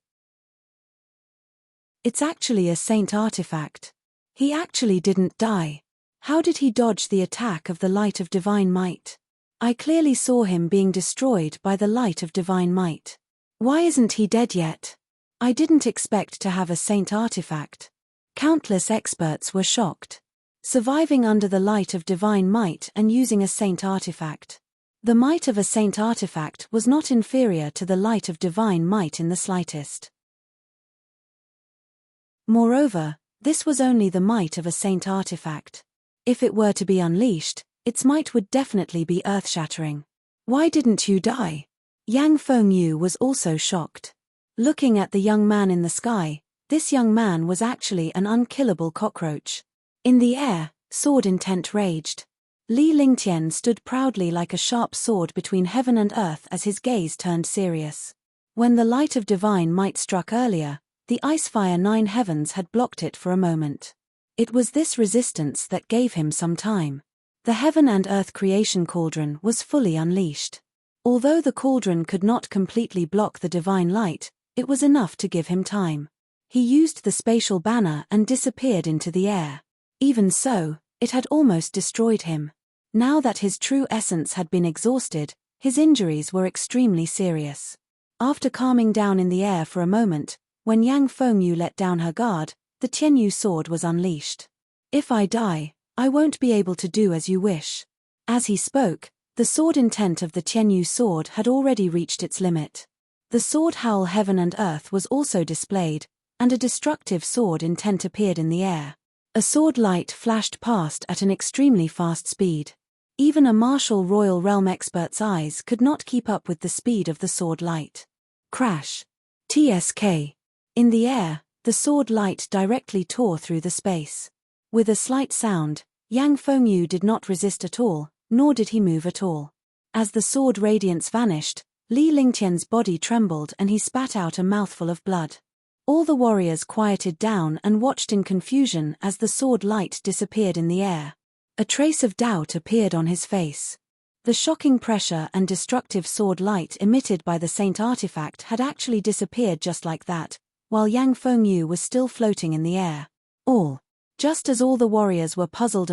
It's actually a Saint Artifact. He actually didn't die. How did he dodge the attack of the light of divine might? I clearly saw him being destroyed by the light of divine might. Why isn't he dead yet? I didn't expect to have a Saint Artifact. Countless experts were shocked. Surviving under the light of divine might and using a Saint Artifact. The might of a Saint Artifact was not inferior to the light of divine might in the slightest. Moreover, this was only the might of a Saint Artifact. If it were to be unleashed, its might would definitely be earth-shattering. Why didn't you die? Yang Fengyu was also shocked. Looking at the young man in the sky, this young man was actually an unkillable cockroach. In the air, sword intent raged. Li Lingtian stood proudly like a sharp sword between heaven and earth as his gaze turned serious. When the light of divine might struck earlier, the Icefire 9 heavens had blocked it for a moment. It was this resistance that gave him some time. The heaven and earth creation cauldron was fully unleashed. Although the cauldron could not completely block the divine light, it was enough to give him time. He used the spatial banner and disappeared into the air. Even so, it had almost destroyed him. Now that his true essence had been exhausted, his injuries were extremely serious. After calming down in the air for a moment, when Yang Fengyu let down her guard, the Tianyu sword was unleashed. If I die, I won't be able to do as you wish. As he spoke, the sword intent of the Tianyu sword had already reached its limit. The sword howl heaven and earth was also displayed, and a destructive sword intent appeared in the air. A sword light flashed past at an extremely fast speed. Even a martial royal realm expert's eyes could not keep up with the speed of the sword light. Crash. TSK. In the air, the sword light directly tore through the space. With a slight sound, Yang Fengyu did not resist at all, nor did he move at all. As the sword radiance vanished, Li Lingtian's body trembled and he spat out a mouthful of blood. All the warriors quieted down and watched in confusion as the sword light disappeared in the air. A trace of doubt appeared on his face. The shocking pressure and destructive sword light emitted by the Saint Artifact had actually disappeared just like that, while Yang Fengyu was still floating in the air. Just as all the warriors were puzzled,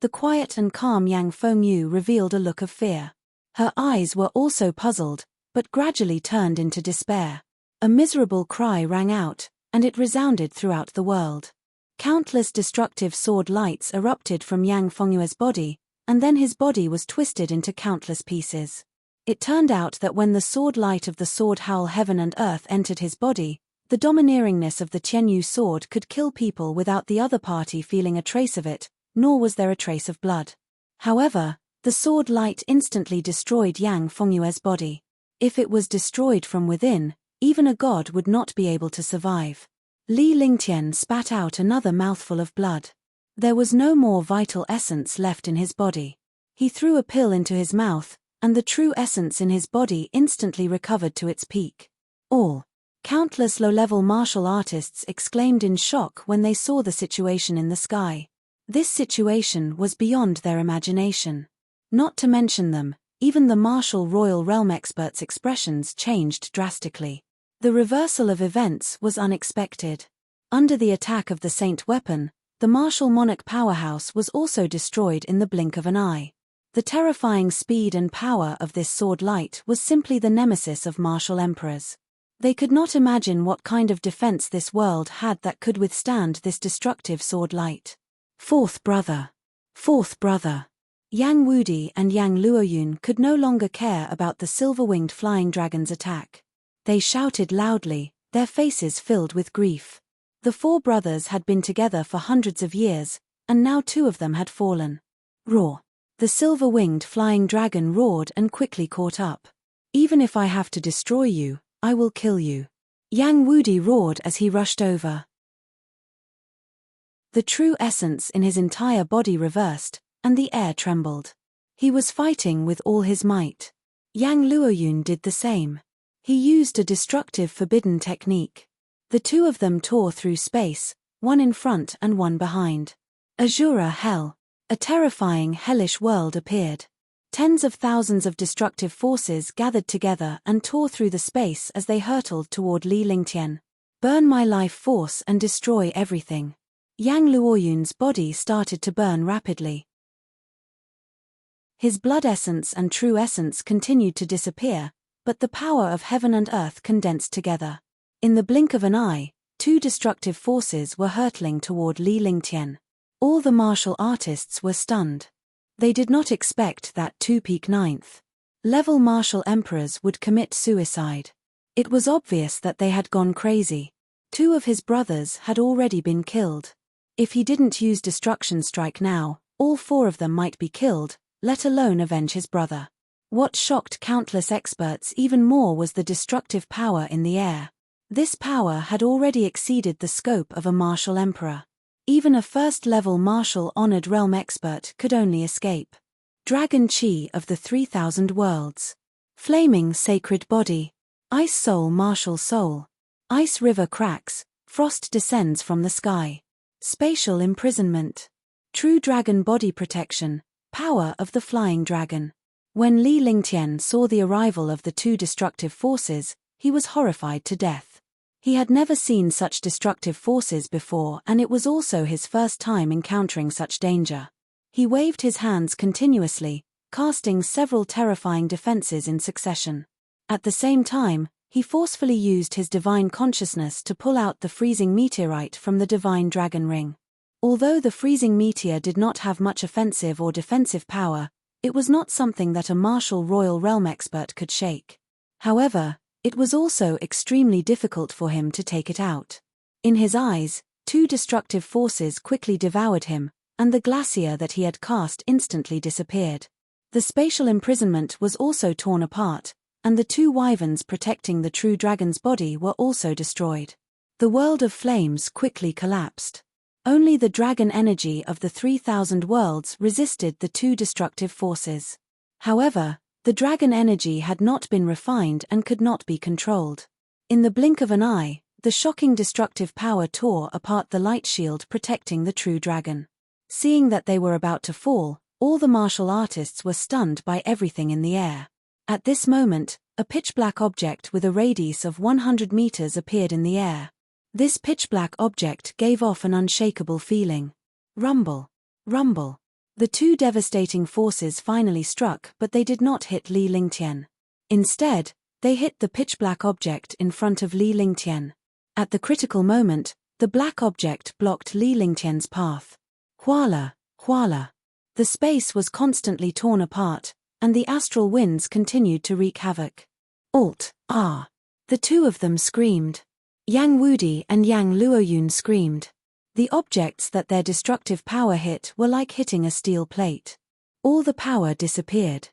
the quiet and calm Yang Fengyu revealed a look of fear. Her eyes were also puzzled, but gradually turned into despair. A miserable cry rang out, and it resounded throughout the world. Countless destructive sword lights erupted from Yang Fengyue's body, and then his body was twisted into countless pieces. It turned out that when the sword light of the sword howl heaven and earth entered his body, the domineeringness of the Tianyu sword could kill people without the other party feeling a trace of it, nor was there a trace of blood. However, the sword light instantly destroyed Yang Fengyue's body. If it was destroyed from within, even a god would not be able to survive. Li Lingtian spat out another mouthful of blood. There was no more vital essence left in his body. He threw a pill into his mouth, and the true essence in his body instantly recovered to its peak. Countless low-level martial artists exclaimed in shock when they saw the situation in the sky. This situation was beyond their imagination. Not to mention them, even the martial royal realm experts' expressions changed drastically. The reversal of events was unexpected. Under the attack of the Saint weapon, the martial monarch powerhouse was also destroyed in the blink of an eye. The terrifying speed and power of this sword light was simply the nemesis of martial emperors. They could not imagine what kind of defense this world had that could withstand this destructive sword light. Fourth brother. Fourth brother. Yang Wudi and Yang Luoyun could no longer care about the silver-winged flying dragon's attack. They shouted loudly, their faces filled with grief. The four brothers had been together for hundreds of years, and now two of them had fallen. Roar. The silver-winged flying dragon roared and quickly caught up. Even if I have to destroy you, I will kill you. Yang Wudi roared as he rushed over. The true essence in his entire body reversed, and the air trembled. He was fighting with all his might. Yang Luoyun did the same. He used a destructive forbidden technique. The two of them tore through space, one in front and one behind. Azura Hell. A terrifying hellish world appeared. Tens of thousands of destructive forces gathered together and tore through the space as they hurtled toward Li Lingtian. Burn my life force and destroy everything. Yang Luoyun's body started to burn rapidly. His blood essence and true essence continued to disappear, but the power of heaven and earth condensed together. In the blink of an eye, two destructive forces were hurtling toward Li Lingtian. All the martial artists were stunned. They did not expect that two peak 9th level martial emperors would commit suicide. It was obvious that they had gone crazy. Two of his brothers had already been killed. If he didn't use Destruction Strike now, all four of them might be killed, let alone avenge his brother. What shocked countless experts even more was the destructive power in the air. This power had already exceeded the scope of a martial emperor. Even a first-level martial honored realm expert could only escape. Dragon Chi of the 3000 Worlds. Flaming Sacred Body. Ice Soul Martial Soul. Ice River cracks, frost descends from the sky. Spatial Imprisonment. True Dragon Body Protection, power of the Flying Dragon. When Li Lingtian saw the arrival of the two destructive forces, he was horrified to death. He had never seen such destructive forces before, and it was also his first time encountering such danger. He waved his hands continuously, casting several terrifying defenses in succession. At the same time, he forcefully used his divine consciousness to pull out the freezing meteorite from the divine dragon ring. Although the freezing meteor did not have much offensive or defensive power, it was not something that a martial royal realm expert could shake. However, it was also extremely difficult for him to take it out. In his eyes, two destructive forces quickly devoured him, and the glacier that he had cast instantly disappeared. The spatial imprisonment was also torn apart, and the two wyverns protecting the true dragon's body were also destroyed. The world of flames quickly collapsed. Only the dragon energy of the 3000 worlds resisted the two destructive forces. However, the dragon energy had not been refined and could not be controlled. In the blink of an eye, the shocking destructive power tore apart the light shield protecting the true dragon. Seeing that they were about to fall, all the martial artists were stunned by everything in the air. At this moment, a pitch-black object with a radius of 100 meters appeared in the air. This pitch-black object gave off an unshakable feeling. Rumble. Rumble. The two devastating forces finally struck, but they did not hit Li Lingtian. Instead, they hit the pitch-black object in front of Li Lingtian. At the critical moment, the black object blocked Li Lingtian's path. Huala, huala. The space was constantly torn apart, and the astral winds continued to wreak havoc. Alt-R. The two of them screamed. Yang Wudi and Yang Luoyun screamed. The objects that their destructive power hit were like hitting a steel plate. All the power disappeared.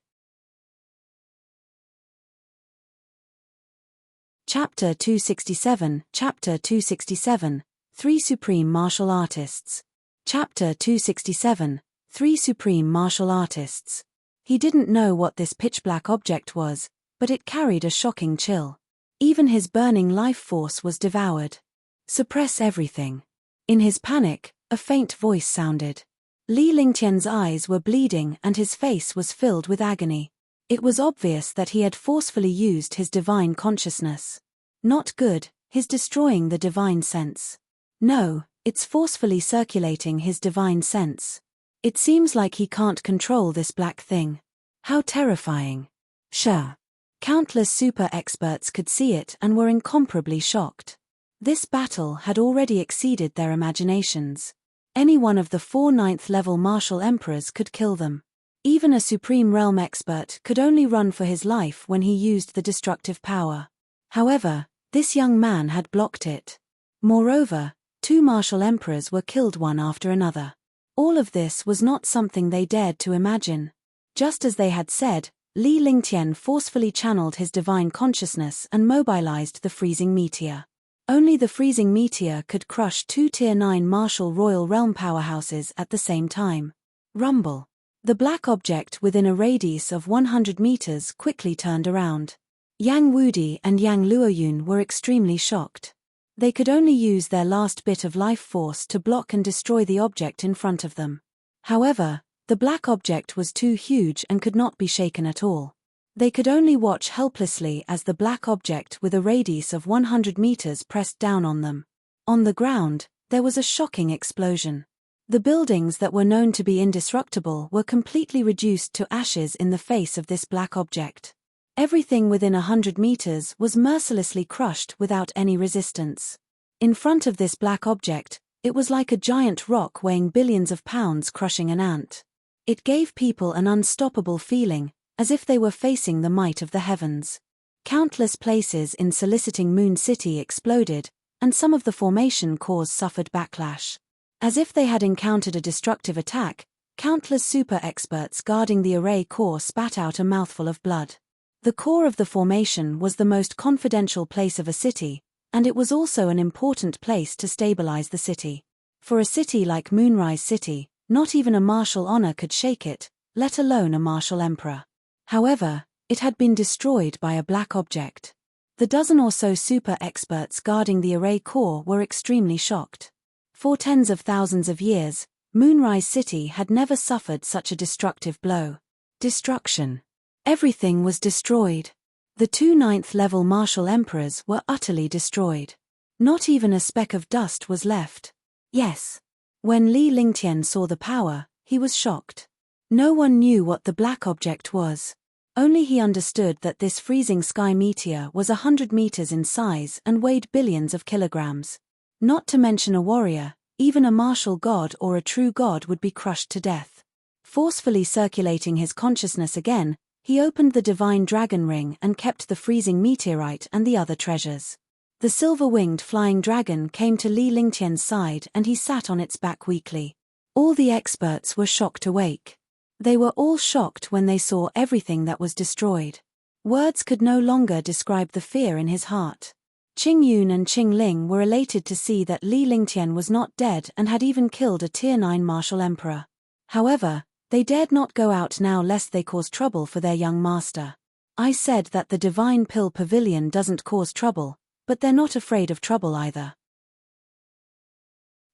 Chapter 267, Chapter 267, Three Supreme Martial Artists. Chapter 267, Three Supreme Martial Artists. He didn't know what this pitch-black object was, but it carried a shocking chill. Even his burning life force was devoured. Suppress everything. In his panic, a faint voice sounded. Li Lingtian's eyes were bleeding and his face was filled with agony. It was obvious that he had forcefully used his divine consciousness. Not good, his destroying the divine sense. No, it's forcefully circulating his divine sense. It seems like he can't control this black thing. How terrifying. Sure. Countless super experts could see it and were incomparably shocked. This battle had already exceeded their imaginations. Any one of the 4 ninth-level martial emperors could kill them. Even a supreme realm expert could only run for his life when he used the destructive power. However, this young man had blocked it. Moreover, 2 martial emperors were killed one after another. All of this was not something they dared to imagine. Just as they had said, Li Lingtian forcefully channeled his divine consciousness and mobilized the freezing meteor. Only the freezing meteor could crush 2 Tier 9 martial royal realm powerhouses at the same time. Rumble. The black object within a radius of 100 meters quickly turned around. Yang Wudi and Yang Luoyun were extremely shocked. They could only use their last bit of life force to block and destroy the object in front of them. However, the black object was too huge and could not be shaken at all. They could only watch helplessly as the black object with a radius of 100 meters pressed down on them. On the ground, there was a shocking explosion. The buildings that were known to be indestructible were completely reduced to ashes in the face of this black object. Everything within 100 meters was mercilessly crushed without any resistance. In front of this black object, it was like a giant rock weighing billions of pounds crushing an ant. It gave people an unstoppable feeling, as if they were facing the might of the heavens. Countless places in soliciting Moon City exploded, and some of the formation cores suffered backlash. As if they had encountered a destructive attack, countless super experts guarding the array core spat out a mouthful of blood. The core of the formation was the most confidential place of a city, and it was also an important place to stabilize the city. For a city like Moonrise City, not even a martial honor could shake it, let alone a martial emperor. However, it had been destroyed by a black object. The dozen or so super experts guarding the array core were extremely shocked. For tens of thousands of years, Moonrise City had never suffered such a destructive blow. Destruction. Everything was destroyed. The 2 ninth-level martial emperors were utterly destroyed. Not even a speck of dust was left. Yes. When Li Lingtian saw the power, he was shocked. No one knew what the black object was. Only he understood that this freezing sky meteor was 100 meters in size and weighed billions of kilograms. Not to mention a warrior, even a martial god or a true god would be crushed to death. Forcefully circulating his consciousness again, he opened the divine dragon ring and kept the freezing meteorite and the other treasures. The silver-winged flying dragon came to Li Lingtian's side and he sat on its back weakly. All the experts were shocked awake. They were all shocked when they saw everything that was destroyed. Words could no longer describe the fear in his heart. Qing Yun and Qing Ling were elated to see that Li Lingtian was not dead and had even killed a Tier 9 martial emperor. However, they dared not go out now lest they cause trouble for their young master. I said that the Divine Pill Pavilion doesn't cause trouble, but they're not afraid of trouble either.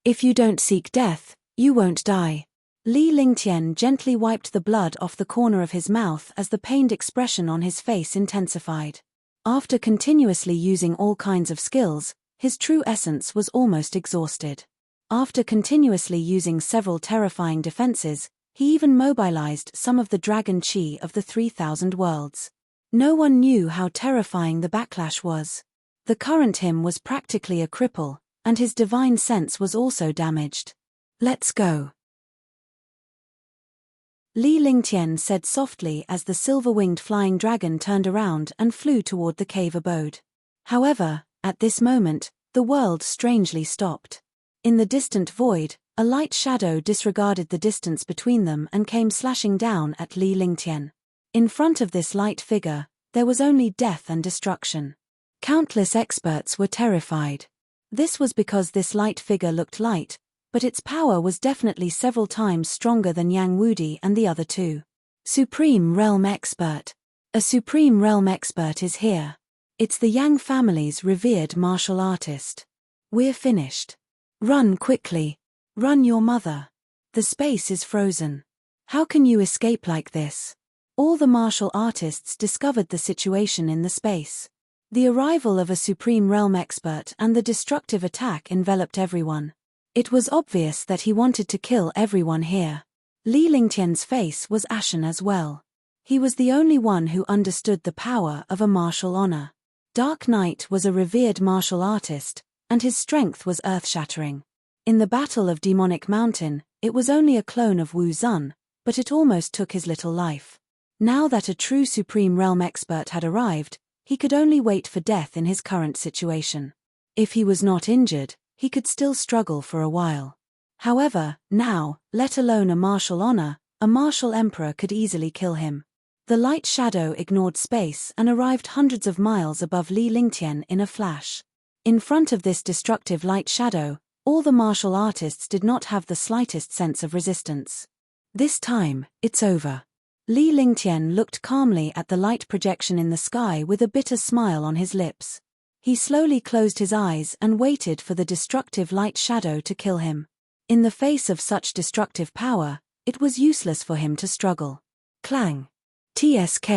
If you don't seek death, you won't die. Li Lingtian gently wiped the blood off the corner of his mouth as the pained expression on his face intensified. After continuously using all kinds of skills, his true essence was almost exhausted. After continuously using several terrifying defenses, he even mobilized some of the dragon chi of the 3,000 worlds. No one knew how terrifying the backlash was. The current him was practically a cripple, and his divine sense was also damaged. Let's go. Li Lingtian said softly as the silver-winged flying dragon turned around and flew toward the cave abode. However, at this moment, the world strangely stopped. In the distant void, a light shadow disregarded the distance between them and came slashing down at Li Lingtian. In front of this light figure, there was only death and destruction. Countless experts were terrified. This was because this light figure looked light, but its power was definitely several times stronger than Yang Wudi and the other two. Supreme Realm Expert. A Supreme Realm Expert is here. It's the Yang family's revered martial artist. We're finished. Run quickly. Run your mother. The space is frozen. How can you escape like this? All the martial artists discovered the situation in the space. The arrival of a Supreme Realm expert and the destructive attack enveloped everyone. It was obvious that he wanted to kill everyone here. Li Lingtian's face was ashen as well. He was the only one who understood the power of a martial honor. Dark Knight was a revered martial artist, and his strength was earth-shattering. In the Battle of Demonic Mountain, it was only a clone of Wu Zun, but it almost took his little life. Now that a true Supreme Realm expert had arrived, he could only wait for death in his current situation. If he was not injured, he could still struggle for a while. However, now, let alone a martial honor, a martial emperor could easily kill him. The light shadow ignored space and arrived hundreds of miles above Li Lingtian in a flash. In front of this destructive light shadow, all the martial artists did not have the slightest sense of resistance. This time, it's over. Li Lingtian looked calmly at the light projection in the sky with a bitter smile on his lips. He slowly closed his eyes and waited for the destructive light shadow to kill him. In the face of such destructive power, it was useless for him to struggle. Clang. TSK.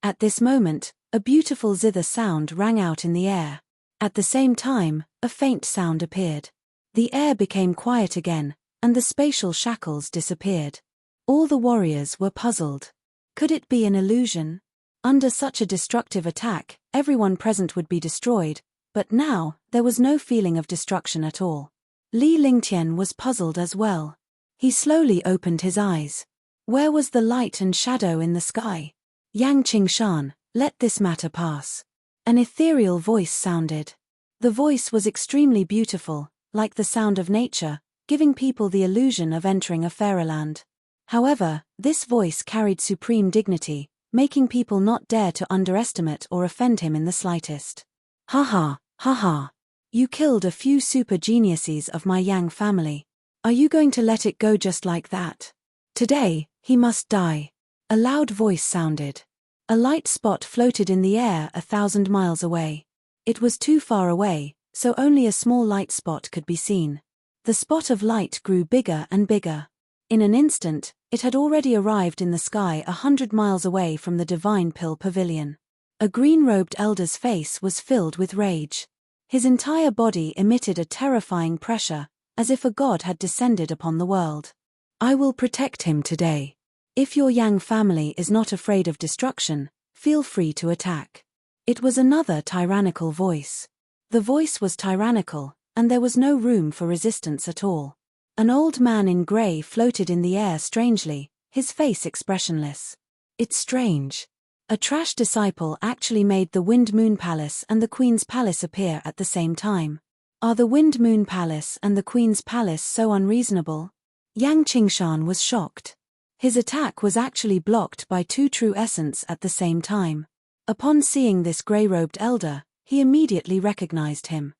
At this moment, a beautiful zither sound rang out in the air. At the same time, a faint sound appeared. The air became quiet again, and the spatial shackles disappeared. All the warriors were puzzled. Could it be an illusion? Under such a destructive attack, everyone present would be destroyed, but now, there was no feeling of destruction at all. Li Lingtian was puzzled as well. He slowly opened his eyes. Where was the light and shadow in the sky? Yang Qingshan, let this matter pass. An ethereal voice sounded. The voice was extremely beautiful, like the sound of nature, giving people the illusion of entering a fairyland. However, this voice carried supreme dignity, making people not dare to underestimate or offend him in the slightest. Ha ha. You killed a few super geniuses of my Yang family. Are you going to let it go just like that? Today, he must die. A loud voice sounded. A light spot floated in the air 1,000 miles away. It was too far away, so only a small light spot could be seen. The spot of light grew bigger and bigger. In an instant, it had already arrived in the sky 100 miles away from the Divine Pill Pavilion. A green-robed elder's face was filled with rage. His entire body emitted a terrifying pressure, as if a god had descended upon the world. I will protect him today. If your Yang family is not afraid of destruction, feel free to attack. It was another tyrannical voice. The voice was tyrannical, and there was no room for resistance at all. An old man in grey floated in the air strangely, his face expressionless. It's strange. A trash disciple actually made the Wind Moon Palace and the Queen's Palace appear at the same time. Are the Wind Moon Palace and the Queen's Palace so unreasonable? Yang Qingshan was shocked. His attack was actually blocked by two true essence at the same time. Upon seeing this grey-robed elder, he immediately recognized him.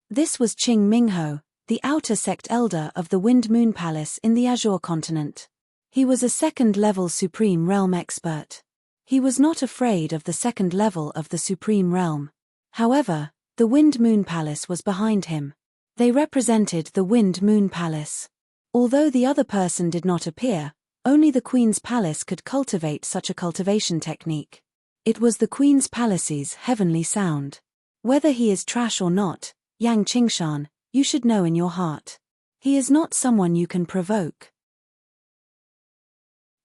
This was Qing Mingho, the outer sect elder of the Wind Moon Palace in the Azure continent. He was a second-level Supreme Realm expert. He was not afraid of the second level of the Supreme Realm. However, the Wind Moon Palace was behind him. They represented the Wind Moon Palace. Although the other person did not appear, only the Queen's Palace could cultivate such a cultivation technique. It was the Queen's Palace's heavenly sound. Whether he is trash or not, Yang Qingshan, you should know in your heart. He is not someone you can provoke.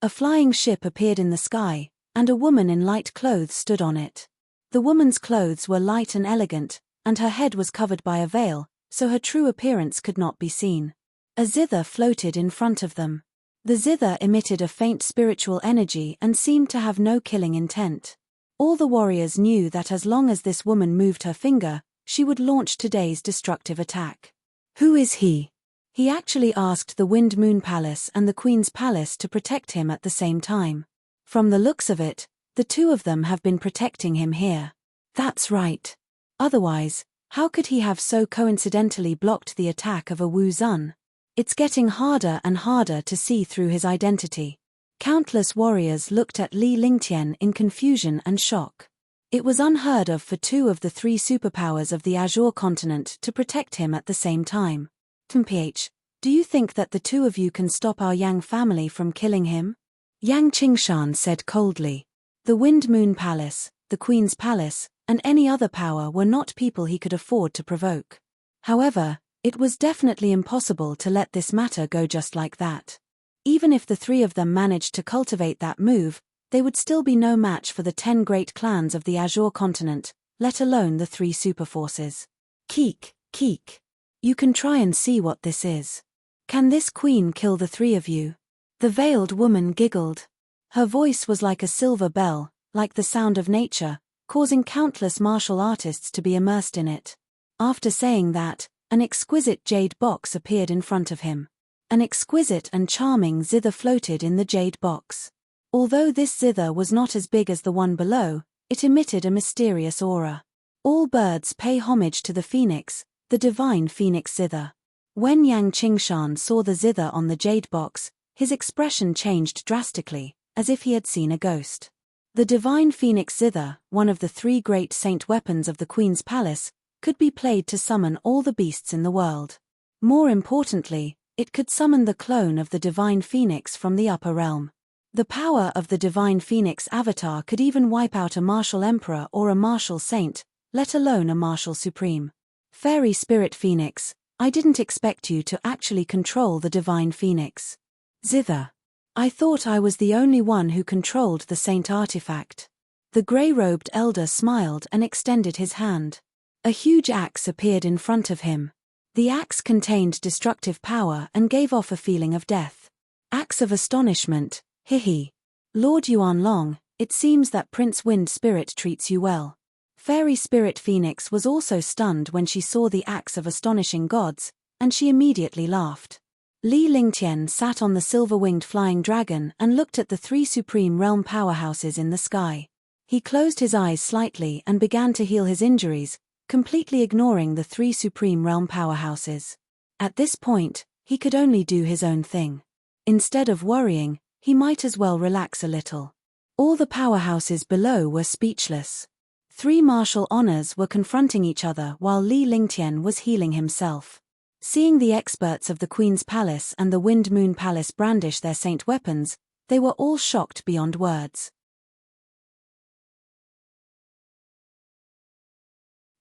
A flying ship appeared in the sky, and a woman in light clothes stood on it. The woman's clothes were light and elegant, and her head was covered by a veil, so her true appearance could not be seen. A zither floated in front of them. The zither emitted a faint spiritual energy and seemed to have no killing intent. All the warriors knew that as long as this woman moved her finger, she would launch today's destructive attack. Who is he? He actually asked the Wind Moon Palace and the Queen's Palace to protect him at the same time. From the looks of it, the two of them have been protecting him here. That's right. Otherwise, how could he have so coincidentally blocked the attack of a Wu Zun? It's getting harder and harder to see through his identity. Countless warriors looked at Li Lingtian in confusion and shock. It was unheard of for two of the three superpowers of the Azure continent to protect him at the same time. PH, do you think that the two of you can stop our Yang family from killing him? Yang Qingshan said coldly. The Wind Moon Palace, the Queen's palace, and any other power were not people he could afford to provoke. However, it was definitely impossible to let this matter go just like that. Even if the three of them managed to cultivate that move, they would still be no match for the 10 great clans of the Azure continent, let alone the 3 superforces. Keek, keek. You can try and see what this is. Can this queen kill the 3 of you? The veiled woman giggled. Her voice was like a silver bell, like the sound of nature, causing countless martial artists to be immersed in it. After saying that, an exquisite jade box appeared in front of him. An exquisite and charming zither floated in the jade box. Although this zither was not as big as the one below, it emitted a mysterious aura. All birds pay homage to the phoenix, the divine phoenix zither. When Yang Qingshan saw the zither on the jade box, his expression changed drastically, as if he had seen a ghost. The divine phoenix zither, one of the 3 great saint weapons of the Queen's palace, could be played to summon all the beasts in the world. More importantly, it could summon the clone of the divine phoenix from the upper realm. The power of the divine phoenix avatar could even wipe out a martial emperor or a martial saint, let alone a martial supreme. Fairy spirit phoenix, I didn't expect you to actually control the divine phoenix. Zither. I thought I was the only one who controlled the saint artifact. The grey-robed elder smiled and extended his hand. A huge axe appeared in front of him. The axe contained destructive power and gave off a feeling of death. Axe of astonishment, hihi. Lord Yuanlong, it seems that Prince Wind Spirit treats you well. Fairy Spirit Phoenix was also stunned when she saw the axe of astonishing gods, and she immediately laughed. Li Lingtian sat on the silver-winged flying dragon and looked at the 3 supreme realm powerhouses in the sky. He closed his eyes slightly and began to heal his injuries, completely ignoring the 3 supreme realm powerhouses. At this point, he could only do his own thing. Instead of worrying, he might as well relax a little. All the powerhouses below were speechless. 3 martial honors were confronting each other while Li Lingtian was healing himself. Seeing the experts of the Queen's Palace and the Wind Moon Palace brandish their saint weapons, they were all shocked beyond words.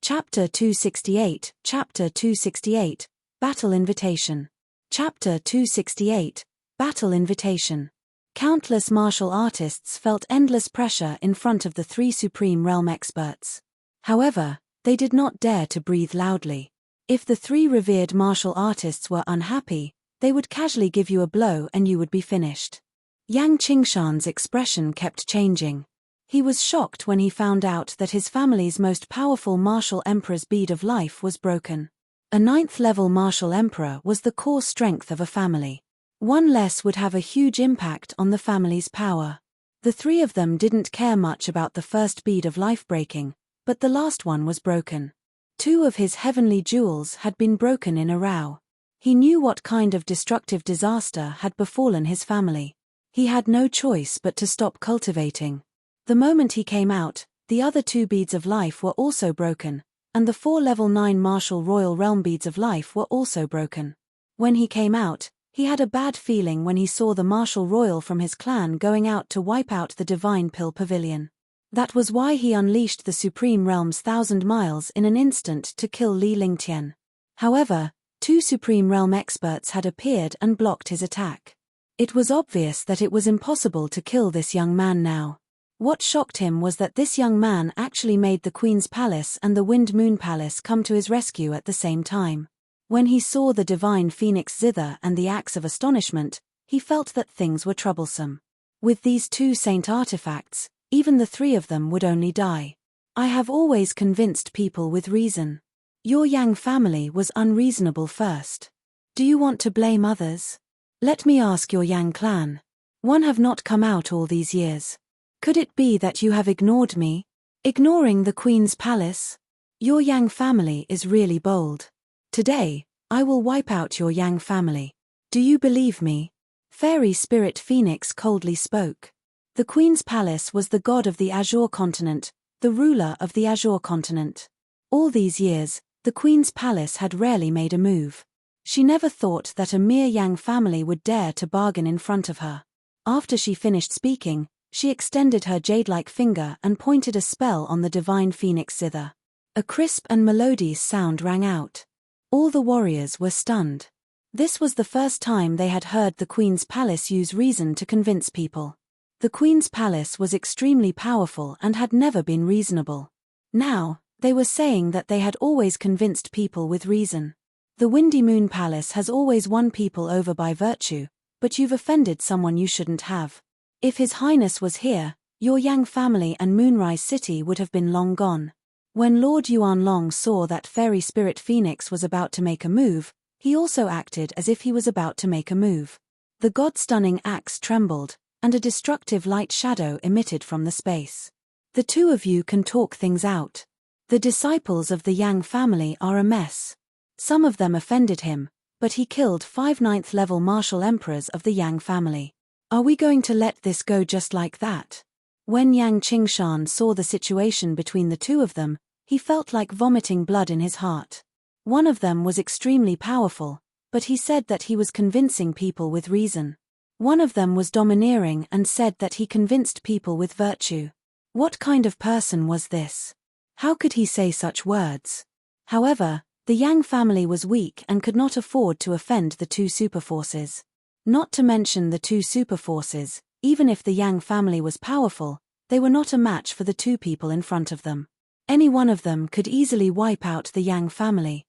Chapter 268, Chapter 268, Battle Invitation. Chapter 268, Battle Invitation. Countless martial artists felt endless pressure in front of the 3 supreme realm experts. However, they did not dare to breathe loudly. If the 3 revered martial artists were unhappy, they would casually give you a blow and you would be finished. Yang Qingshan's expression kept changing. He was shocked when he found out that his family's most powerful martial emperor's bead of life was broken. A 9th-level martial emperor was the core strength of a family. One less would have a huge impact on the family's power. The 3 of them didn't care much about the first bead of life breaking, but the last one was broken. 2 of his heavenly jewels had been broken in a row. He knew what kind of destructive disaster had befallen his family. He had no choice but to stop cultivating. The moment he came out, the other 2 beads of life were also broken, and the 4 level 9 martial royal realm beads of life were also broken. When he came out, he had a bad feeling when he saw the martial royal from his clan going out to wipe out the divine pill pavilion. That was why he unleashed the Supreme Realm's 1,000 miles in an instant to kill Li Lingtian. However, 2 Supreme Realm experts had appeared and blocked his attack. It was obvious that it was impossible to kill this young man now. What shocked him was that this young man actually made the Queen's Palace and the Wind Moon Palace come to his rescue at the same time. When he saw the divine phoenix zither and the axe of astonishment, he felt that things were troublesome. With these 2 saint artifacts, even the 3 of them would only die. I have always convinced people with reason. Your Yang family was unreasonable first. Do you want to blame others? Let me ask your Yang clan. One have not come out all these years. Could it be that you have ignored me? Ignoring the Queen's Palace? Your Yang family is really bold. Today, I will wipe out your Yang family. Do you believe me? Fairy Spirit Phoenix coldly spoke. The Queen's Palace was the god of the Azure continent, the ruler of the Azure continent. All these years, the Queen's Palace had rarely made a move. She never thought that a mere Yang family would dare to bargain in front of her. After she finished speaking, She extended her jade-like finger and pointed a spell on the divine phoenix zither. A crisp and melodious sound rang out. All the warriors were stunned. This was the first time they had heard the Queen's palace use reason to convince people. The Queen's palace was extremely powerful and had never been reasonable. Now, they were saying that they had always convinced people with reason. The Windy Moon Palace has always won people over by virtue, but you've offended someone you shouldn't have. If His Highness was here, your Yang family and Moonrise City would have been long gone. When Lord Yuanlong saw that fairy spirit phoenix was about to make a move, he also acted as if he was about to make a move. The god-stunning axe trembled, and a destructive light shadow emitted from the space. The two of you can talk things out. The disciples of the Yang family are a mess. Some of them offended him, but he killed 5 9th-level martial emperors of the Yang family. Are we going to let this go just like that? When Yang Qingshan saw the situation between the two of them, he felt like vomiting blood in his heart. One of them was extremely powerful, but he said that he was convincing people with reason. One of them was domineering and said that he convinced people with virtue. What kind of person was this? How could he say such words? However, the Yang family was weak and could not afford to offend the two superforces. Not to mention the two superforces, even if the Yang family was powerful, they were not a match for the two people in front of them. Any one of them could easily wipe out the Yang family.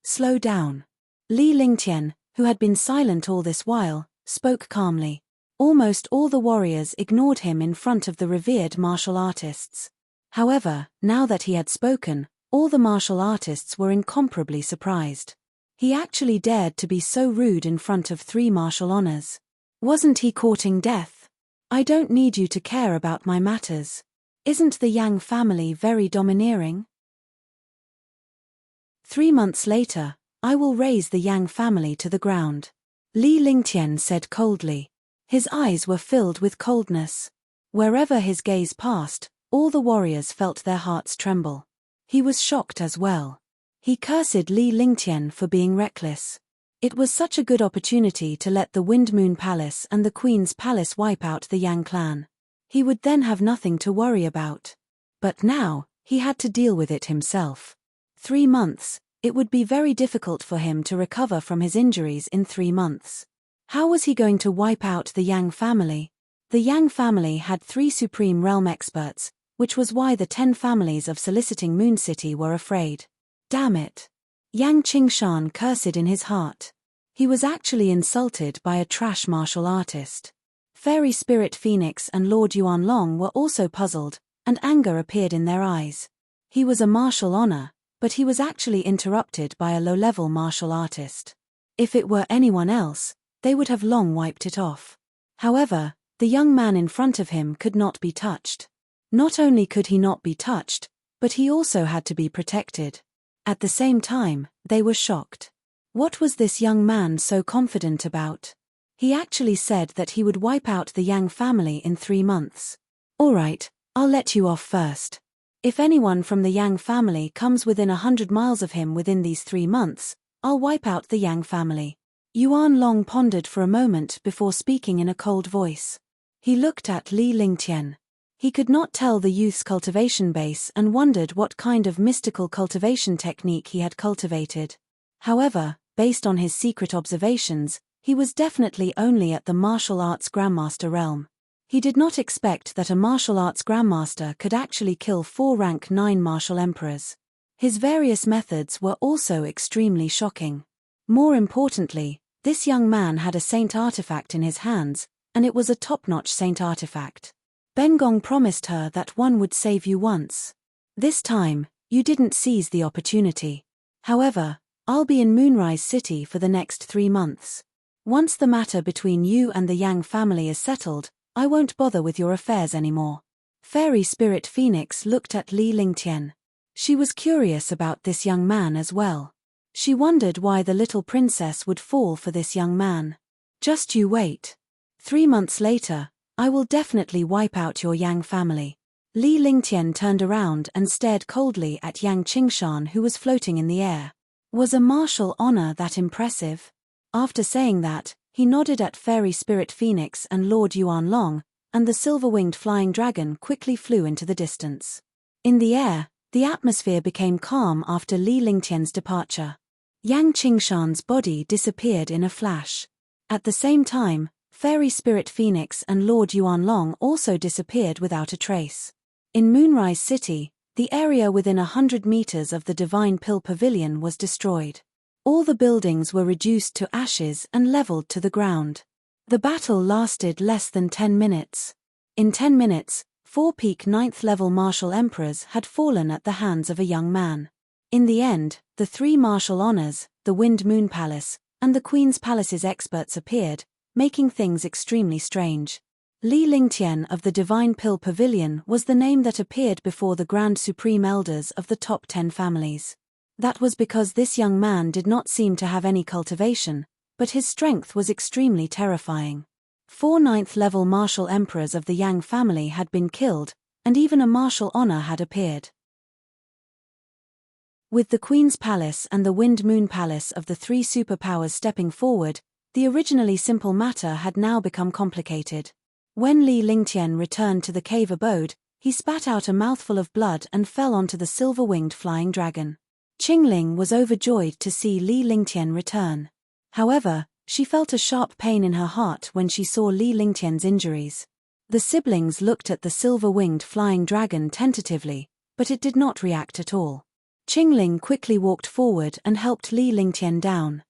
Slow down. Li Lingtian, who had been silent all this while, spoke calmly. Almost all the warriors ignored him in front of the revered martial artists. However, now that he had spoken, all the martial artists were incomparably surprised. He actually dared to be so rude in front of 3 martial honors. Wasn't he courting death? I don't need you to care about my matters. Isn't the Yang family very domineering? 3 months later, I will raze the Yang family to the ground. Li Lingtian said coldly. His eyes were filled with coldness. Wherever his gaze passed, all the warriors felt their hearts tremble. He was shocked as well. He cursed Li Lingtian for being reckless. It was such a good opportunity to let the Wind Moon Palace and the Queen's Palace wipe out the Yang clan. He would then have nothing to worry about. But now, he had to deal with it himself. 3 months, it would be very difficult for him to recover from his injuries in 3 months. How was he going to wipe out the Yang family? The Yang family had 3 Supreme Realm experts, which was why the 10 families of Soliciting Moon City were afraid. Damn it. Yang Qingshan cursed in his heart. He was actually insulted by a trash martial artist. Fairy Spirit Phoenix and Lord Yuanlong were also puzzled, and anger appeared in their eyes. He was a martial honor, but he was actually interrupted by a low-level martial artist. If it were anyone else, they would have long wiped it off. However, the young man in front of him could not be touched. Not only could he not be touched, but he also had to be protected. At the same time, they were shocked. What was this young man so confident about? He actually said that he would wipe out the Yang family in 3 months. Alright, I'll let you off first. If anyone from the Yang family comes within 100 miles of him within these 3 months, I'll wipe out the Yang family. Yuanlong pondered for a moment before speaking in a cold voice. He looked at Li Lingtian. He could not tell the youth's cultivation base and wondered what kind of mystical cultivation technique he had cultivated. However, based on his secret observations, he was definitely only at the martial arts grandmaster realm. He did not expect that a martial arts grandmaster could actually kill 4 rank 9 martial emperors. His various methods were also extremely shocking. More importantly, this young man had a saint artifact in his hands, and it was a top-notch saint artifact. Bengong promised her that one would save you once. This time, you didn't seize the opportunity. However, I'll be in Moonrise City for the next 3 months. Once the matter between you and the Yang family is settled, I won't bother with your affairs anymore. Fairy Spirit Phoenix looked at Li Lingtian. She was curious about this young man as well. She wondered why the little princess would fall for this young man. Just you wait. 3 months later, I will definitely wipe out your Yang family. Li Lingtian turned around and stared coldly at Yang Qingshan, who was floating in the air. Was a martial honor that impressive? After saying that, He nodded at Fairy Spirit Phoenix and Lord Yuan Long, and the silver-winged flying dragon quickly flew into the distance. In the air, the atmosphere became calm after Li Lingtian's departure. Yang Qingshan's body disappeared in a flash. At the same time, Fairy Spirit Phoenix and Lord Yuan Long also disappeared without a trace. In Moonrise City, the area within 100 meters of the Divine Pill Pavilion was destroyed. All the buildings were reduced to ashes and leveled to the ground. The battle lasted less than 10 minutes. In 10 minutes, 4 peak 9th level martial emperors had fallen at the hands of a young man. In the end, the 3 martial honors, the Wind Moon Palace, and the Queen's Palace's experts appeared, making things extremely strange. Li Lingtian of the Divine Pill Pavilion was the name that appeared before the Grand Supreme Elders of the top 10 families. That was because this young man did not seem to have any cultivation, but his strength was extremely terrifying. 4 9th-level martial emperors of the Yang family had been killed, and even a martial honor had appeared. With the Queen's Palace and the Wind Moon Palace of the 3 superpowers stepping forward, the originally simple matter had now become complicated. When Li Lingtian returned to the cave abode, he spat out a mouthful of blood and fell onto the silver-winged flying dragon. Qingling was overjoyed to see Li Lingtian return. However, she felt a sharp pain in her heart when she saw Li Lingtian's injuries. The siblings looked at the silver-winged flying dragon tentatively, but it did not react at all. Qingling quickly walked forward and helped Li Lingtian down.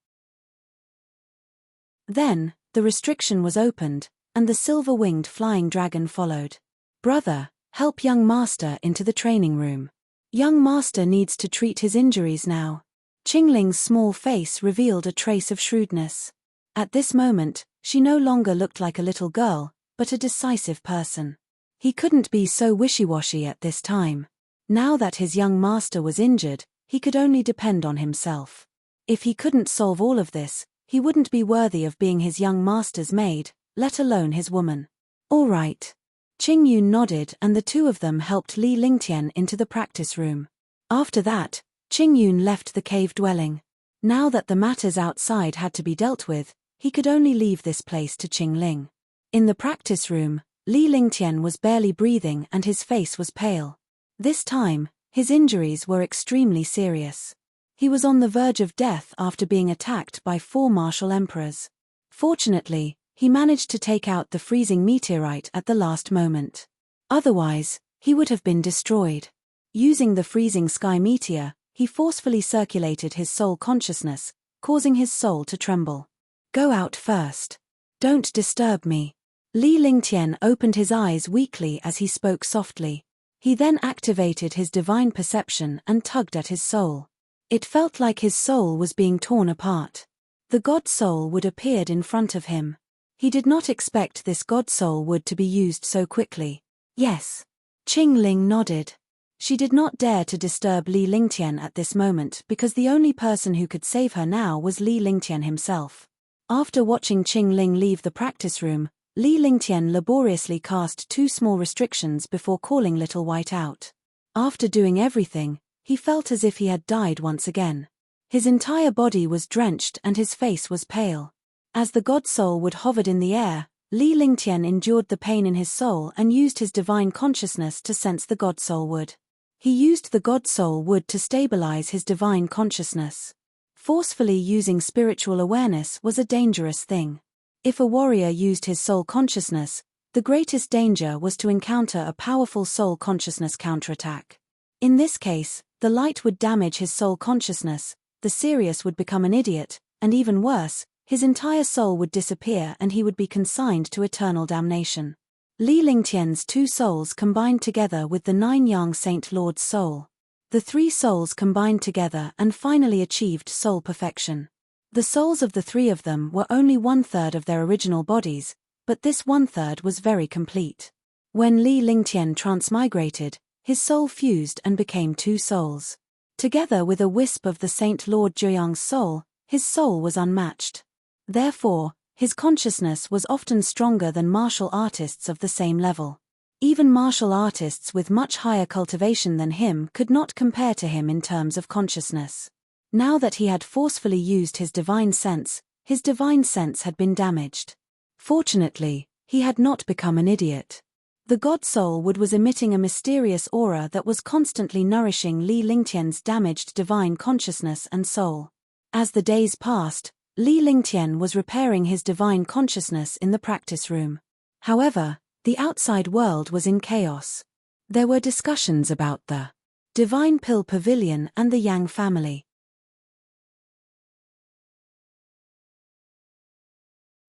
Then, the restriction was opened, and the silver-winged flying dragon followed. "Brother, help young master into the training room. Young master needs to treat his injuries now." Qingling's small face revealed a trace of shrewdness. At this moment, she no longer looked like a little girl, but a decisive person. He couldn't be so wishy-washy at this time. Now that his young master was injured, he could only depend on himself. If he couldn't solve all of this, he wouldn't be worthy of being his young master's maid, let alone his woman. "All right." Qingyun nodded and the two of them helped Li Lingtian into the practice room. After that, Qingyun left the cave dwelling. Now that the matters outside had to be dealt with, he could only leave this place to Qingling. In the practice room, Li Lingtian was barely breathing and his face was pale. This time, his injuries were extremely serious. He was on the verge of death after being attacked by 4 martial emperors. Fortunately, he managed to take out the freezing meteorite at the last moment. Otherwise, he would have been destroyed. Using the freezing sky meteor, he forcefully circulated his soul consciousness, causing his soul to tremble. "Go out first. Don't disturb me." Li Lingtian opened his eyes weakly as he spoke softly. He then activated his divine perception and tugged at his soul. It felt like his soul was being torn apart. The God Soul Wood appeared in front of him. He did not expect this God Soul Wood to be used so quickly. "Yes." Qingling nodded. She did not dare to disturb Li Lingtian at this moment because the only person who could save her now was Li Lingtian himself. After watching Qingling leave the practice room, Li Lingtian laboriously cast 2 small restrictions before calling Little White out. After doing everything, he felt as if he had died once again. His entire body was drenched and his face was pale. As the God Soul Wood hovered in the air, Li Lingtian endured the pain in his soul and used his divine consciousness to sense the God Soul Wood. He used the God Soul Wood to stabilize his divine consciousness. Forcefully using spiritual awareness was a dangerous thing. If a warrior used his soul consciousness, the greatest danger was to encounter a powerful soul consciousness counterattack. In this case, the light would damage his soul consciousness, the Sirius would become an idiot, and even worse, his entire soul would disappear and he would be consigned to eternal damnation. Li Lingtian's 2 souls combined together with the 9 Yang Saint Lord's soul. The 3 souls combined together and finally achieved soul perfection. The souls of the 3 of them were only 1/3 of their original bodies, but this 1/3 was very complete. When Li Lingtian transmigrated, his soul fused and became 2 souls. Together with a wisp of the Saint Lord Zhuyang's soul, his soul was unmatched. Therefore, his consciousness was often stronger than martial artists of the same level. Even martial artists with much higher cultivation than him could not compare to him in terms of consciousness. Now that he had forcefully used his divine sense, His divine sense had been damaged. Fortunately, he had not become an idiot. The God Soul Wood was emitting a mysterious aura that was constantly nourishing Li Lingtian's damaged divine consciousness and soul. As the days passed, Li Lingtian was repairing his divine consciousness in the practice room. However, the outside world was in chaos. There were discussions about the Divine Pill Pavilion and the Yang family.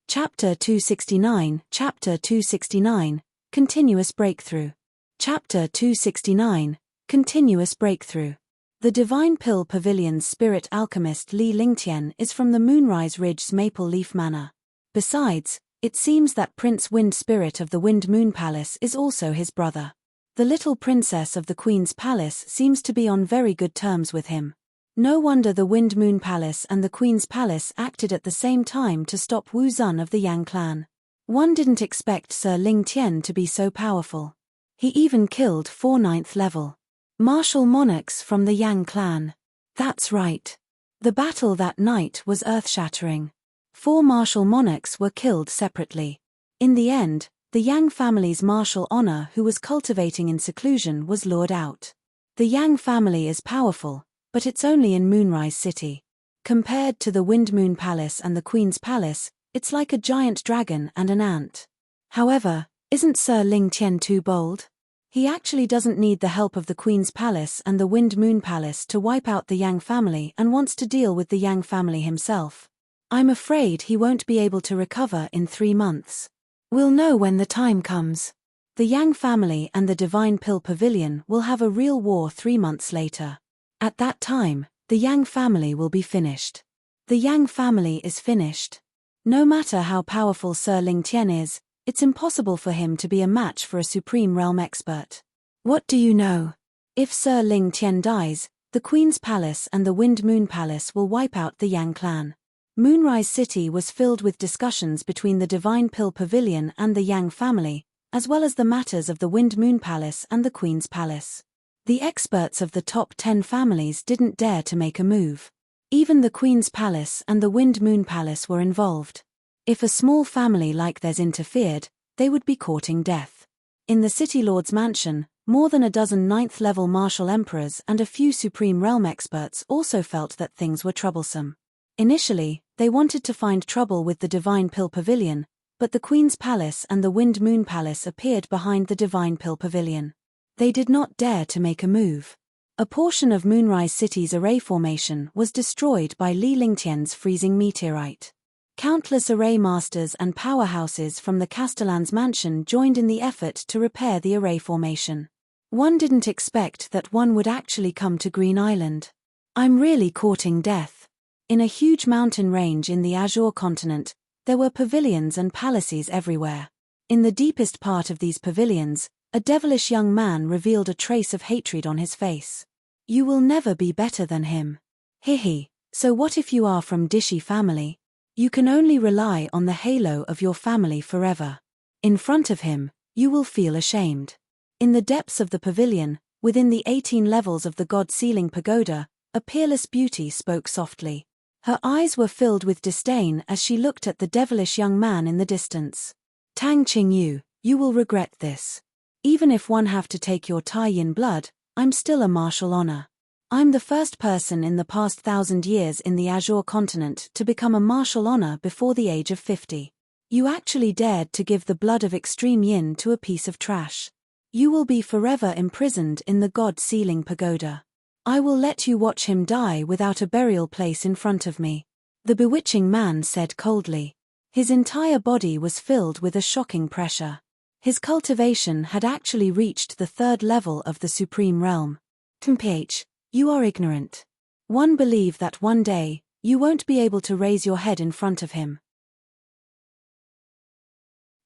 Chapter 269, Chapter 269, Continuous Breakthrough. Chapter 269, Continuous Breakthrough. The Divine Pill Pavilion's spirit alchemist Li Lingtian is from the Moonrise Ridge's Maple Leaf Manor. Besides, it seems that Prince Wind Spirit of the Wind Moon Palace is also his brother. The little princess of the Queen's Palace seems to be on very good terms with him. No wonder the Wind Moon Palace and the Queen's Palace acted at the same time to stop Wu Zun of the Yang clan. One didn't expect Sir Lingtian to be so powerful. He even killed 4 9th level martial monarchs from the Yang clan. That's right. The battle that night was earth-shattering. 4 martial monarchs were killed separately. In the end, the Yang family's martial honor who was cultivating in seclusion was lured out. The Yang family is powerful, but it's only in Moonrise City. Compared to the Wind Moon Palace and the Queen's Palace, it's like a giant dragon and an ant. However, isn't Sir Lingtian too bold? He actually doesn't need the help of the Queen's Palace and the Wind Moon Palace to wipe out the Yang family and wants to deal with the Yang family himself. I'm afraid he won't be able to recover in 3 months. We'll know when the time comes. The Yang family and the Divine Pill Pavilion will have a real war 3 months later. At that time, the Yang family will be finished. The Yang family is finished. No matter how powerful Sir Lingtian is, it's impossible for him to be a match for a Supreme Realm expert. What do you know? If Sir Lingtian dies, the Queen's Palace and the Wind Moon Palace will wipe out the Yang clan. Moonrise City was filled with discussions between the Divine Pill Pavilion and the Yang family, as well as the matters of the Wind Moon Palace and the Queen's Palace. The experts of the top 10 families didn't dare to make a move. Even the Queen's Palace and the Wind Moon Palace were involved. If a small family like theirs interfered, they would be courting death. In the City Lord's mansion, more than a dozen 9th level martial emperors and a few Supreme Realm experts also felt that things were troublesome. Initially, they wanted to find trouble with the Divine Pill Pavilion, but the Queen's Palace and the Wind Moon Palace appeared behind the Divine Pill Pavilion. They did not dare to make a move. A portion of Moonrise City's array formation was destroyed by Li Lingtian's freezing meteorite. Countless array masters and powerhouses from the Castellan's mansion joined in the effort to repair the array formation. One didn't expect that one would actually come to Green Island. I'm really courting death. In a huge mountain range in the Azure continent, there were pavilions and palaces everywhere. In the deepest part of these pavilions, a devilish young man revealed a trace of hatred on his face. You will never be better than him. Hihi, so what if you are from Dishy family? You can only rely on the halo of your family forever. In front of him, you will feel ashamed. In the depths of the pavilion, within the 18 levels of the God-Sealing Pagoda, a peerless beauty spoke softly. Her eyes were filled with disdain as she looked at the devilish young man in the distance. Tang Qingyu, you will regret this. Even if one have to take your Tai-Yin blood, I'm still a martial honor. I'm the first person in the past 1,000 years in the Azure continent to become a martial honor before the age of 50. You actually dared to give the blood of extreme yin to a piece of trash. You will be forever imprisoned in the God-Sealing Pagoda. I will let you watch him die without a burial place in front of me. The bewitching man said coldly. His entire body was filled with a shocking pressure. His cultivation had actually reached the 3rd level of the Supreme Realm. Temph, you are ignorant. One believe that one day, you won't be able to raise your head in front of him.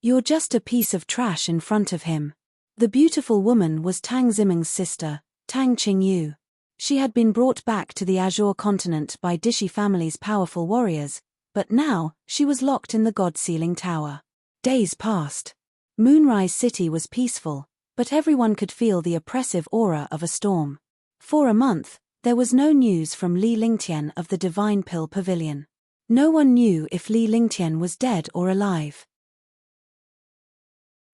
You're just a piece of trash in front of him. The beautiful woman was Tang Ziming's sister, Tang Qingyu. She had been brought back to the Azure continent by Dishy family's powerful warriors, but now, she was locked in the God-Sealing Tower. Days passed. Moonrise City was peaceful, but everyone could feel the oppressive aura of a storm. For a month, there was no news from Li Lingtian of the Divine Pill Pavilion. No one knew if Li Lingtian was dead or alive.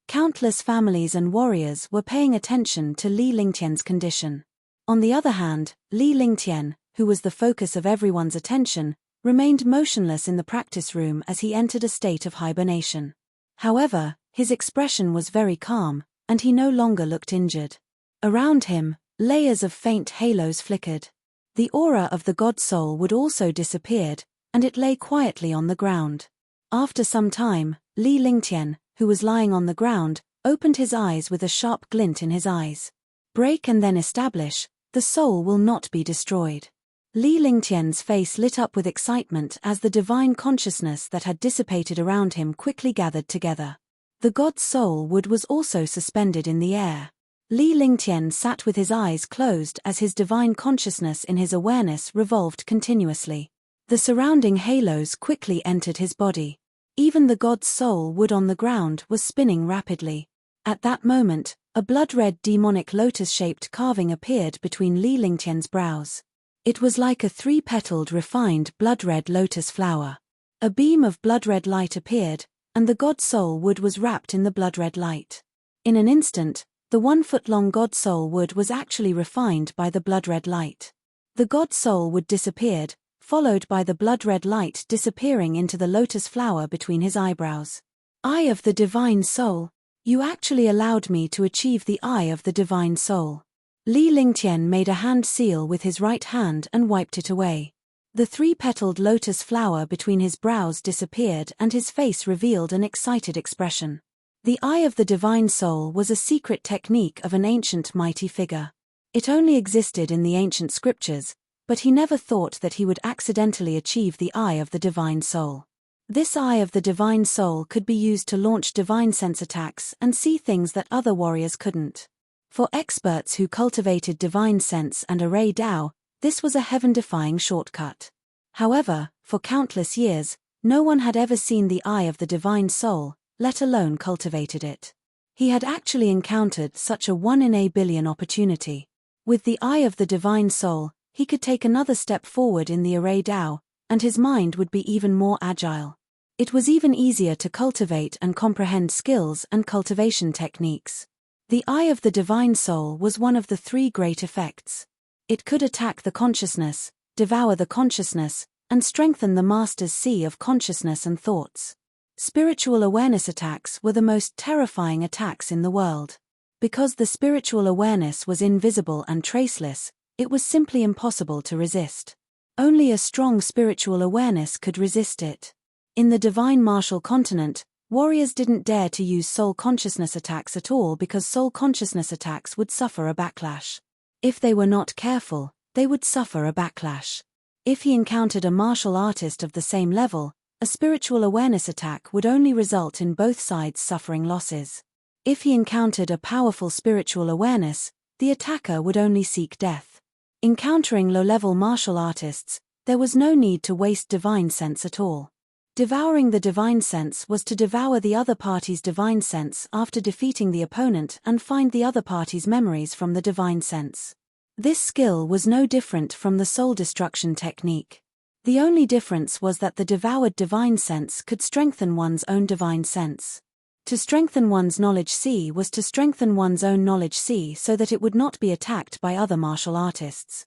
Countless families and warriors were paying attention to Li Lingtian's condition. On the other hand, Li Lingtian, who was the focus of everyone's attention, remained motionless in the practice room as he entered a state of hibernation. However, his expression was very calm, and he no longer looked injured. Around him, layers of faint halos flickered. The aura of the god soul would also disappeared, and it lay quietly on the ground. After some time, Li Lingtian, who was lying on the ground, opened his eyes with a sharp glint in his eyes. Break and then establish, the soul will not be destroyed. Li Lingtian's face lit up with excitement as the divine consciousness that had dissipated around him quickly gathered together. The god's soul wood was also suspended in the air. Li Lingtian sat with his eyes closed as his divine consciousness in his awareness revolved continuously. The surrounding halos quickly entered his body. Even the god's soul wood on the ground was spinning rapidly. At that moment, a blood-red demonic lotus-shaped carving appeared between Li Lingtian's brows. It was like a three-petaled refined blood-red lotus flower. A beam of blood-red light appeared, and the god soul wood was wrapped in the blood-red light. In an instant, the 1-foot-long god soul wood was actually refined by the blood-red light. The god soul wood disappeared, followed by the blood-red light disappearing into the lotus flower between his eyebrows. Eye of the divine soul, you actually allowed me to achieve the eye of the divine soul. Li Lingtian made a hand seal with his right hand and wiped it away. The three-petaled lotus flower between his brows disappeared and his face revealed an excited expression. The eye of the divine soul was a secret technique of an ancient mighty figure. It only existed in the ancient scriptures, but he never thought that he would accidentally achieve the eye of the divine soul. This eye of the divine soul could be used to launch divine sense attacks and see things that other warriors couldn't. For experts who cultivated divine sense and array Dao, this was a heaven-defying shortcut. However, for countless years, no one had ever seen the eye of the divine soul, let alone cultivated it. He had actually encountered such a 1 in a billion opportunity. With the eye of the divine soul, he could take another step forward in the array Dao, and his mind would be even more agile. It was even easier to cultivate and comprehend skills and cultivation techniques. The eye of the divine soul was one of the 3 great effects. It could attack the consciousness, devour the consciousness, and strengthen the master's sea of consciousness and thoughts. Spiritual awareness attacks were the most terrifying attacks in the world. Because the spiritual awareness was invisible and traceless, it was simply impossible to resist. Only a strong spiritual awareness could resist it. In the divine martial continent, warriors didn't dare to use soul consciousness attacks at all because soul consciousness attacks would suffer a backlash. If they were not careful, they would suffer a backlash. If he encountered a martial artist of the same level, a spiritual awareness attack would only result in both sides suffering losses. If he encountered a powerful spiritual awareness, the attacker would only seek death. Encountering low-level martial artists, there was no need to waste divine sense at all. Devouring the divine sense was to devour the other party's divine sense after defeating the opponent and find the other party's memories from the divine sense. This skill was no different from the soul destruction technique. The only difference was that the devoured divine sense could strengthen one's own divine sense. To strengthen one's knowledge sea was to strengthen one's own knowledge sea so that it would not be attacked by other martial artists.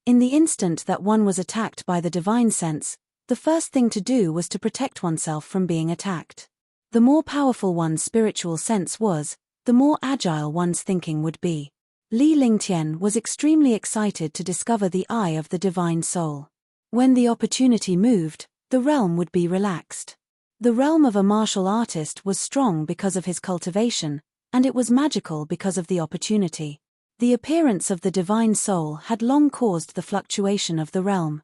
In the instant that one was attacked by the divine sense, the first thing to do was to protect oneself from being attacked. The more powerful one's spiritual sense was, the more agile one's thinking would be. Li Lingtian was extremely excited to discover the eye of the divine soul. When the opportunity moved, the realm would be relaxed. The realm of a martial artist was strong because of his cultivation, and it was magical because of the opportunity. The appearance of the divine soul had long caused the fluctuation of the realm.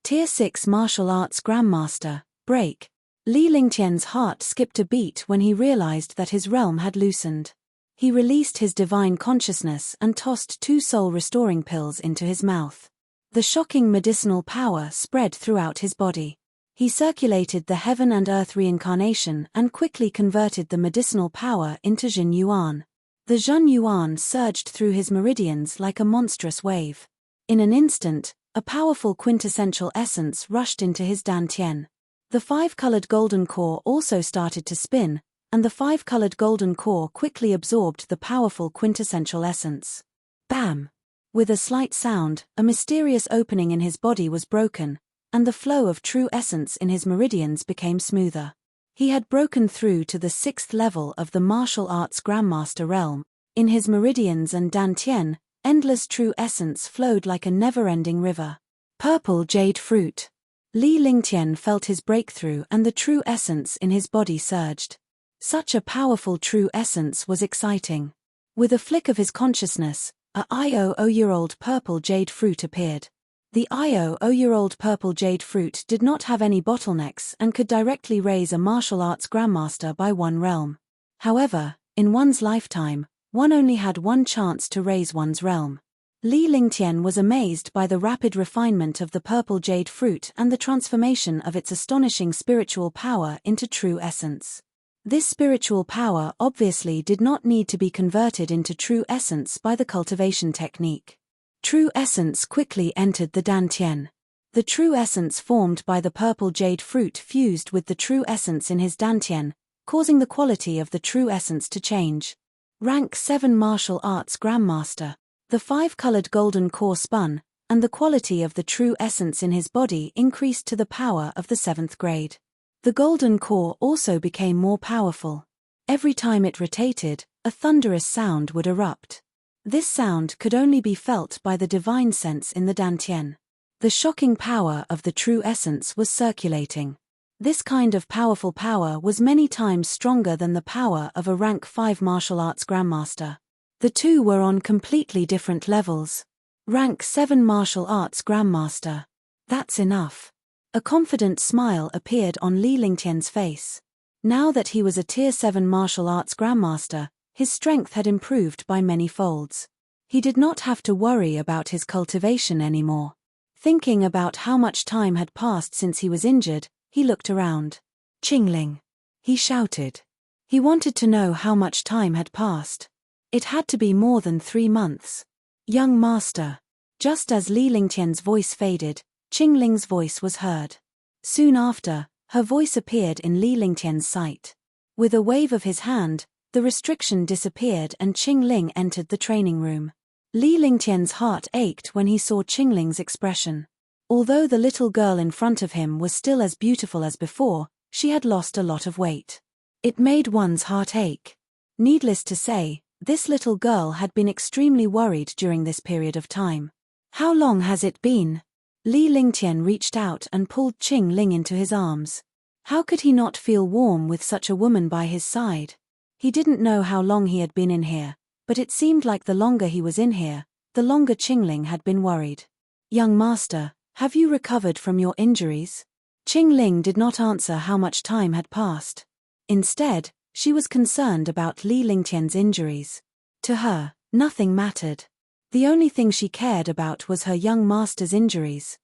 Tier 6 Martial Arts Grandmaster, Break. Li Lingtian's heart skipped a beat when he realized that his realm had loosened. He released his divine consciousness and tossed 2 soul-restoring pills into his mouth. The shocking medicinal power spread throughout his body. He circulated the heaven and earth reincarnation and quickly converted the medicinal power into Jin Yuan. The Jin Yuan surged through his meridians like a monstrous wave. In an instant, a powerful quintessential essence rushed into his dantian. The five-colored golden core also started to spin, and the five-colored golden core quickly absorbed the powerful quintessential essence. Bam! With a slight sound, a mysterious opening in his body was broken, and the flow of true essence in his meridians became smoother. He had broken through to the 6th level of the martial arts Grandmaster realm. In his meridians and dantian, endless true essence flowed like a never-ending river. Purple jade fruit. Li Lingtian felt his breakthrough and the true essence in his body surged. Such a powerful true essence was exciting. With a flick of his consciousness, a IO-year-old purple jade fruit appeared. The IO-year-old purple jade fruit did not have any bottlenecks and could directly raise a martial arts grandmaster by one realm. However, in one's lifetime, one only had one chance to raise one's realm. Li Lingtian was amazed by the rapid refinement of the purple jade fruit and the transformation of its astonishing spiritual power into true essence. This spiritual power obviously did not need to be converted into true essence by the cultivation technique. True essence quickly entered the dantian. The true essence formed by the purple jade fruit fused with the true essence in his dantian, causing the quality of the true essence to change. Rank 7 Martial Arts Grandmaster. The five-colored golden core spun, and the quality of the true essence in his body increased to the power of the 7th grade. The golden core also became more powerful. Every time it rotated, a thunderous sound would erupt. This sound could only be felt by the divine sense in the dantian. The shocking power of the true essence was circulating. This kind of powerful power was many times stronger than the power of a rank 5 martial arts grandmaster. The two were on completely different levels. Rank 7 martial arts grandmaster. That's enough. A confident smile appeared on Li Lingtian's face. Now that he was a Tier 7 martial arts grandmaster, his strength had improved by many folds. He did not have to worry about his cultivation anymore. Thinking about how much time had passed since he was injured, he looked around. Qingling! He shouted. He wanted to know how much time had passed. It had to be more than 3 months. Young master. Just as Li Lingtian's voice faded, Qingling's voice was heard. Soon after, her voice appeared in Li Lingtian's sight. With a wave of his hand, the restriction disappeared and Qingling entered the training room. Li Lingtian's heart ached when he saw Qingling's expression. Although the little girl in front of him was still as beautiful as before, she had lost a lot of weight. It made one's heart ache. Needless to say, this little girl had been extremely worried during this period of time. How long has it been? Li Lingtian reached out and pulled Qingling into his arms. How could he not feel warm with such a woman by his side? He didn't know how long he had been in here, but it seemed like the longer he was in here, the longer Qingling had been worried. Young master, have you recovered from your injuries? Qingling did not answer how much time had passed. Instead, she was concerned about Li Lingtian's injuries. To her, nothing mattered. The only thing she cared about was her young master's injuries.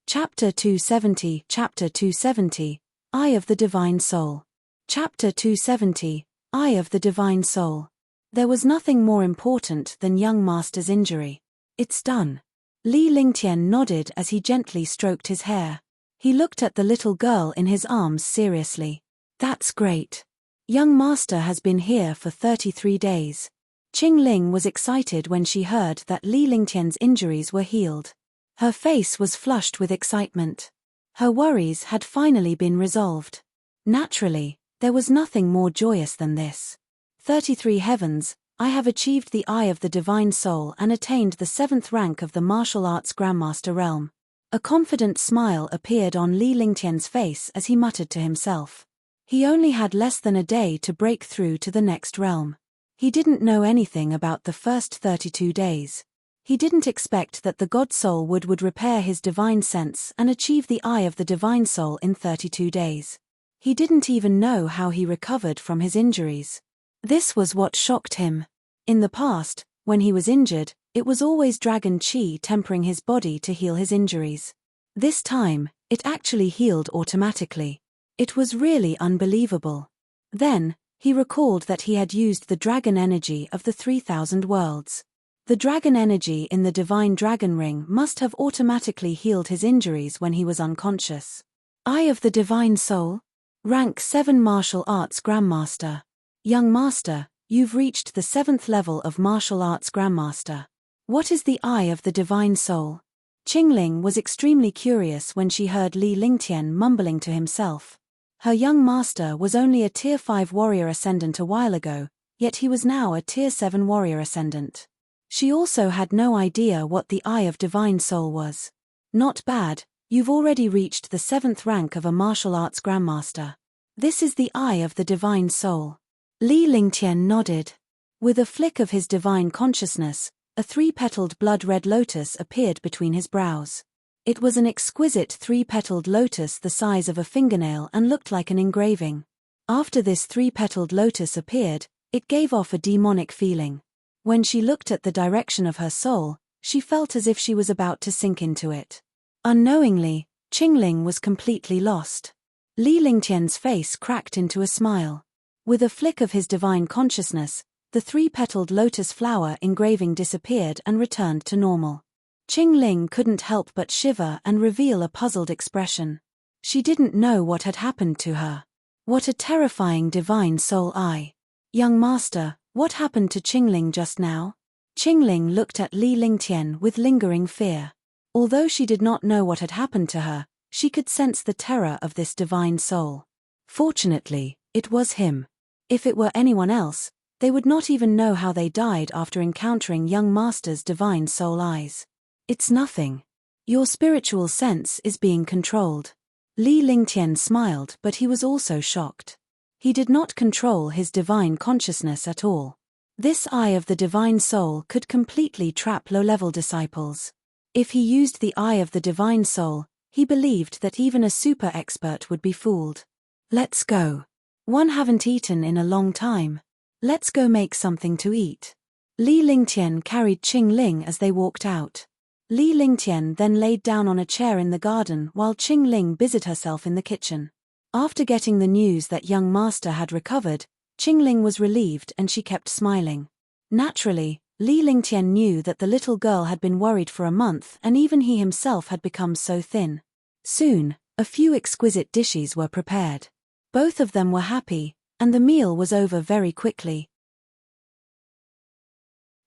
Chapter 270 Chapter 270, Eye of the Divine Soul. Chapter 270, Eye of the Divine Soul. There was nothing more important than young master's injury. It's done. Li Lingtian nodded as he gently stroked his hair. He looked at the little girl in his arms seriously. That's great. Young master has been here for 33 days. Qingling was excited when she heard that Li Lingtian's injuries were healed. Her face was flushed with excitement. Her worries had finally been resolved. Naturally, there was nothing more joyous than this. 33 heavens, I have achieved the Eye of the Divine Soul and attained the 7th rank of the martial arts Grandmaster realm. A confident smile appeared on Li Lingtian's face as he muttered to himself. He only had less than a day to break through to the next realm. He didn't know anything about the first 32 days. He didn't expect that the God Soul would repair his divine sense and achieve the Eye of the Divine Soul in 32 days. He didn't even know how he recovered from his injuries. This was what shocked him. In the past, when he was injured, it was always dragon chi tempering his body to heal his injuries. This time, it actually healed automatically. It was really unbelievable. Then, He recalled that he had used the dragon energy of the 3,000 worlds. The dragon energy in the divine dragon ring must have automatically healed his injuries when he was unconscious. Eye of the Divine Soul? Rank 7 Martial Arts Grandmaster. Young Master, you've reached the 7th level of Martial Arts Grandmaster. What is the Eye of the Divine Soul? Qingling was extremely curious when she heard Li Lingtian mumbling to himself. Her young master was only a Tier 5 warrior ascendant a while ago, yet he was now a Tier 7 warrior ascendant. She also had no idea what the Eye of Divine Soul was. Not bad, you've already reached the 7th rank of a martial arts grandmaster. This is the Eye of the Divine Soul. Li Lingtian nodded. With a flick of his divine consciousness, a 3-petaled blood-red lotus appeared between his brows. It was an exquisite 3-petaled lotus the size of a fingernail and looked like an engraving. After this 3-petaled lotus appeared, it gave off a demonic feeling. When she looked at the direction of her soul, she felt as if she was about to sink into it. Unknowingly, Qingling was completely lost. Li Lingtian's face cracked into a smile. With a flick of his divine consciousness, the 3-petaled lotus flower engraving disappeared and returned to normal. Qingling couldn't help but shiver and reveal a puzzled expression. She didn't know what had happened to her. What a terrifying divine soul eye. Young master, what happened to Qingling just now? Qingling looked at Li Lingtian with lingering fear. Although she did not know what had happened to her, she could sense the terror of this divine soul. Fortunately, it was him. If it were anyone else, they would not even know how they died after encountering young master's divine soul eyes. It's nothing. Your spiritual sense is being controlled. Li Lingtian smiled, but he was also shocked. He did not control his divine consciousness at all. This Eye of the Divine Soul could completely trap low-level disciples. If he used the Eye of the Divine Soul, he believed that even a super expert would be fooled. Let's go. One haven't eaten in a long time. Let's go make something to eat. Li Lingtian carried Qingling as they walked out. Li Lingtian then laid down on a chair in the garden while Qingling busied herself in the kitchen. After getting the news that young master had recovered, Qingling was relieved and she kept smiling. Naturally, Li Lingtian knew that the little girl had been worried for a month and even he himself had become so thin. Soon, a few exquisite dishes were prepared. Both of them were happy, and the meal was over very quickly.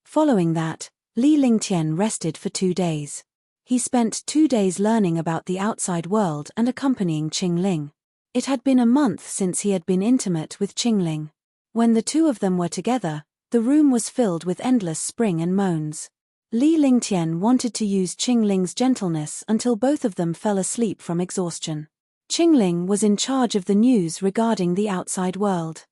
Following that, Li Lingtian rested for 2 days. He spent 2 days learning about the outside world and accompanying Qingling. It had been a month since he had been intimate with Qingling. When the two of them were together, the room was filled with endless spring and moans. Li Lingtian wanted to use Qingling's gentleness until both of them fell asleep from exhaustion. Qingling was in charge of the news regarding the outside world.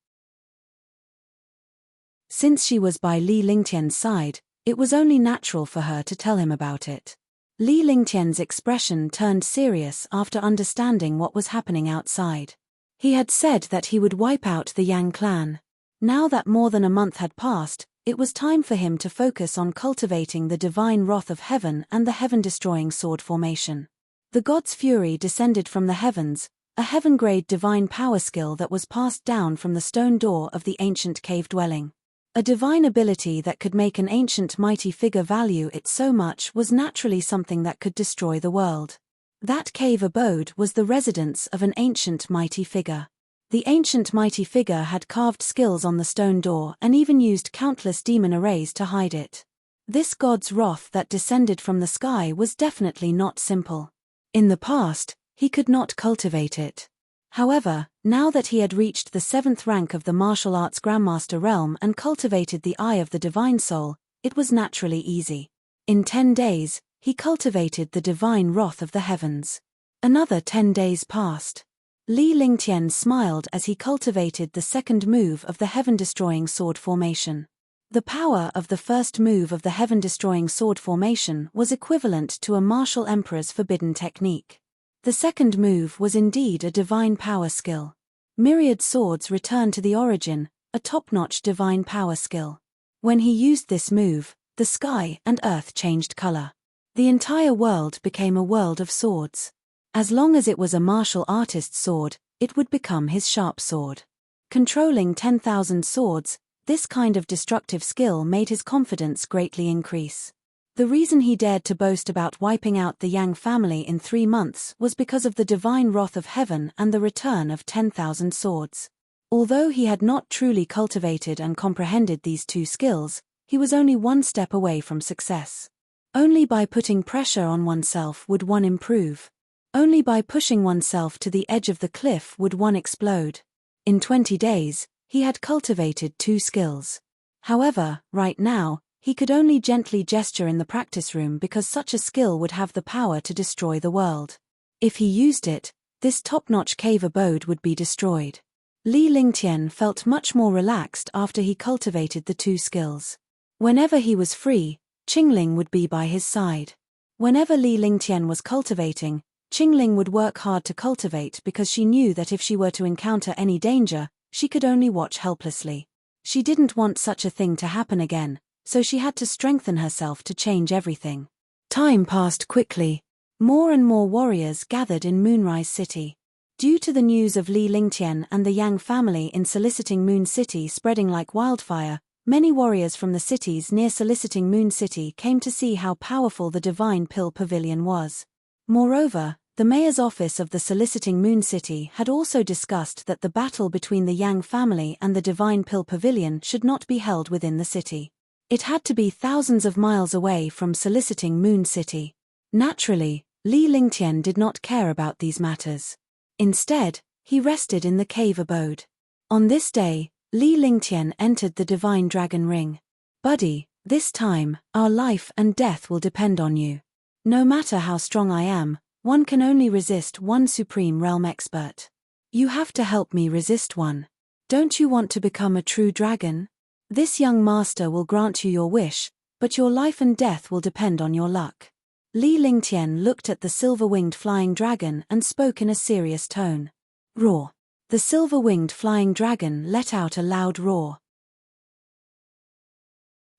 Since she was by Li Lingtian's side, it was only natural for her to tell him about it. Li Lingtian's expression turned serious after understanding what was happening outside. He had said that he would wipe out the Yang clan. Now that more than a month had passed, it was time for him to focus on cultivating the divine wrath of heaven and the heaven-destroying sword formation. The god's fury descended from the heavens, a heaven-grade divine power skill that was passed down from the stone door of the ancient cave dwelling. A divine ability that could make an ancient mighty figure value it so much was naturally something that could destroy the world. That cave abode was the residence of an ancient mighty figure. The ancient mighty figure had carved skills on the stone door and even used countless demon arrays to hide it. This god's wrath that descended from the sky was definitely not simple. In the past, he could not cultivate it. However, now that he had reached the 7th rank of the martial arts grandmaster realm and cultivated the Eye of the Divine Soul, it was naturally easy. In 10 days, he cultivated the divine wrath of the heavens. Another 10 days passed. Li Lingtian smiled as he cultivated the second move of the heaven-destroying sword formation. The power of the first move of the heaven-destroying sword formation was equivalent to a martial emperor's forbidden technique. The second move was indeed a divine power skill. Myriad swords returned to the origin, a top-notch divine power skill. When he used this move, the sky and earth changed color. The entire world became a world of swords. As long as it was a martial artist's sword, it would become his sharp sword. Controlling 10,000 swords, this kind of destructive skill made his confidence greatly increase. The reason he dared to boast about wiping out the Yang family in 3 months was because of the divine wrath of heaven and the return of 10,000 swords. Although he had not truly cultivated and comprehended these two skills, he was only one step away from success. Only by putting pressure on oneself would one improve. Only by pushing oneself to the edge of the cliff would one explode. In 20 days, he had cultivated 2 skills. However, right now, he could only gently gesture in the practice room because such a skill would have the power to destroy the world. If he used it, this top-notch cave abode would be destroyed. Li Lingtian felt much more relaxed after he cultivated the 2 skills. Whenever he was free, Qingling would be by his side. Whenever Li Lingtian was cultivating, Qingling would work hard to cultivate because she knew that if she were to encounter any danger, she could only watch helplessly. She didn't want such a thing to happen again, so she had to strengthen herself to change everything. Time passed quickly. More and more warriors gathered in Moonrise City. Due to the news of Li Lingtian and the Yang family in soliciting Moon City spreading like wildfire, many warriors from the cities near soliciting Moon City came to see how powerful the Divine Pill Pavilion was. Moreover, the mayor's office of the soliciting Moon City had also discussed that the battle between the Yang family and the Divine Pill Pavilion should not be held within the city. It had to be thousands of miles away from soliciting Moon City. Naturally, Li Lingtian did not care about these matters. Instead, he rested in the cave abode. On this day, Li Lingtian entered the Divine Dragon Ring. Buddy, this time, our life and death will depend on you. No matter how strong I am, one can only resist one Supreme Realm expert. You have to help me resist one. Don't you want to become a true dragon? This young master will grant you your wish, but your life and death will depend on your luck. Li Lingtian looked at the silver-winged flying dragon and spoke in a serious tone. Roar. The silver-winged flying dragon let out a loud roar.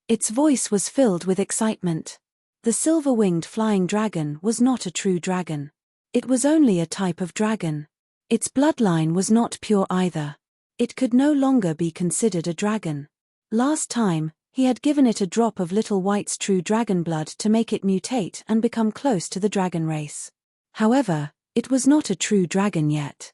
Its voice was filled with excitement. The silver-winged flying dragon was not a true dragon. It was only a type of dragon. Its bloodline was not pure either. It could no longer be considered a dragon. Last time, he had given it a drop of Little White's true dragon blood to make it mutate and become close to the dragon race. However, it was not a true dragon yet.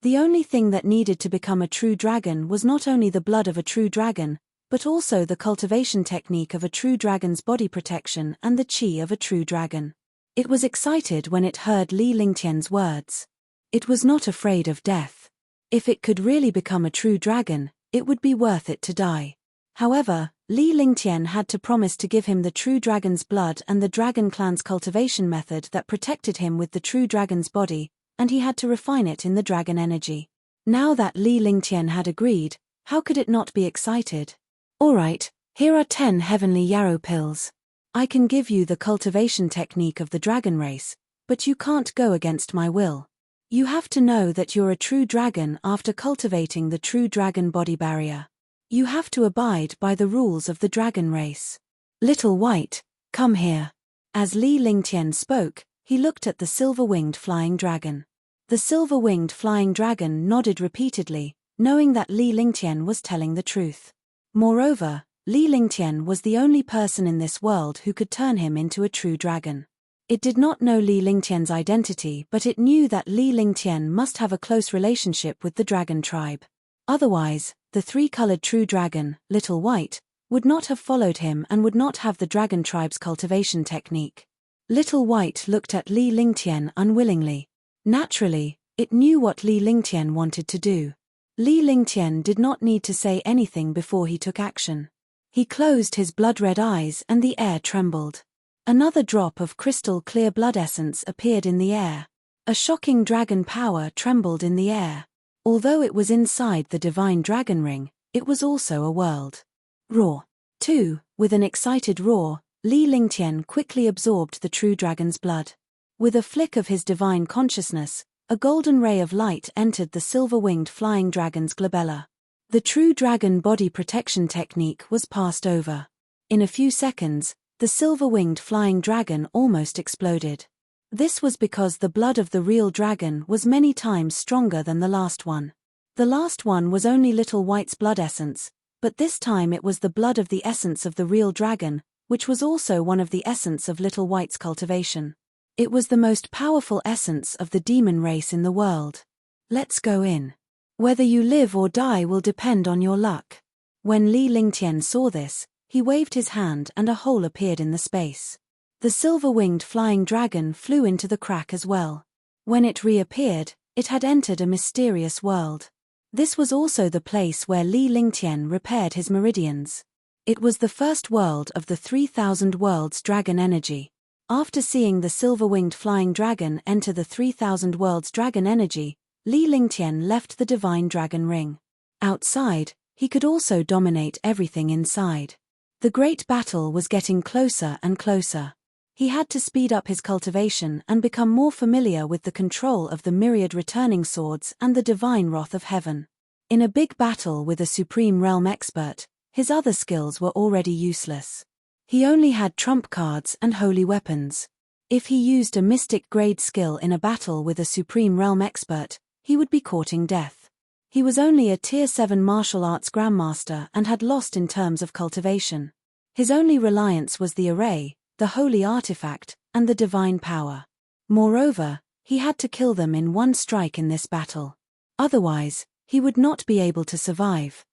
The only thing that needed to become a true dragon was not only the blood of a true dragon, but also the cultivation technique of a true dragon's body protection and the chi of a true dragon. It was excited when it heard Li Lingtian's words. It was not afraid of death. If it could really become a true dragon, it would be worth it to die. However, Li Lingtian had to promise to give him the true dragon's blood and the dragon clan's cultivation method that protected him with the true dragon's body, and he had to refine it in the dragon energy. Now that Li Lingtian had agreed, how could it not be excited? Alright, here are 10 heavenly yarrow pills. I can give you the cultivation technique of the dragon race, but you can't go against my will. You have to know that you're a true dragon after cultivating the true dragon body barrier. You have to abide by the rules of the dragon race. Little White, come here. As Li Lingtian spoke, he looked at the silver-winged flying dragon. The silver-winged flying dragon nodded repeatedly, knowing that Li Lingtian was telling the truth. Moreover, Li Lingtian was the only person in this world who could turn him into a true dragon. It did not know Li Lingtian's identity, but it knew that Li Lingtian must have a close relationship with the dragon tribe. Otherwise, the 3-colored true dragon, Little White, would not have followed him and would not have the dragon tribe's cultivation technique. Little White looked at Li Lingtian unwillingly. Naturally, it knew what Li Lingtian wanted to do. Li Lingtian did not need to say anything before he took action. He closed his blood-red eyes and the air trembled. Another drop of crystal-clear blood essence appeared in the air. A shocking dragon power trembled in the air. Although it was inside the divine dragon ring, it was also a world. Roar. 2. With an excited roar, Li Lingtian quickly absorbed the true dragon's blood. With a flick of his divine consciousness, a golden ray of light entered the silver-winged flying dragon's glabella. The true dragon body protection technique was passed over. In a few seconds, the silver-winged flying dragon almost exploded. This was because the blood of the real dragon was many times stronger than the last one. The last one was only Little White's blood essence, but this time it was the blood of the essence of the real dragon, which was also one of the essence of Little White's cultivation. It was the most powerful essence of the demon race in the world. Let's go in. Whether you live or die will depend on your luck. When Li Lingtian saw this, he waved his hand and a hole appeared in the space. The silver-winged flying dragon flew into the crack as well. When it reappeared, it had entered a mysterious world. This was also the place where Li Lingtian repaired his meridians. It was the first world of the 3,000 worlds dragon energy. After seeing the silver-winged flying dragon enter the 3,000 worlds dragon energy, Li Lingtian left the divine dragon ring. Outside, he could also dominate everything inside. The great battle was getting closer and closer. He had to speed up his cultivation and become more familiar with the control of the myriad returning swords and the divine wrath of heaven. In a big battle with a supreme realm expert, his other skills were already useless. He only had trump cards and holy weapons. If he used a mystic grade skill in a battle with a supreme realm expert, he would be courting death. He was only a tier 7 martial arts grandmaster and had lost in terms of cultivation. His only reliance was the array, the holy artifact, and the divine power. Moreover, he had to kill them in one strike in this battle. Otherwise, he would not be able to survive.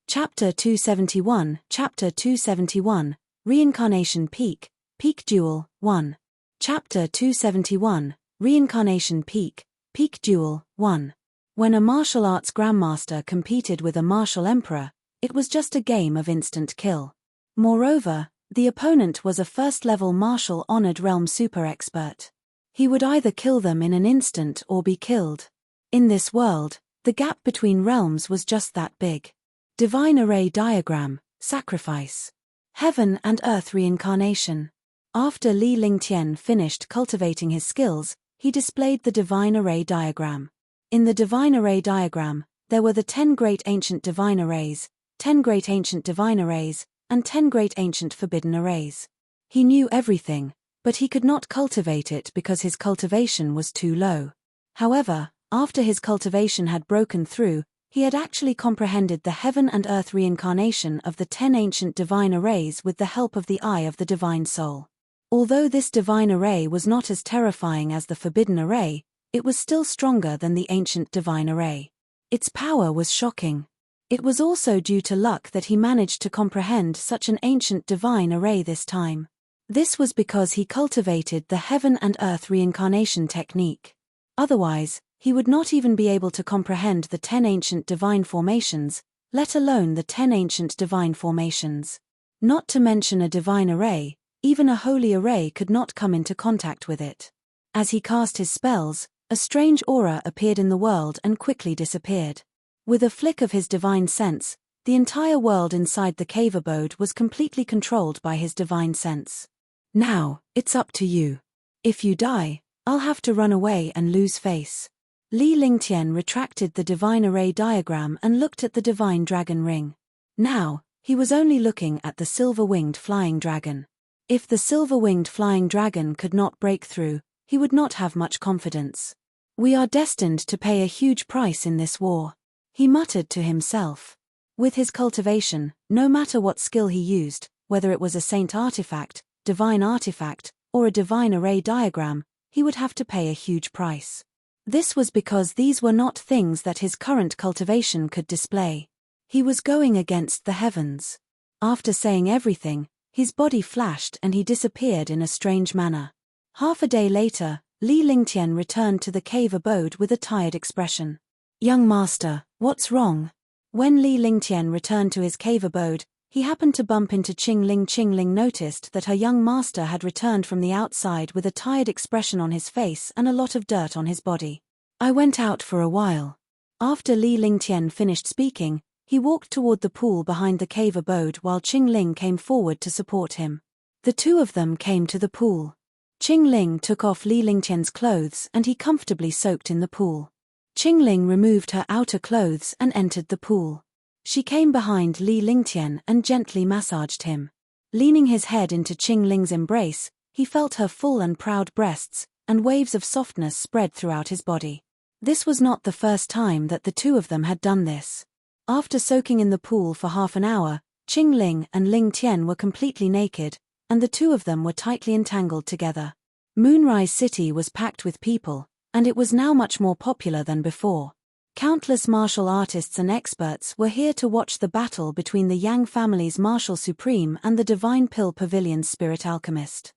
Chapter 271, Chapter 271, Reincarnation Peak, Peak Duel, 1. Chapter 271, Reincarnation Peak, Peak Duel, 1. When a martial arts grandmaster competed with a martial emperor, it was just a game of instant kill. Moreover, the opponent was a first-level martial honored realm super expert. He would either kill them in an instant or be killed. In this world, the gap between realms was just that big. Divine Array Diagram, Sacrifice. Heaven and Earth Reincarnation. After Li Lingtian finished cultivating his skills, he displayed the Divine Array Diagram. In the Divine Array Diagram, there were the 10 Great Ancient Divine Arrays, 10 Great Ancient Divine Arrays, and 10 Great Ancient Forbidden Arrays. He knew everything, but he could not cultivate it because his cultivation was too low. However, after his cultivation had broken through, he had actually comprehended the heaven and earth reincarnation of the 10 ancient divine arrays with the help of the Eye of the Divine Soul. Although this divine array was not as terrifying as the forbidden array, it was still stronger than the ancient divine array. Its power was shocking. It was also due to luck that he managed to comprehend such an ancient divine array this time. This was because he cultivated the heaven and earth reincarnation technique. Otherwise, he would not even be able to comprehend the 10 ancient divine formations, let alone the 10 ancient divine formations. Not to mention a divine array, even a holy array could not come into contact with it. As he cast his spells, a strange aura appeared in the world and quickly disappeared. With a flick of his divine sense, the entire world inside the cave abode was completely controlled by his divine sense. Now, it's up to you. If you die, I'll have to run away and lose face. Li Lingtian retracted the divine array diagram and looked at the divine dragon ring. Now, he was only looking at the silver-winged flying dragon. If the silver-winged flying dragon could not break through, he would not have much confidence. We are destined to pay a huge price in this war, he muttered to himself. With his cultivation, no matter what skill he used, whether it was a saint artifact, divine artifact, or a divine array diagram, he would have to pay a huge price. This was because these were not things that his current cultivation could display. He was going against the heavens. After saying everything, his body flashed and he disappeared in a strange manner. Half a day later, Li Lingtian returned to the cave abode with a tired expression. Young master, what's wrong? When Li Lingtian returned to his cave abode, he happened to bump into Qingling. Qingling noticed that her young master had returned from the outside with a tired expression on his face and a lot of dirt on his body. I went out for a while. After Li Lingtian finished speaking, he walked toward the pool behind the cave abode while Qingling came forward to support him. The two of them came to the pool. Qingling took off Li Lingtian's clothes and he comfortably soaked in the pool. Qingling removed her outer clothes and entered the pool. She came behind Li Lingtian and gently massaged him. Leaning his head into Qing Ling's embrace, he felt her full and proud breasts, and waves of softness spread throughout his body. This was not the first time that the two of them had done this. After soaking in the pool for half an hour, Qing Ling and Ling Tian were completely naked, and the two of them were tightly entangled together. Moonrise City was packed with people, and it was now much more popular than before. Countless martial artists and experts were here to watch the battle between the Yang family's Martial Supreme and the Divine Pill Pavilion's Spirit Alchemist.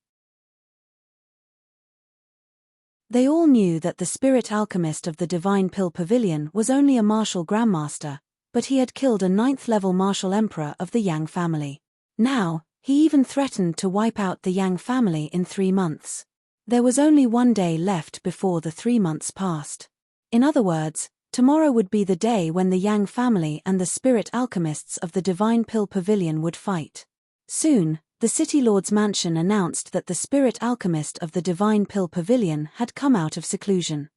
They all knew that the Spirit Alchemist of the Divine Pill Pavilion was only a martial grandmaster, but he had killed a 9th-level martial emperor of the Yang family. Now, he even threatened to wipe out the Yang family in 3 months. There was only 1 day left before the 3 months passed. In other words, tomorrow would be the day when the Yang family and the Spirit Alchemists of the Divine Pill Pavilion would fight. Soon, the City Lord's mansion announced that the Spirit Alchemist of the Divine Pill Pavilion had come out of seclusion.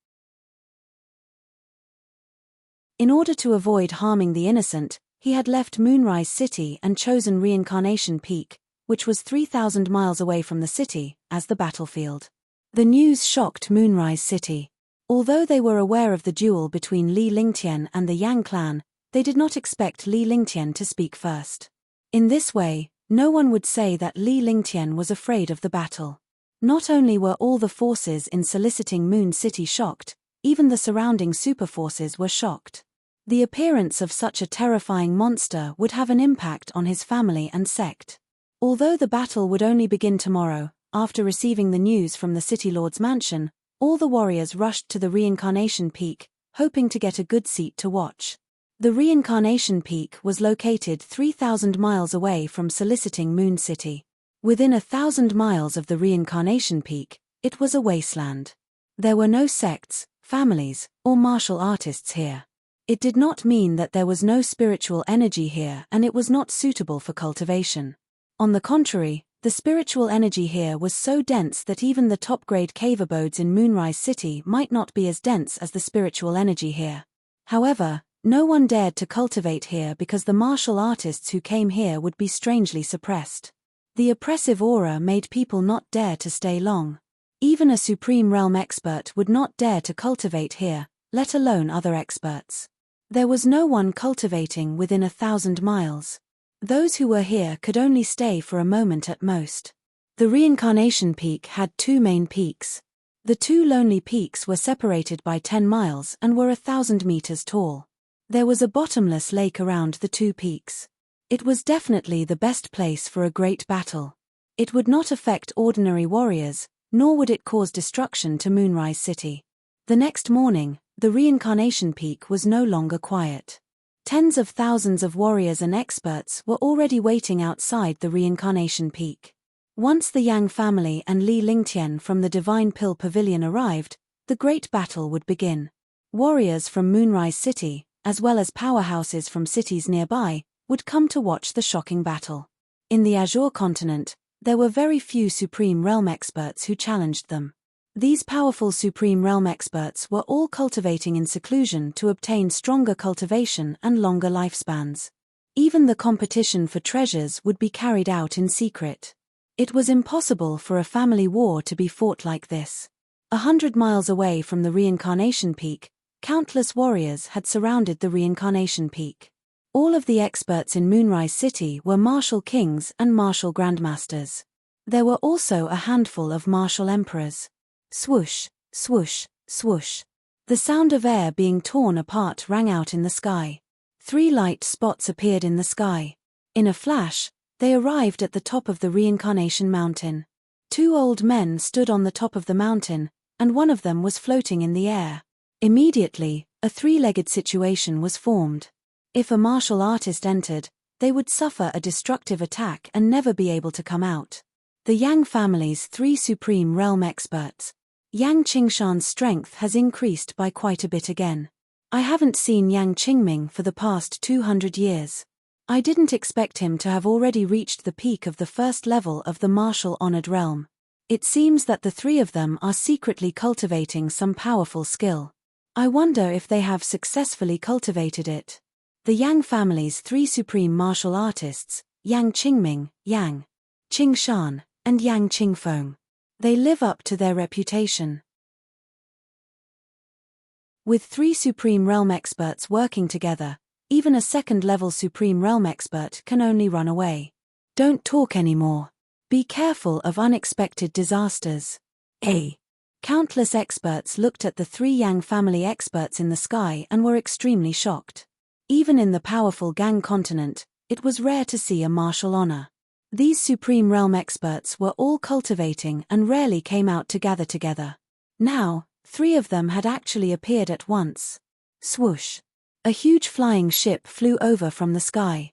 In order to avoid harming the innocent, he had left Moonrise City and chosen Reincarnation Peak, which was 3,000 miles away from the city, as the battlefield. The news shocked Moonrise City. Although they were aware of the duel between Li Lingtian and the Yang clan, they did not expect Li Lingtian to speak first. In this way, no one would say that Li Lingtian was afraid of the battle. Not only were all the forces in soliciting Moon City shocked, even the surrounding superforces were shocked. The appearance of such a terrifying monster would have an impact on his family and sect. Although the battle would only begin tomorrow, after receiving the news from the City Lord's mansion, all the warriors rushed to the Reincarnation Peak, hoping to get a good seat to watch. The Reincarnation Peak was located 3,000 miles away from soliciting Moon City. Within 1,000 miles of the Reincarnation Peak, it was a wasteland. There were no sects, families, or martial artists here. It did not mean that there was no spiritual energy here and it was not suitable for cultivation. On the contrary, the spiritual energy here was so dense that even the top-grade cave abodes in Moonrise City might not be as dense as the spiritual energy here. However, no one dared to cultivate here because the martial artists who came here would be strangely suppressed. The oppressive aura made people not dare to stay long. Even a Supreme Realm expert would not dare to cultivate here, let alone other experts. There was no one cultivating within 1,000 miles. Those who were here could only stay for a moment at most. The Reincarnation Peak had 2 main peaks. The 2 lonely peaks were separated by 10 miles and were 1,000 meters tall. There was a bottomless lake around the 2 peaks. It was definitely the best place for a great battle. It would not affect ordinary warriors, nor would it cause destruction to Moonrise City. The next morning, the Reincarnation Peak was no longer quiet. Tens of thousands of warriors and experts were already waiting outside the Reincarnation Peak. Once the Yang family and Li Lingtian from the Divine Pill Pavilion arrived, the great battle would begin. Warriors from Moonrise City, as well as powerhouses from cities nearby, would come to watch the shocking battle. In the Azure continent, there were very few Supreme Realm experts who challenged them. These powerful Supreme Realm experts were all cultivating in seclusion to obtain stronger cultivation and longer lifespans. Even the competition for treasures would be carried out in secret. It was impossible for a family war to be fought like this. 100 miles away from the Reincarnation Peak, countless warriors had surrounded the Reincarnation Peak. All of the experts in Moonrise City were martial kings and martial grandmasters. There were also a handful of martial emperors. Swoosh, swoosh, swoosh. The sound of air being torn apart rang out in the sky. 3 light spots appeared in the sky. In a flash, they arrived at the top of the Reincarnation Mountain. 2 old men stood on the top of the mountain, and one of them was floating in the air. Immediately, a 3-legged situation was formed. If a martial artist entered, they would suffer a destructive attack and never be able to come out. The Yang family's 3 Supreme Realm experts. Yang Qingshan's strength has increased by quite a bit again. I haven't seen Yang Qingming for the past 200 years. I didn't expect him to have already reached the peak of the 1st level of the martial honored realm. It seems that the 3 of them are secretly cultivating some powerful skill. I wonder if they have successfully cultivated it. The Yang family's 3 supreme martial artists, Yang Qingming, Yang Qing Shan, and Yang Qingfeng. They live up to their reputation. With 3 Supreme Realm experts working together, even a second-level Supreme Realm expert can only run away. Don't talk anymore. Be careful of unexpected disasters. Countless experts looked at the 3 Yang family experts in the sky and were extremely shocked. Even in the powerful Gang continent, it was rare to see a martial honor. These Supreme Realm experts were all cultivating and rarely came out to gather together. Now, 3 of them had actually appeared at once. Swoosh! A huge flying ship flew over from the sky.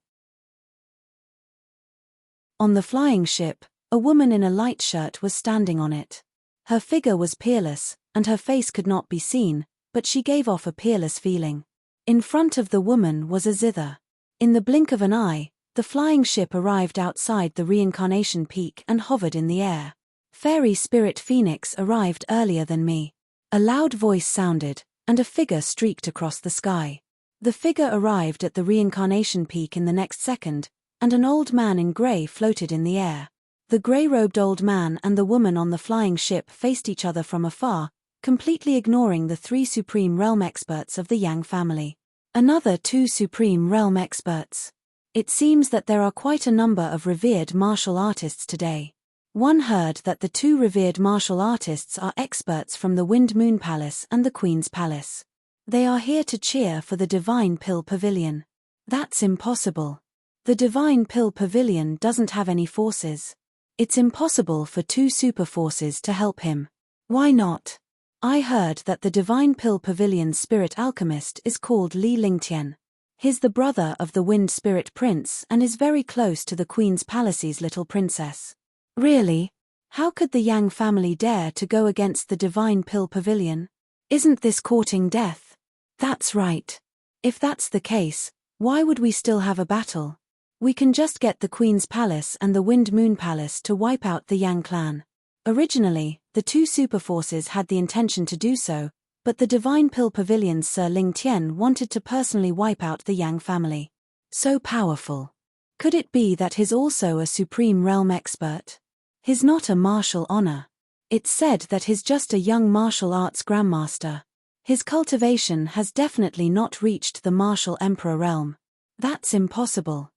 On the flying ship, a woman in a light shirt was standing on it. Her figure was peerless, and her face could not be seen, but she gave off a peerless feeling. In front of the woman was a zither. In the blink of an eye, the flying ship arrived outside the reincarnation peak and hovered in the air. Fairy Spirit Phoenix arrived earlier than me. A loud voice sounded, and a figure streaked across the sky. The figure arrived at the reincarnation peak in the next second, and an old man in grey floated in the air. The grey-robed old man and the woman on the flying ship faced each other from afar, completely ignoring the 3 Supreme Realm experts of the Yang family. Another 2 Supreme Realm experts. It seems that there are quite a number of revered martial artists today. One heard that the 2 revered martial artists are experts from the Wind Moon Palace and the Queen's Palace. They are here to cheer for the Divine Pill Pavilion. That's impossible. The Divine Pill Pavilion doesn't have any forces. It's impossible for 2 super forces to help him. Why not? I heard that the Divine Pill Pavilion's spirit alchemist is called Li Lingtian. He's the brother of the Wind Spirit Prince and is very close to the Queen's Palace's little princess. Really? How could the Yang family dare to go against the Divine Pill Pavilion? Isn't this courting death? That's right. If that's the case, why would we still have a battle? We can just get the Queen's Palace and the Wind Moon Palace to wipe out the Yang clan. Originally, the 2 superforces had the intention to do so, but the Divine Pill Pavilion's Sir Ling Tian wanted to personally wipe out the Yang family. So powerful. Could it be that he's also a Supreme Realm expert? He's not a martial honor. It's said that he's just a young martial arts grandmaster. His cultivation has definitely not reached the martial emperor realm. That's impossible.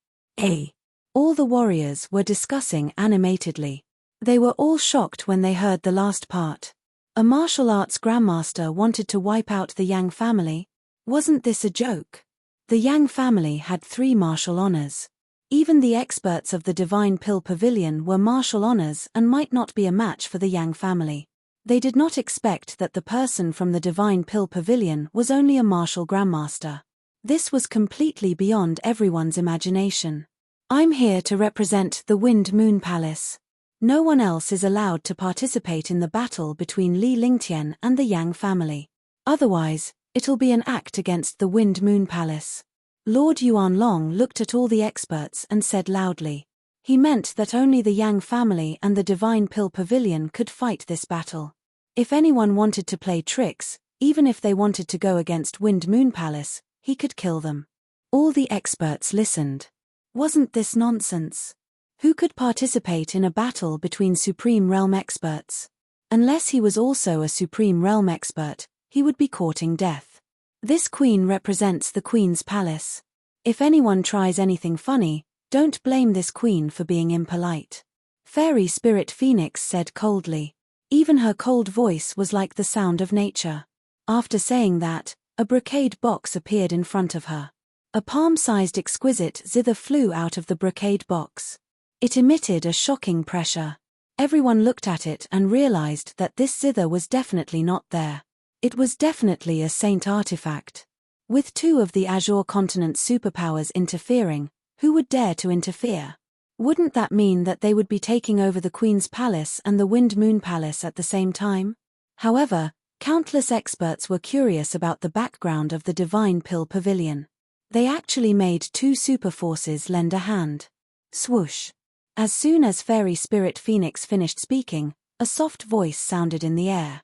All the warriors were discussing animatedly. They were all shocked when they heard the last part. A martial arts grandmaster wanted to wipe out the Yang family? Wasn't this a joke? The Yang family had 3 martial honors. Even the experts of the Divine Pill Pavilion were martial honors and might not be a match for the Yang family. They did not expect that the person from the Divine Pill Pavilion was only a martial grandmaster. This was completely beyond everyone's imagination. I'm here to represent the Wind Moon Palace. No one else is allowed to participate in the battle between Li Lingtian and the Yang family. Otherwise, it'll be an act against the Wind Moon Palace. Lord Yuanlong looked at all the experts and said loudly. He meant that only the Yang family and the Divine Pill Pavilion could fight this battle. If anyone wanted to play tricks, even if they wanted to go against Wind Moon Palace, he could kill them. All the experts listened. Wasn't this nonsense? Who could participate in a battle between Supreme Realm experts? Unless he was also a Supreme Realm expert, he would be courting death. This queen represents the Queen's Palace. If anyone tries anything funny, don't blame this queen for being impolite. Fairy Spirit Phoenix said coldly. Even her cold voice was like the sound of nature. After saying that, a brocade box appeared in front of her. A palm-sized exquisite zither flew out of the brocade box. It emitted a shocking pressure. Everyone looked at it and realized that this zither was definitely not there. It was definitely a saint artifact. With 2 of the Azure continent's superpowers interfering, who would dare to interfere? Wouldn't that mean that they would be taking over the Queen's Palace and the Wind Moon Palace at the same time? However, countless experts were curious about the background of the Divine Pill Pavilion. They actually made 2 superforces lend a hand. Swoosh. As soon as Fairy Spirit Phoenix finished speaking, a soft voice sounded in the air.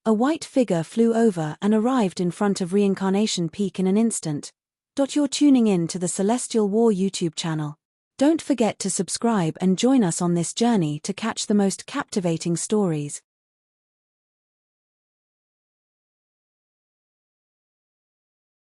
A white figure flew over and arrived in front of Reincarnation Peak in an instant. You're tuning in to the Celestial War YouTube channel. Don't forget to subscribe and join us on this journey to catch the most captivating stories.